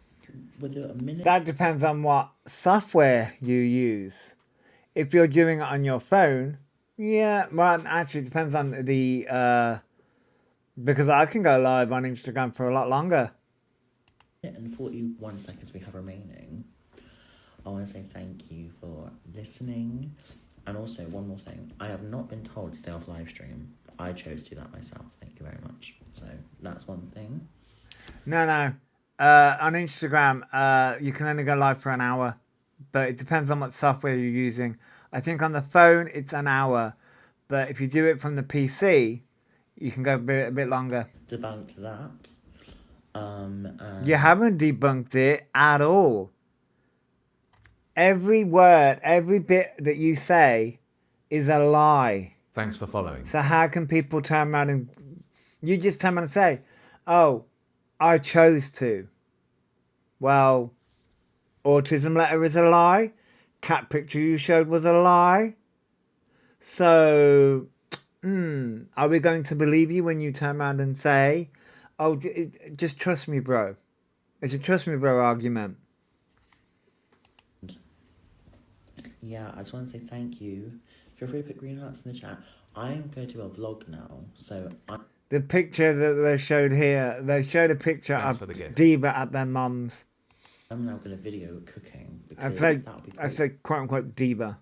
we'll do it a minute. That depends on what software you use. If you're doing it on your phone, yeah, well, actually, it depends on the, because I can go live on Instagram for a lot longer. And 41 seconds we have remaining. I want to say thank you for listening. And also, one more thing. I have not been told to stay off live stream. I chose to do that myself. Thank you very much. So, that's one thing. No. On Instagram, you can only go live for an hour. But it depends on what software you're using. I think on the phone, it's an hour. But if you do it from the PC, you can go a bit longer. Debunked that. You haven't debunked it at all. Every word, every bit that you say is a lie. Thanks for following. So how can people turn around and... You just turn around and say, oh, I chose to. Well, autism letter is a lie. Cat picture you showed was a lie. So, are we going to believe you when you turn around and say, oh, just trust me, bro? It's a trust me, bro argument. Yeah, I just want to say thank you. Feel free to put green hearts in the chat. I am going to do a vlog now, so The picture that they showed here, they showed a picture Thanks of for the gift. Diva at their mum's. I'm now going to video cooking I because say, that'll be I great say, quote unquote, Diva.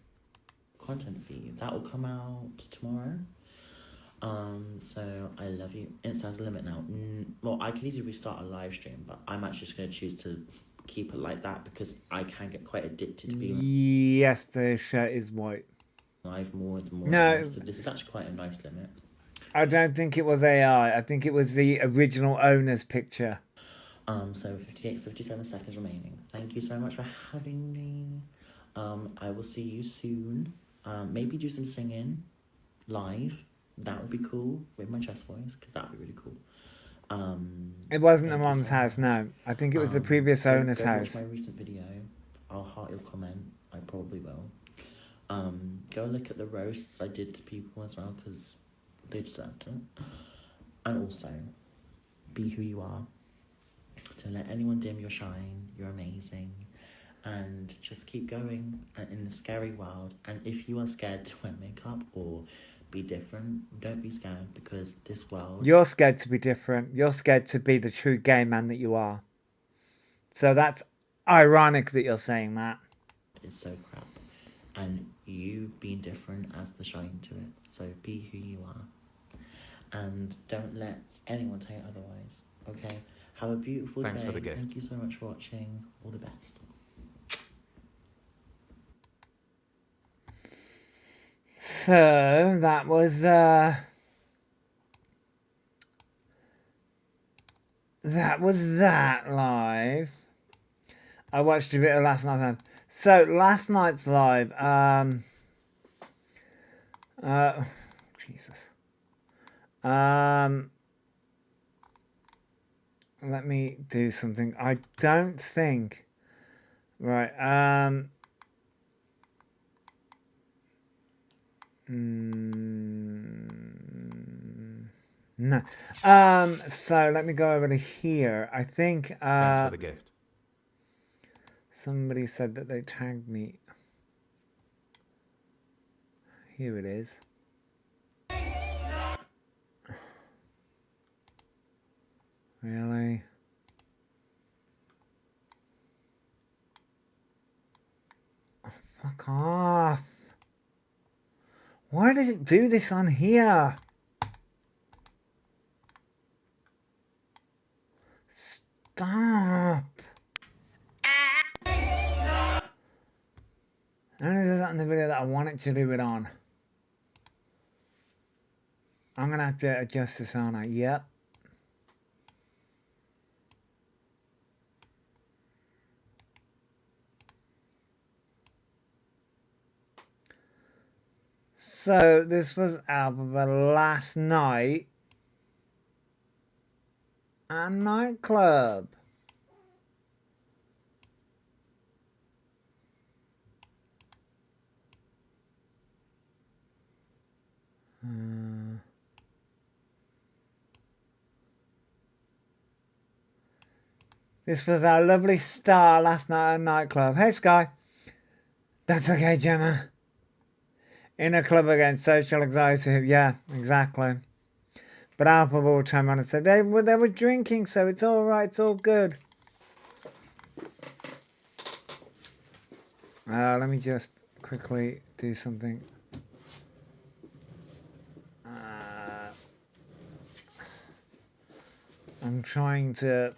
content for you. That will come out tomorrow. So I love you. Insta's limit now. Well, I could easily restart a live stream, but I'm actually just going to choose to keep it like that because I can get quite addicted to being Yes, the shirt is white. live more and more. No. So this is actually quite a nice limit. I don't think it was AI. I think it was the original owner's picture. So 57 seconds remaining. Thank you so much for having me. I will see you soon. Maybe do some singing live. That would be cool with my chest voice because that would be really cool. It wasn't the thank you mum's so house, much. no. I think it was the previous owner's go house. watch my recent video. I'll heart your comment. I probably will. Go look at the roasts I did to people as well because they deserved it. And also, be who you are. Don't let anyone dim your shine. You're amazing. And just keep going in the scary world. And if you are scared to wear makeup or be different, don't be scared because this world... You're scared to be different. You're scared to be the true gay man that you are. So that's ironic that you're saying that. is so crap. And you being different adds the shine to it. So be who you are. And don't let anyone tell you otherwise. Okay? Have a beautiful Thanks day. for the gift. Thank you so much for watching. All the best. So that was that live. I watched a bit of last night's live. So last night's live, Jesus. Let me do something. I don't think. Right. No. So let me go over to here. I think Thanks for the gift. somebody said that they tagged me. Here it is. Really? Oh, fuck off. Why does it do this on here? Stop. I only do that in the video that I want it to do it on. I'm gonna have to adjust this on it. Yep. So this was Alphabet last night at nightclub. This was our lovely star last night at a nightclub. Hey, Sky. That's okay, Gemma. In a club again, social anxiety. Yeah, exactly. But Alpha will chime on and said they were drinking, so it's all right, it's all good. Let me just quickly do something. I'm trying to...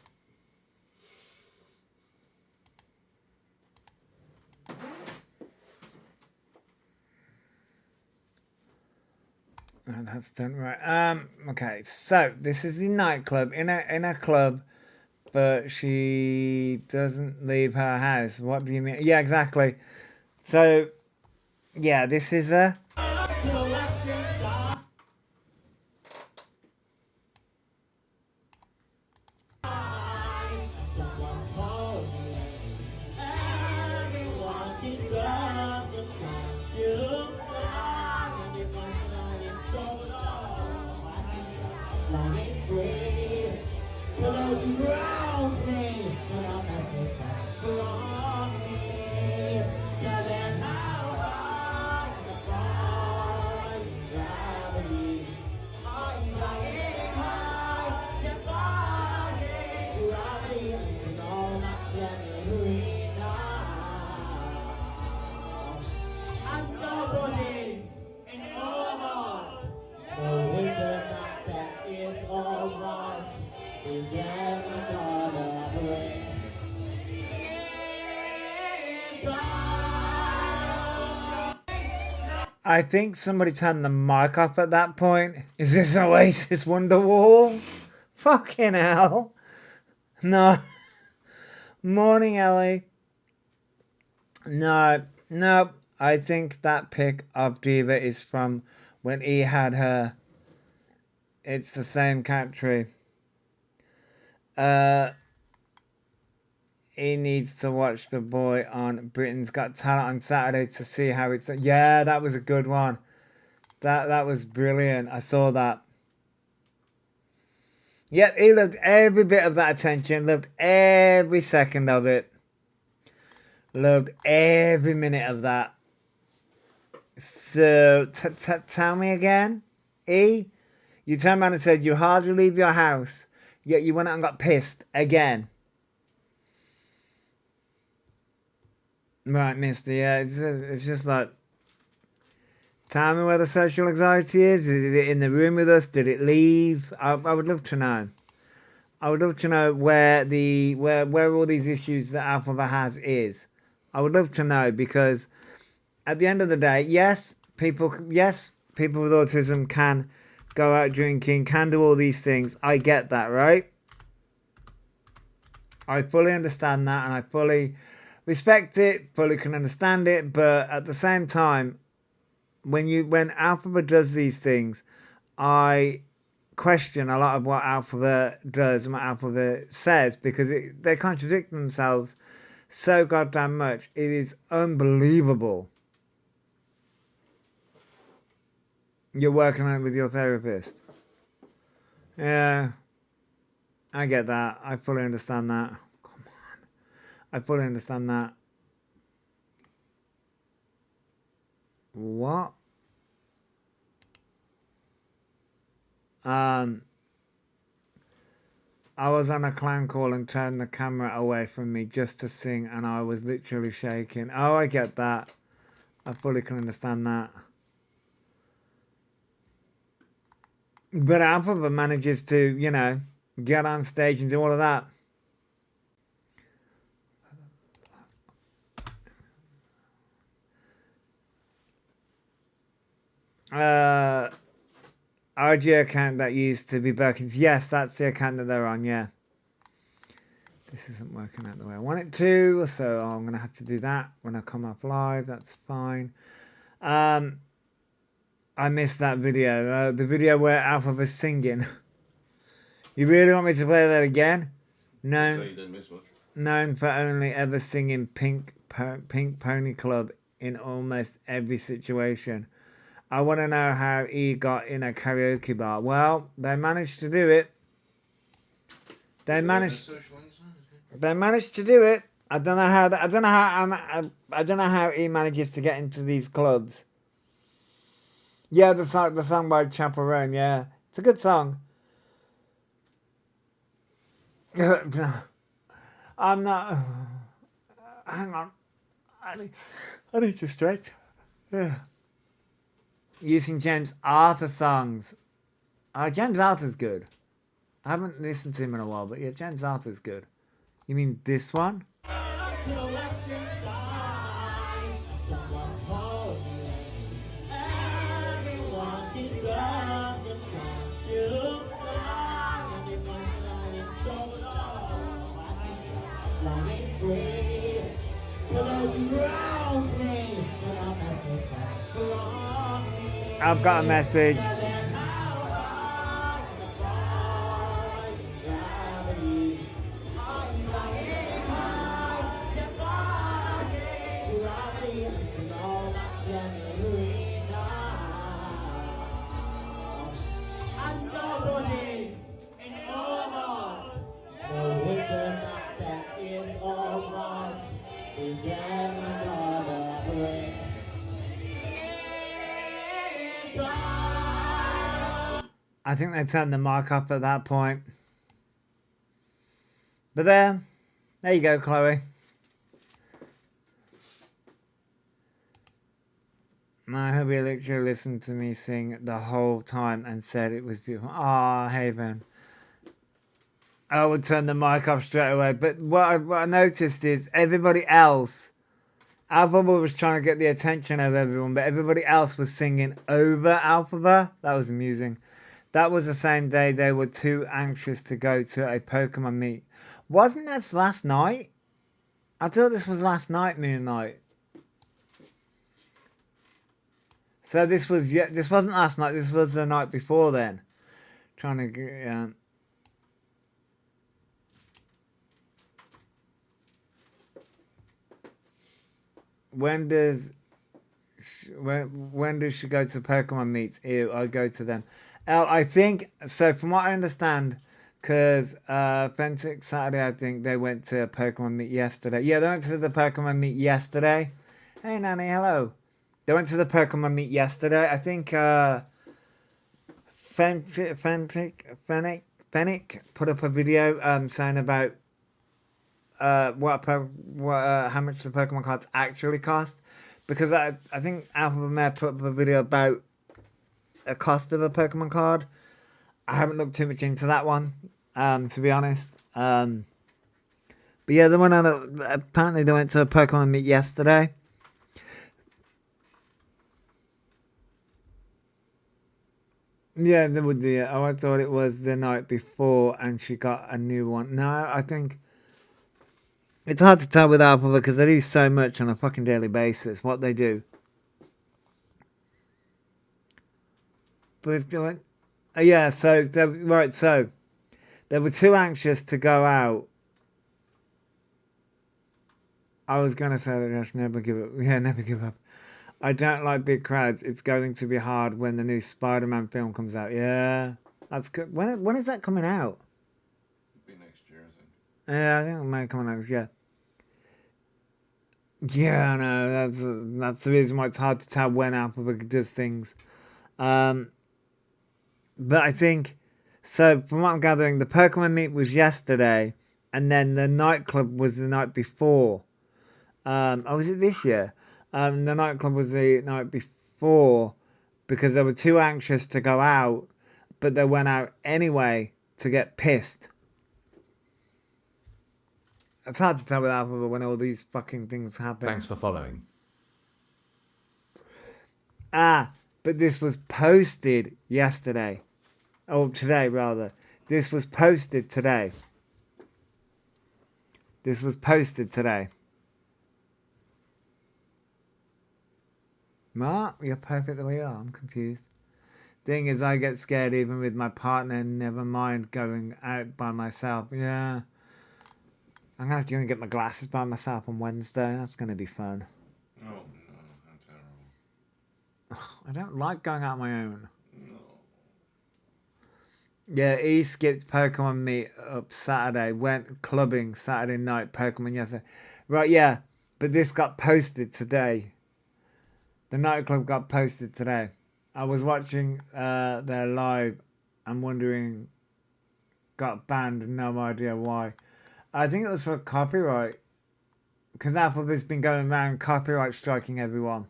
That's done right. Okay, so this is the nightclub in a club, but she doesn't leave her house. What do you mean? Yeah, exactly. So, yeah, this is a... I think somebody turned the mic off at that point. Is this Oasis Wonderwall? Fucking hell. No. Morning, Ellie. No. I think that pic of Diva is from when he had her. It's the same country. He needs to watch The Boy on Britain's Got Talent on Saturday to see how it's... Yeah, that was a good one. That was brilliant. I saw that. Yeah, he loved every bit of that attention. Loved every second of it. Loved every minute of that. So, tell me again. E? You turned around and said you hardly leave your house, yet you went out and got pissed again. Right, mister, yeah, it's just like, tell me where the social anxiety is. Is it in the room with us? Did it leave? I would love to know. I would love to know where all these issues that Alpha has is. I would love to know, because at the end of the day, yes, people with autism can go out drinking, can do all these things. I get that, right? I fully understand that, and I fully respect it, fully can understand it, but at the same time, when Alphabet does these things, I question a lot of what Alphabet does and what Alphabet says, because they contradict themselves so goddamn much. It is unbelievable. You're working on it with your therapist. Yeah, I get that. I fully understand that. I fully understand that. What? I was on a clown call and turned the camera away from me just to sing, and I was literally shaking. Oh, I get that. I fully can understand that. But Alphabet manages to, get on stage and do all of that. RG account that used to be Birkins. Yes, that's the account that they're on, yeah. This isn't working out the way I want it to, so I'm going to have to do that when I come up live. That's fine. I missed that video. The video where Alpha was singing. You really want me to play that again? No. So you didn't miss much. Known for only ever singing Pink Pony Club in almost every situation. I want to know how he got in a karaoke bar. Well, they managed to do it. They managed to do it. I don't know how. I don't know how he manages to get into these clubs. Yeah, the song by Chaperone. Yeah, it's a good song. I'm not. Hang on. I need to stretch. Yeah. Using James Arthur songs. James Arthur's good. I haven't listened to him in a while, but yeah, James Arthur's good. You mean this one? I've got a message. I think they turned the mic up at that point. But there you go, Chloe. My hubby literally listened to me sing the whole time and said it was beautiful. Ah, Haven. I would turn the mic off straight away. But what I noticed is everybody else, Alphaba was trying to get the attention of everyone, but everybody else was singing over Alphaba. That was amusing. That was the same day they were too anxious to go to a Pokemon meet. Wasn't this last night? I thought this was last night, Moonlight. So this wasn't last night. This was the night before then. Trying to get. When does she go to Pokemon meets? Ew, I go to them. I think so. From what I understand, because Fentic Saturday, I think they went to a Pokemon meet yesterday. Yeah, they went to the Pokemon meet yesterday. Hey, Nanny, hello. They went to the Pokemon meet yesterday. I think Fennec put up a video saying about how much the Pokemon cards actually cost. Because I think Alpha Mare put up a video about the cost of a Pokemon card. I haven't looked too much into that one, to be honest. But yeah, apparently they went to a Pokemon meet yesterday. Yeah, they would do it. Oh, I thought it was the night before and she got a new one. No, I think it's hard to tell with Alpha because they do so much on a fucking daily basis, what they do. But if they went, yeah, so they were too anxious to go out. I was gonna say that just never give up. Yeah, never give up. I don't like big crowds. It's going to be hard when the new Spider-Man film comes out. Yeah, that's good. When is that coming out? It'll be next year, I think. Yeah, I think it might come out. Yeah. Yeah, I know. That's the reason why it's hard to tell when Alphabet does things. But I think so. From what I'm gathering, the Pokemon meet was yesterday, and then the nightclub was the night before. Was it this year? The nightclub was the night before because they were too anxious to go out, but they went out anyway to get pissed. It's hard to tell with Alphabet when all these fucking things happen. Thanks for following. But this was posted yesterday. Oh, today, rather. This was posted today. Mark, you're perfect the way you are. I'm confused. Thing is, I get scared even with my partner, never mind going out by myself. Yeah. I'm going to get my glasses by myself on Wednesday. That's going to be fun. Oh, no, how terrible. I don't like going out on my own. Yeah, he skipped Pokemon Meet up Saturday, went clubbing Saturday night, Pokemon yesterday. Right, yeah, but this got posted today. The nightclub got posted today. I was watching their live and wondering, got banned, no idea why. I think it was for copyright. Because Applebee's been going around copyright striking everyone.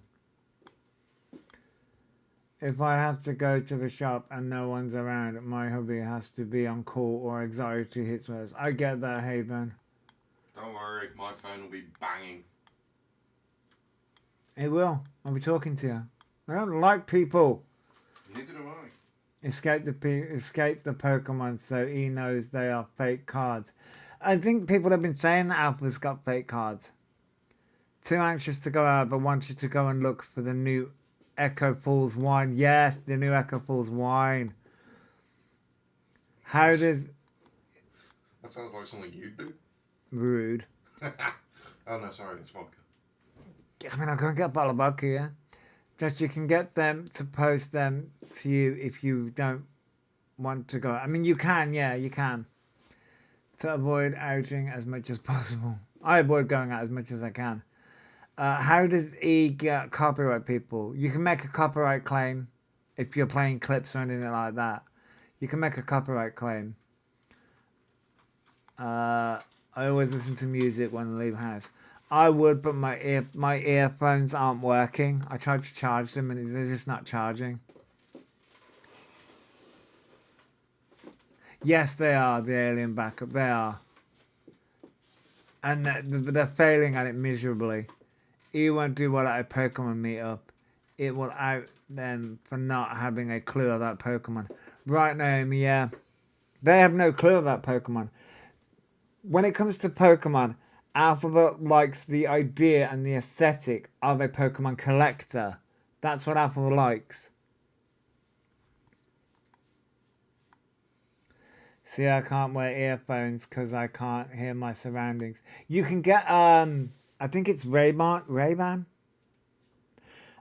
If I have to go to the shop and no one's around, my hubby has to be on call or anxiety hits us. I get that, Haven. Don't worry, my phone will be banging. It will. I'll be talking to you. I don't like people. Neither do I. Escape the Pokemon so he knows they are fake cards. I think people have been saying that Alpha's got fake cards. Too anxious to go out, but wanted to go and look for the new Echo Falls wine. Yes, the new Echo Falls wine. How does... That sounds like something you'd do. Rude. Oh no, sorry, it's vodka. I mean, I'll go and get a bottle of vodka, yeah? Just you can get them to post them to you if you don't want to go. I mean, you can, yeah, you can. To avoid outing as much as possible. I avoid going out as much as I can. How does he get copyright people? You can make a copyright claim if you're playing clips or anything like that. You can make a copyright claim. I always listen to music when I leave the house. I would, but my earphones aren't working. I tried to charge them and they're just not charging. Yes, they are, the alien backup. They are. And they're failing at it miserably. He won't do well at a Pokemon meetup. It will out them for not having a clue about Pokemon. Right, Naomi, yeah. They have no clue about Pokemon. When it comes to Pokemon, Alphabet likes the idea and the aesthetic of a Pokemon collector. That's what Alphabet likes. See, I can't wear earphones because I can't hear my surroundings. You can get, I think it's Ray-Ban?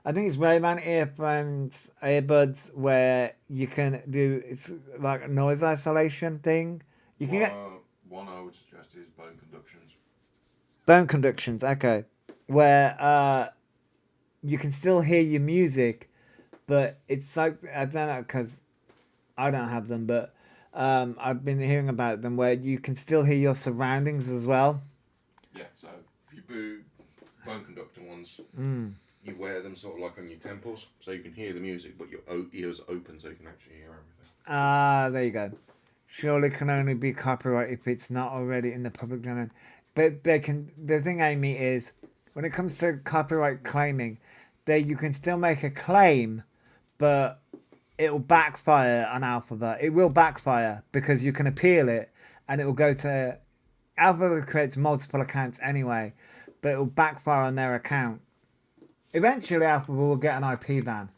I think it's Ray-Ban earbuds where you can do, it's like a noise isolation thing. You can get... One I would suggest is Bone Conductions. Bone Conductions, okay. Where you can still hear your music, but it's like, I don't know, because I don't have them, but I've been hearing about them where you can still hear your surroundings as well. Yeah, so if you boot Bone Conductor ones, you wear them sort of like on your temples, so you can hear the music, but your ears open so you can actually hear everything. Ah, there you go. Surely can only be copyright if it's not already in the public domain. But they can. The thing, Amy, is when it comes to copyright claiming, you can still make a claim, but it will backfire on Alphabet. It will backfire because you can appeal it, and it will go to Alphabet creates multiple accounts anyway, but it will backfire on their account. Eventually, Alphabet will get an IP ban.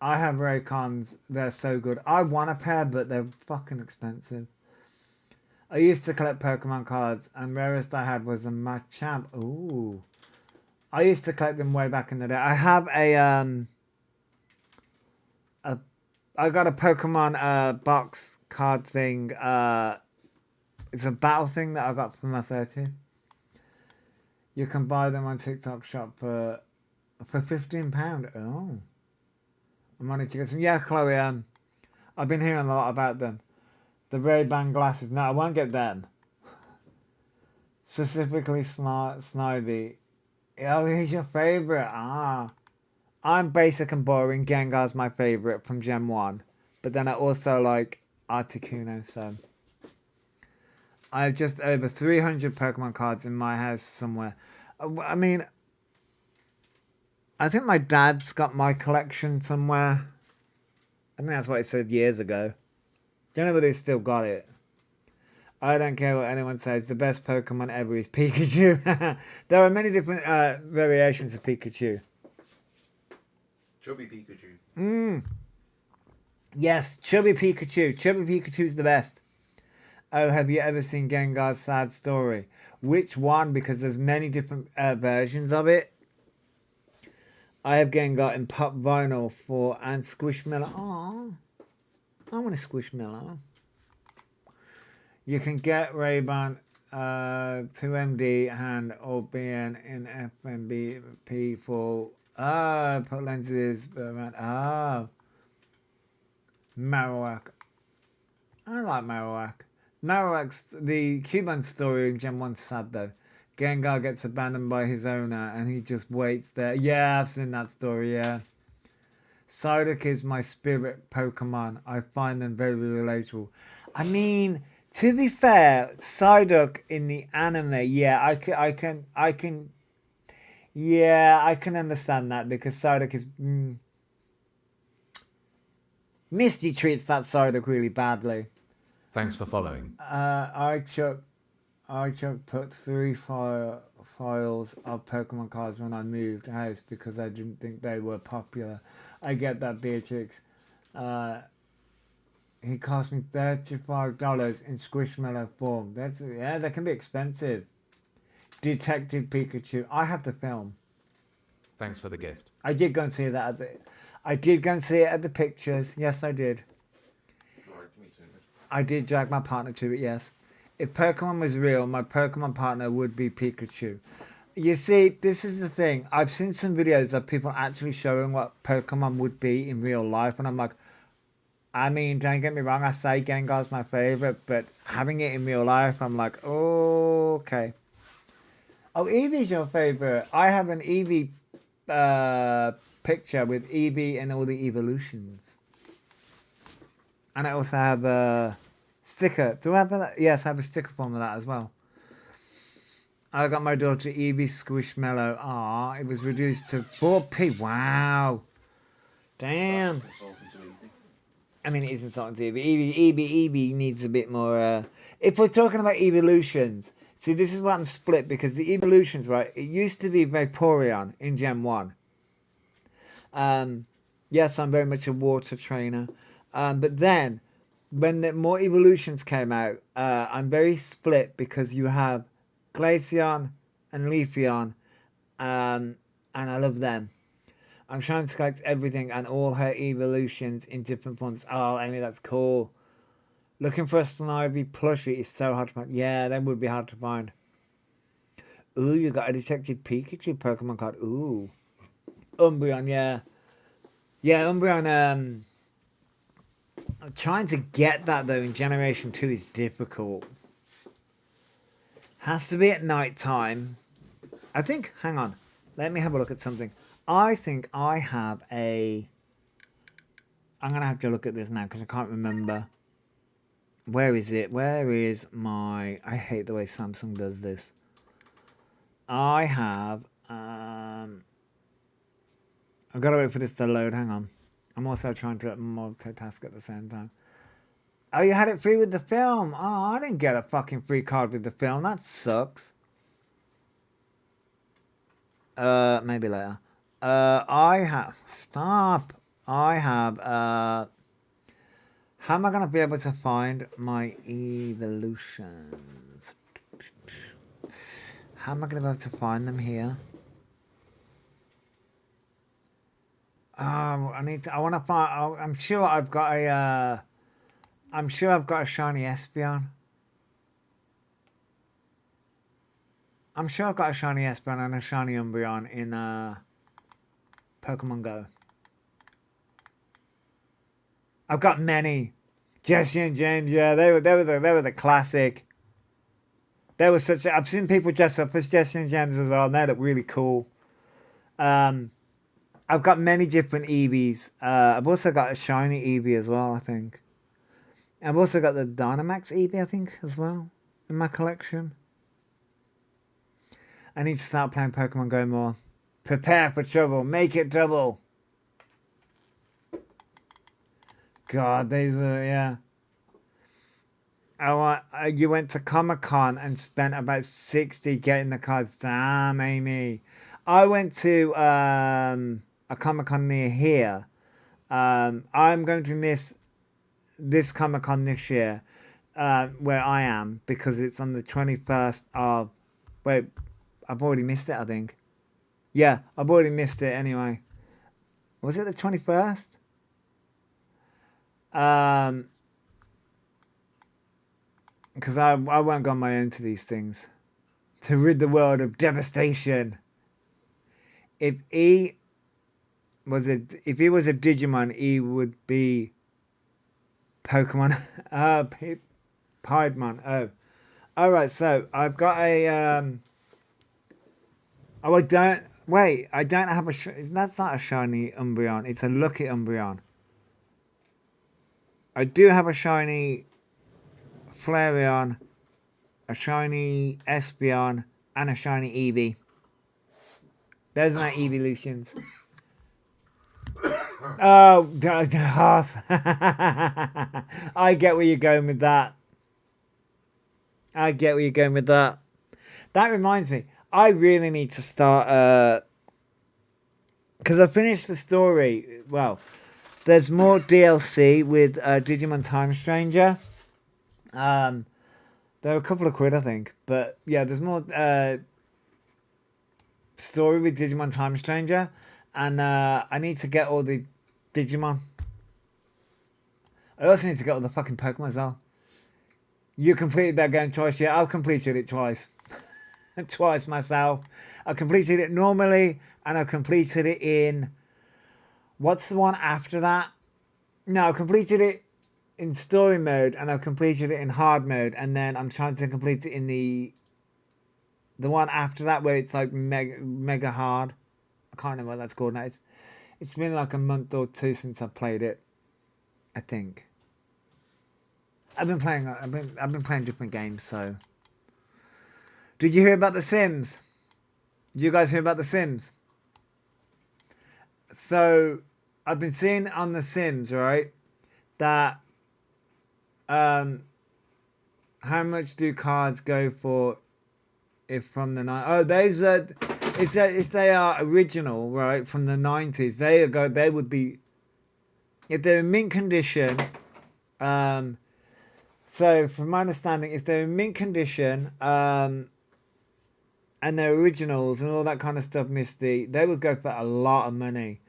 I have Raycons. They're so good. I want a pair, but they're fucking expensive. I used to collect Pokemon cards, and rarest I had was a Machamp. Ooh. I used to collect them way back in the day. I have I got a Pokemon box card thing. It's a battle thing that I got for my 30th. You can buy them on TikTok shop for £15. Oh. I managed to get some. Yeah, Chloe, I've been hearing a lot about them. The Ray-Ban glasses. No, I won't get them. Specifically Snivy. Oh, he's your favourite. Ah. I'm basic and boring. Gengar's my favourite from Gen 1. But then I also like Articuno, so... I have just over 300 Pokemon cards in my house somewhere. I mean... I think my dad's got my collection somewhere. I think that's what he said years ago. Don't know whether he's still got it. I don't care what anyone says. The best Pokemon ever is Pikachu. There are many different variations of Pikachu. Chubby Pikachu. Yes, Chubby Pikachu. Chubby Pikachu's the best. Oh, have you ever seen Gengar's sad story? Which one? Because there's many different versions of it. I have Gengar in pop vinyl for and Squishmallow. Aww. I want a Squishmallow. You can get Ray-Ban 2MD hand or BN in FMBP for put lenses around. Marowak. I like Marowak. Marowak's the Cuban story in Gen 1's sad though. Gengar gets abandoned by his owner and he just waits there. Yeah, I've seen that story, yeah. Psyduck is my spirit Pokemon. I find them very relatable. I mean, to be fair, Psyduck in the anime, yeah, I can understand that because Psyduck is Misty treats that Psyduck really badly. Thanks for following. I Chuck put 3 files of Pokemon cards when I moved house because I didn't think they were popular. I get that, Beatrix. He cost me $35 in Squishmallow form. That can be expensive. Detective Pikachu. I have the film. Thanks for the gift. I did go and see that. I did go and see it at the pictures. Yes, I did. I did drag my partner to it, yes. If Pokemon was real, my Pokemon partner would be Pikachu. You see, this is the thing. I've seen some videos of people actually showing what Pokemon would be in real life, and I'm like, I mean, don't get me wrong, I say Gengar's my favorite, but having it in real life, I'm like, oh, okay. Oh, Eevee's your favorite. I have an Eevee picture with Eevee and all the evolutions. And I also have a sticker. Do I have that? Yes, I have a sticker form of that as well. I got my daughter Eevee Squishmallow. Ah, it was reduced to 4p. Wow. Damn. I mean, it is insulting to Eevee. Eevee needs a bit more... If we're talking about evolutions... See, this is why I'm split, because the evolutions, right, it used to be Vaporeon in Gen 1. Yes, I'm very much a water trainer. But then, when the more evolutions came out, I'm very split because you have Glaceon and Leafeon, and I love them. I'm trying to collect everything and all her evolutions in different forms. Oh, Amy, that's cool. Looking for a Snivy plushie is so hard to find. Yeah, that would be hard to find. Ooh, you got a Detective Pikachu Pokemon card. Ooh. Umbreon, yeah. Yeah, Umbreon, trying to get that, though, in Generation 2 is difficult. Has to be at night time. I think, hang on. Let me have a look at something. I think I have a... I'm going to have to look at this now because I can't remember. Where is it? Where is my... I hate the way Samsung does this. I have... I've got to wait for this to load. Hang on. I'm also trying to multitask at the same time. Oh, you had it free with the film. Oh, I didn't get a fucking free card with the film. That sucks. Maybe later. I have... Stop. I have... How am I going to be able to find my evolutions? How am I going to be able to find them here? I want to find... I'm sure I've got a... I'm sure I've got a shiny Espeon. I'm sure I've got a shiny Espeon and a shiny Umbreon in Pokemon Go. I've got many. Jesse and James, yeah, they were the classic. They were such. I've seen people dress up as Jesse and James as well, and they look really cool. I've got many different Eevees. I've also got a shiny Eevee as well, I think. I've also got the Dynamax Eevee, I think, as well, in my collection. I need to start playing Pokemon Go more. Prepare for trouble. Make it double. God, these are, yeah. You went to Comic-Con and spent about 60 getting the cards. Damn, Amy. I went to a Comic-Con near here. I'm going to miss this Comic-Con this year, where I am, because it's on the 21st of... Wait, I've already missed it, I think. Yeah, I've already missed it anyway. Was it the 21st? Because I won't go on my own to these things. To rid the world of devastation. If he was a Digimon, he would be Pokemon. Piedmon. Oh. Alright, so I've got a oh, I don't have a that's not a shiny Umbreon, it's a lucky Umbreon. I do have a shiny Flareon, a shiny Espeon, and a shiny Eevee. Those are my evolutions. Oh, half. I get where you're going with that. That reminds me, I really need to start, because I finished the story. Well, there's more DLC with Digimon Time Stranger. There are a couple of quid, I think. But yeah, there's more story with Digimon Time Stranger. And I need to get all the Digimon. I also need to get all the fucking Pokemon as well. You completed that game twice, yeah? I've completed it twice. Twice myself. I completed it normally, and I completed it in... What's the one after that? No, I completed it in story mode, and I've completed it in hard mode, and then I'm trying to complete it in the one after that, where it's like mega hard. I can't remember what that's called now. It's been like a month or two since I played it, I think. I've been playing different games, so. Did you hear about The Sims? Did you guys hear about The Sims? So, I've been seeing on The Sims, right, that how much do cards go for if from the those are if they are original, right, from the 90s, they would be, if they're in mint condition, so from my understanding, if they're in mint condition, and they're originals and all that kind of stuff, Misty, they would go for a lot of money.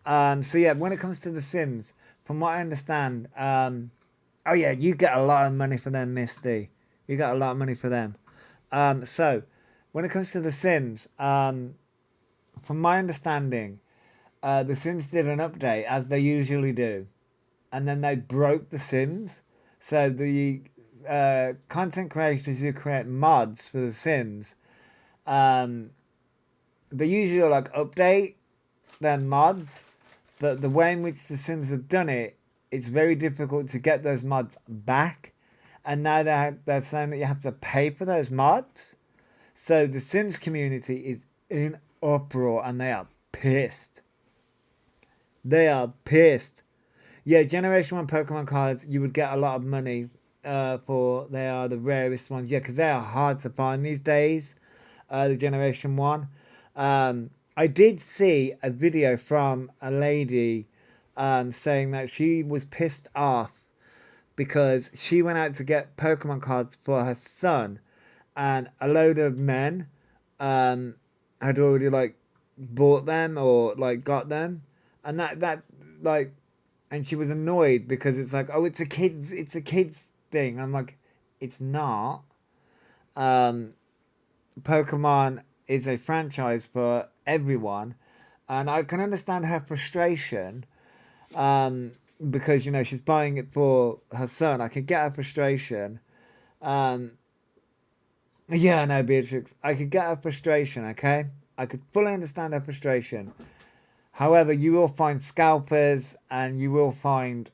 So yeah, when it comes to The Sims, from what I understand, oh yeah, you get a lot of money for them, Misty. You got a lot of money for them. So when it comes to The Sims, from my understanding, The Sims did an update, as they usually do, and then they broke The Sims. So the content creators who create mods for The Sims, they usually like update their mods, but the way in which The Sims have done it, it's very difficult to get those mods back. And now they're saying that you have to pay for those mods. So the Sims community is in uproar, and they are pissed. They are pissed. Yeah, Generation 1 Pokemon cards, you would get a lot of money for. They are the rarest ones. Yeah, because they are hard to find these days, the Generation 1. I did see a video from a lady saying that she was pissed off because she went out to get Pokemon cards for her son, and a load of men had already like bought them or like got them, and that like, and she was annoyed because it's like, oh, it's a kids thing. I'm like, it's not. Pokemon is a franchise for everyone, and I can understand her frustration, because, you know, she's buying it for her son. I can get her frustration. Yeah, no, Beatrix, I could get her frustration, okay? I could fully understand her frustration. However, you will find scalpers, and you will find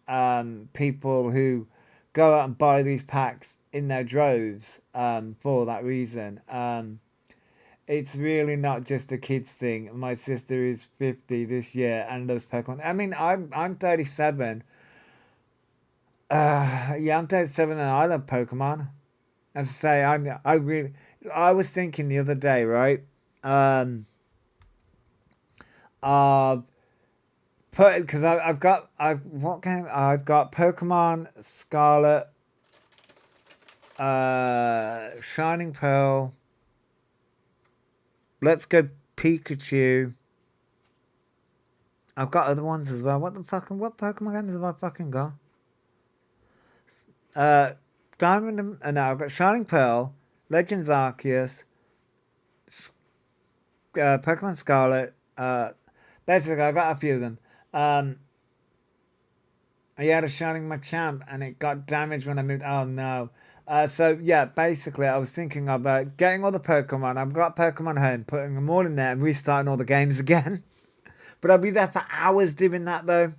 people who go out and buy these packs in their droves for that reason. It's really not just a kids thing. My sister is 50 this year and loves Pokemon. I mean, I'm 37. Yeah, I'm 37 and I love Pokemon. As I say, I was thinking the other day, right? Because I've got Pokemon Scarlet, Shining Pearl. Let's Go Pikachu, I've got other ones as well. What Pokemon games have I fucking got? Diamond and no, I've got Shining Pearl, Legends Arceus, Pokemon Scarlet. Basically, I got a few of them. I had a Shining Machamp and it got damaged when I moved. Oh no. So yeah, basically I was thinking about getting all the Pokemon. I've got Pokemon Home, putting them all in there and restarting all the games again. But I'll be there for hours doing that though.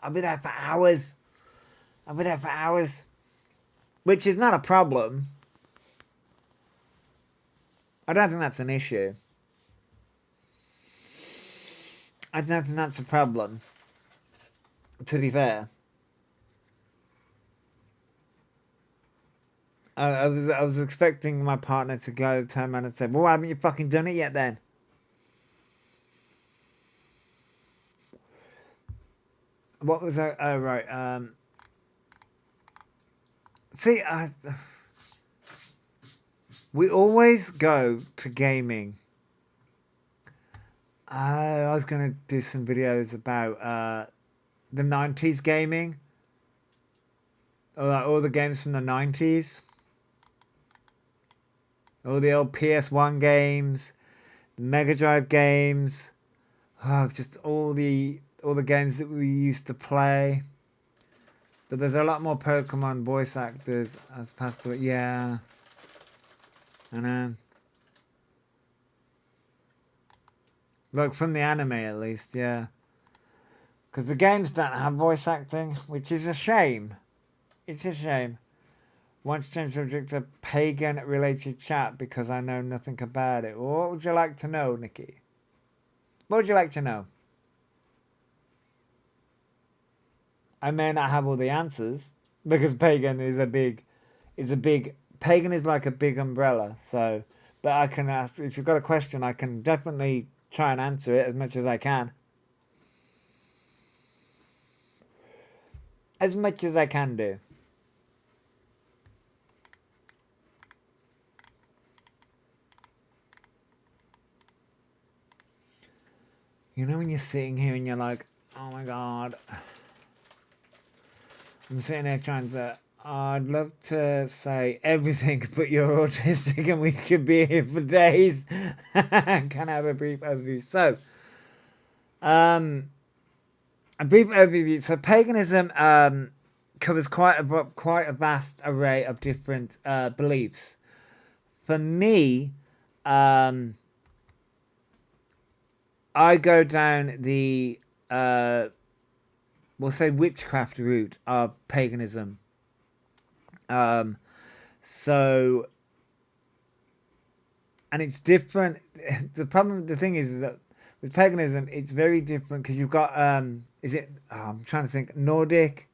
I'll be there for hours. Which is not a problem. I don't think that's an issue. I don't think that's a problem. To be fair. I was expecting my partner to turn around and say, well, why haven't you fucking done it yet then? What was I? Oh, right. See, we always go to gaming. I was going to do some videos about the 90s gaming. All the games from the 90s. All the old PS1 games, the Mega Drive games, just all the games that we used to play. But there's a lot more Pokemon voice actors as past away. Yeah, I know. Look, from the anime at least, yeah. Because the games don't have voice acting, which is a shame. It's a shame. Want to change subject to pagan-related chat because I know nothing about it. What would you like to know, Nikki? What would you like to know? I may not have all the answers because pagan is a big. Pagan is like a big umbrella. So, but I can ask if you've got a question. I can definitely try and answer it as much as I can. As much as I can do. You know when you're sitting here and you're like, oh my god. I'm sitting there trying to, I'd love to say everything but you're autistic and we could be here for days. Can I have a brief overview? So, a brief overview. So paganism covers quite a vast array of different beliefs. For me, I go down the, we'll say witchcraft route of paganism. So, and it's different. The thing is that with paganism, it's very different because you've got, I'm trying to think, Nordic,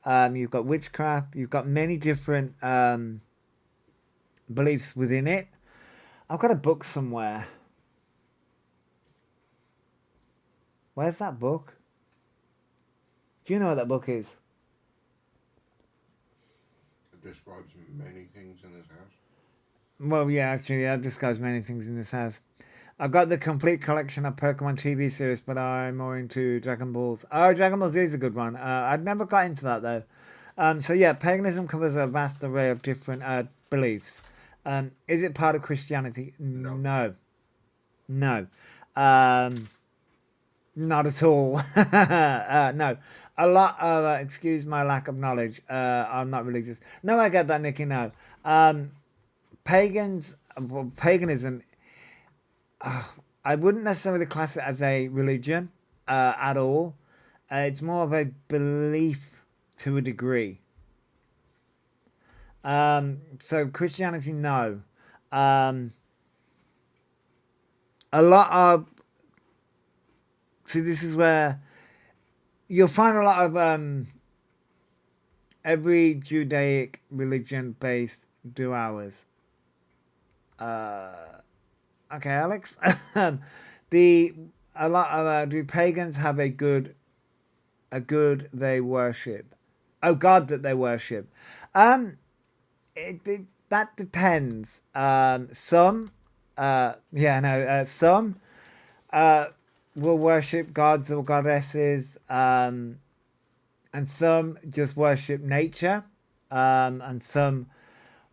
you've got witchcraft, you've got many different beliefs within it. I've got a book somewhere. Where's that book? Do you know what that book is? It describes many things in this house. Well, yeah, actually, it describes many things in this house. I've got the complete collection of Pokemon TV series, but I'm more into Dragon Balls. Oh, Dragon Ball Z is a good one. I'd never got into that, though. So, yeah, paganism covers a vast array of different beliefs. Is it part of Christianity? No. No. Not at all. No. A lot of, excuse my lack of knowledge, I'm not religious. No, I get that, Nikki, no. Paganism, I wouldn't necessarily class it as a religion at all. It's more of a belief to a degree. So Christianity, no. A lot of, see, this is where you'll find a lot of every Judaic religion based do ours. Okay, Alex. A lot of do pagans have a good they worship? Oh, God that they worship. That depends. Some will worship gods or goddesses, and some just worship nature, and some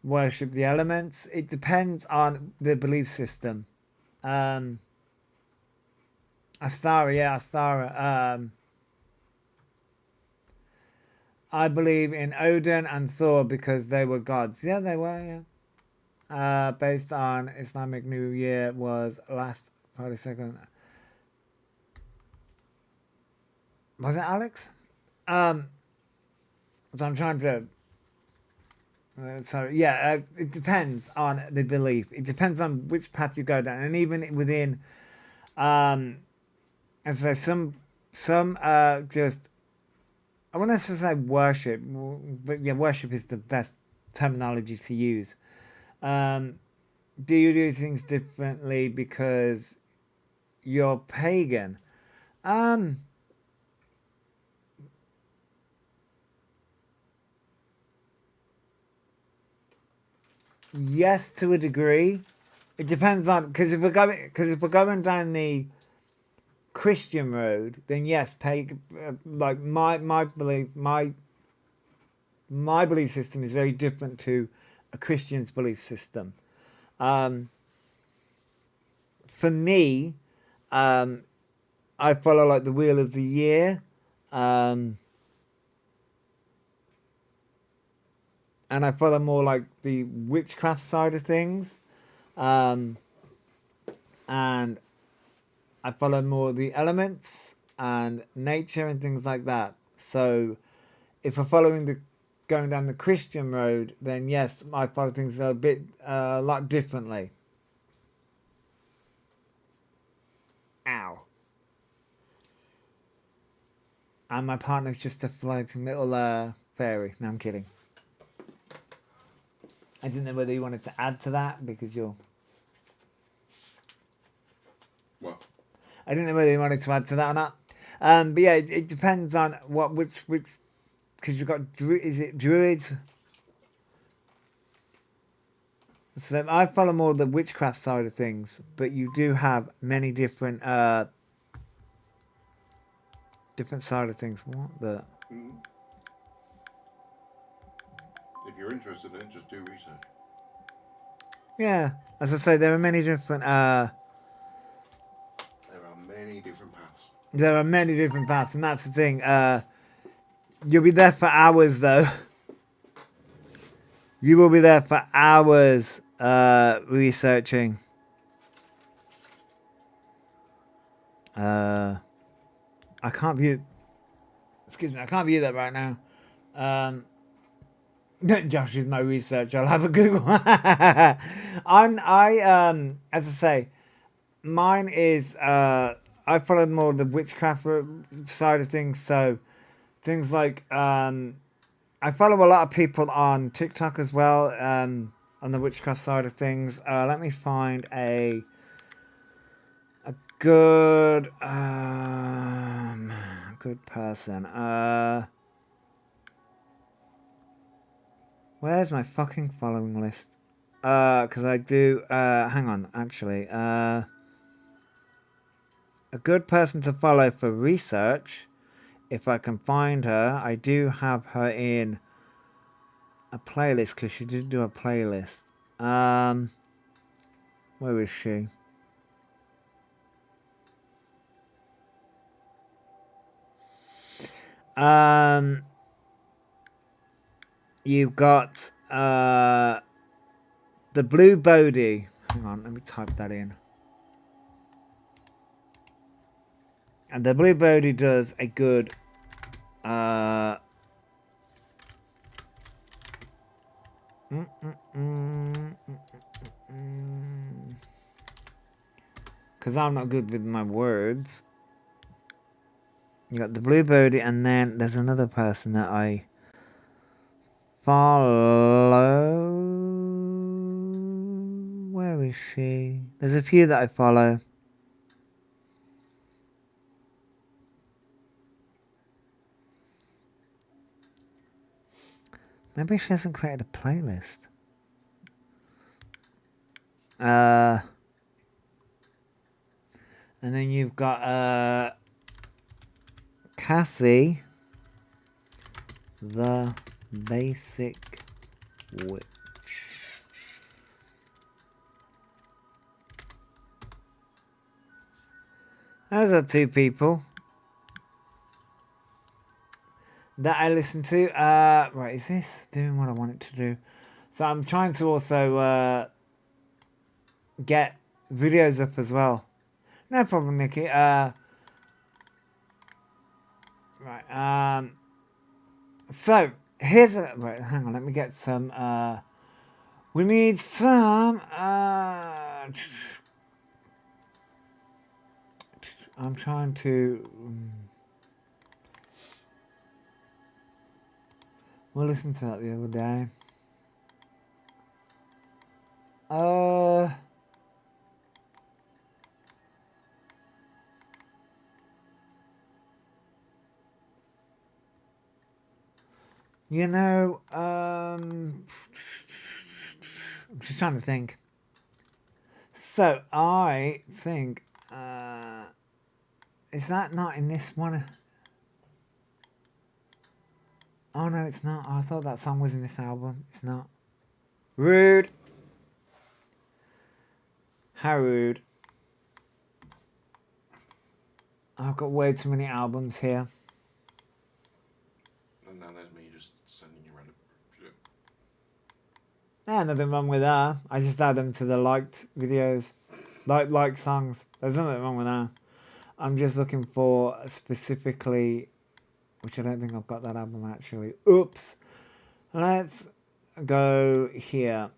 worship the elements. It depends on the belief system. Astara, yeah, Astara. I believe in Odin and Thor because they were gods. Yeah, they were, yeah. Based on Islamic New Year was last Friday 2nd. Was it Alex? So I'm trying to... it depends on the belief. It depends on which path you go down. And even within... as I say, some just... I want to say worship, but yeah, worship is the best terminology to use. Do you do things differently because you're pagan? Yes, to a degree. It depends on, because if we're going down the Christian road, then yes, pagan. Like my belief system is very different to a Christian's belief system. For me, I follow like the Wheel of the Year, and I follow more like the witchcraft side of things, and I follow more the elements and nature and things like that. So if we're going down the Christian road, then yes, I follow things a lot differently. Ow. And my partner's just a floating little fairy. No, I'm kidding. I didn't know whether you wanted to add to that because you're... What? I didn't know whether you wanted to add to that or not. But yeah, it depends on which because you've got is it druids? So I follow more the witchcraft side of things, but you do have many different side of things. What the? If you're interested in it, just do research. Yeah, as I say, there are many different. There are many different paths. There are many different paths, and that's the thing. You'll be there for hours, though. You will be there for hours researching. I can't view. Excuse me, I can't view that right now. Josh is my research. I'll have a Google. As I say, mine is I follow more the witchcraft side of things. So things like I follow a lot of people on TikTok as well. On the witchcraft side of things. Let me find a good person. Where's my fucking following list? Because I do, hang on, actually. A good person to follow for research, if I can find her. I do have her in a playlist, because she did do a playlist. Where is she? You've got the Blue Bodhi. Hang on, let me type that in. And the Blue Bodhi does a good because I'm not good with my words. You got the Blue Bodhi, and then there's another person that I follow. Where is she? There's a few that I follow. Maybe she hasn't created a playlist. And then you've got Cassie, the Basic Witch. Those are two people that I listen to. Right, is this doing what I want it to do? So I'm trying to also get videos up as well. No problem, Nikki. Right. So here's a right. Hang on. Let me get some. We need some. I'm trying to. We listened to that the other day. You know, I'm just trying to think. So I think, is that not in this one? Oh no, it's not. I thought that song was in this album. It's not. Rude. How rude. I've got way too many albums here. And now there's me just sending you random shit. Yeah, nothing wrong with that. I just add them to the liked videos. Like songs. There's nothing wrong with that. I'm just looking for specifically, which I don't think I've got that album actually. Oops. Let's go here.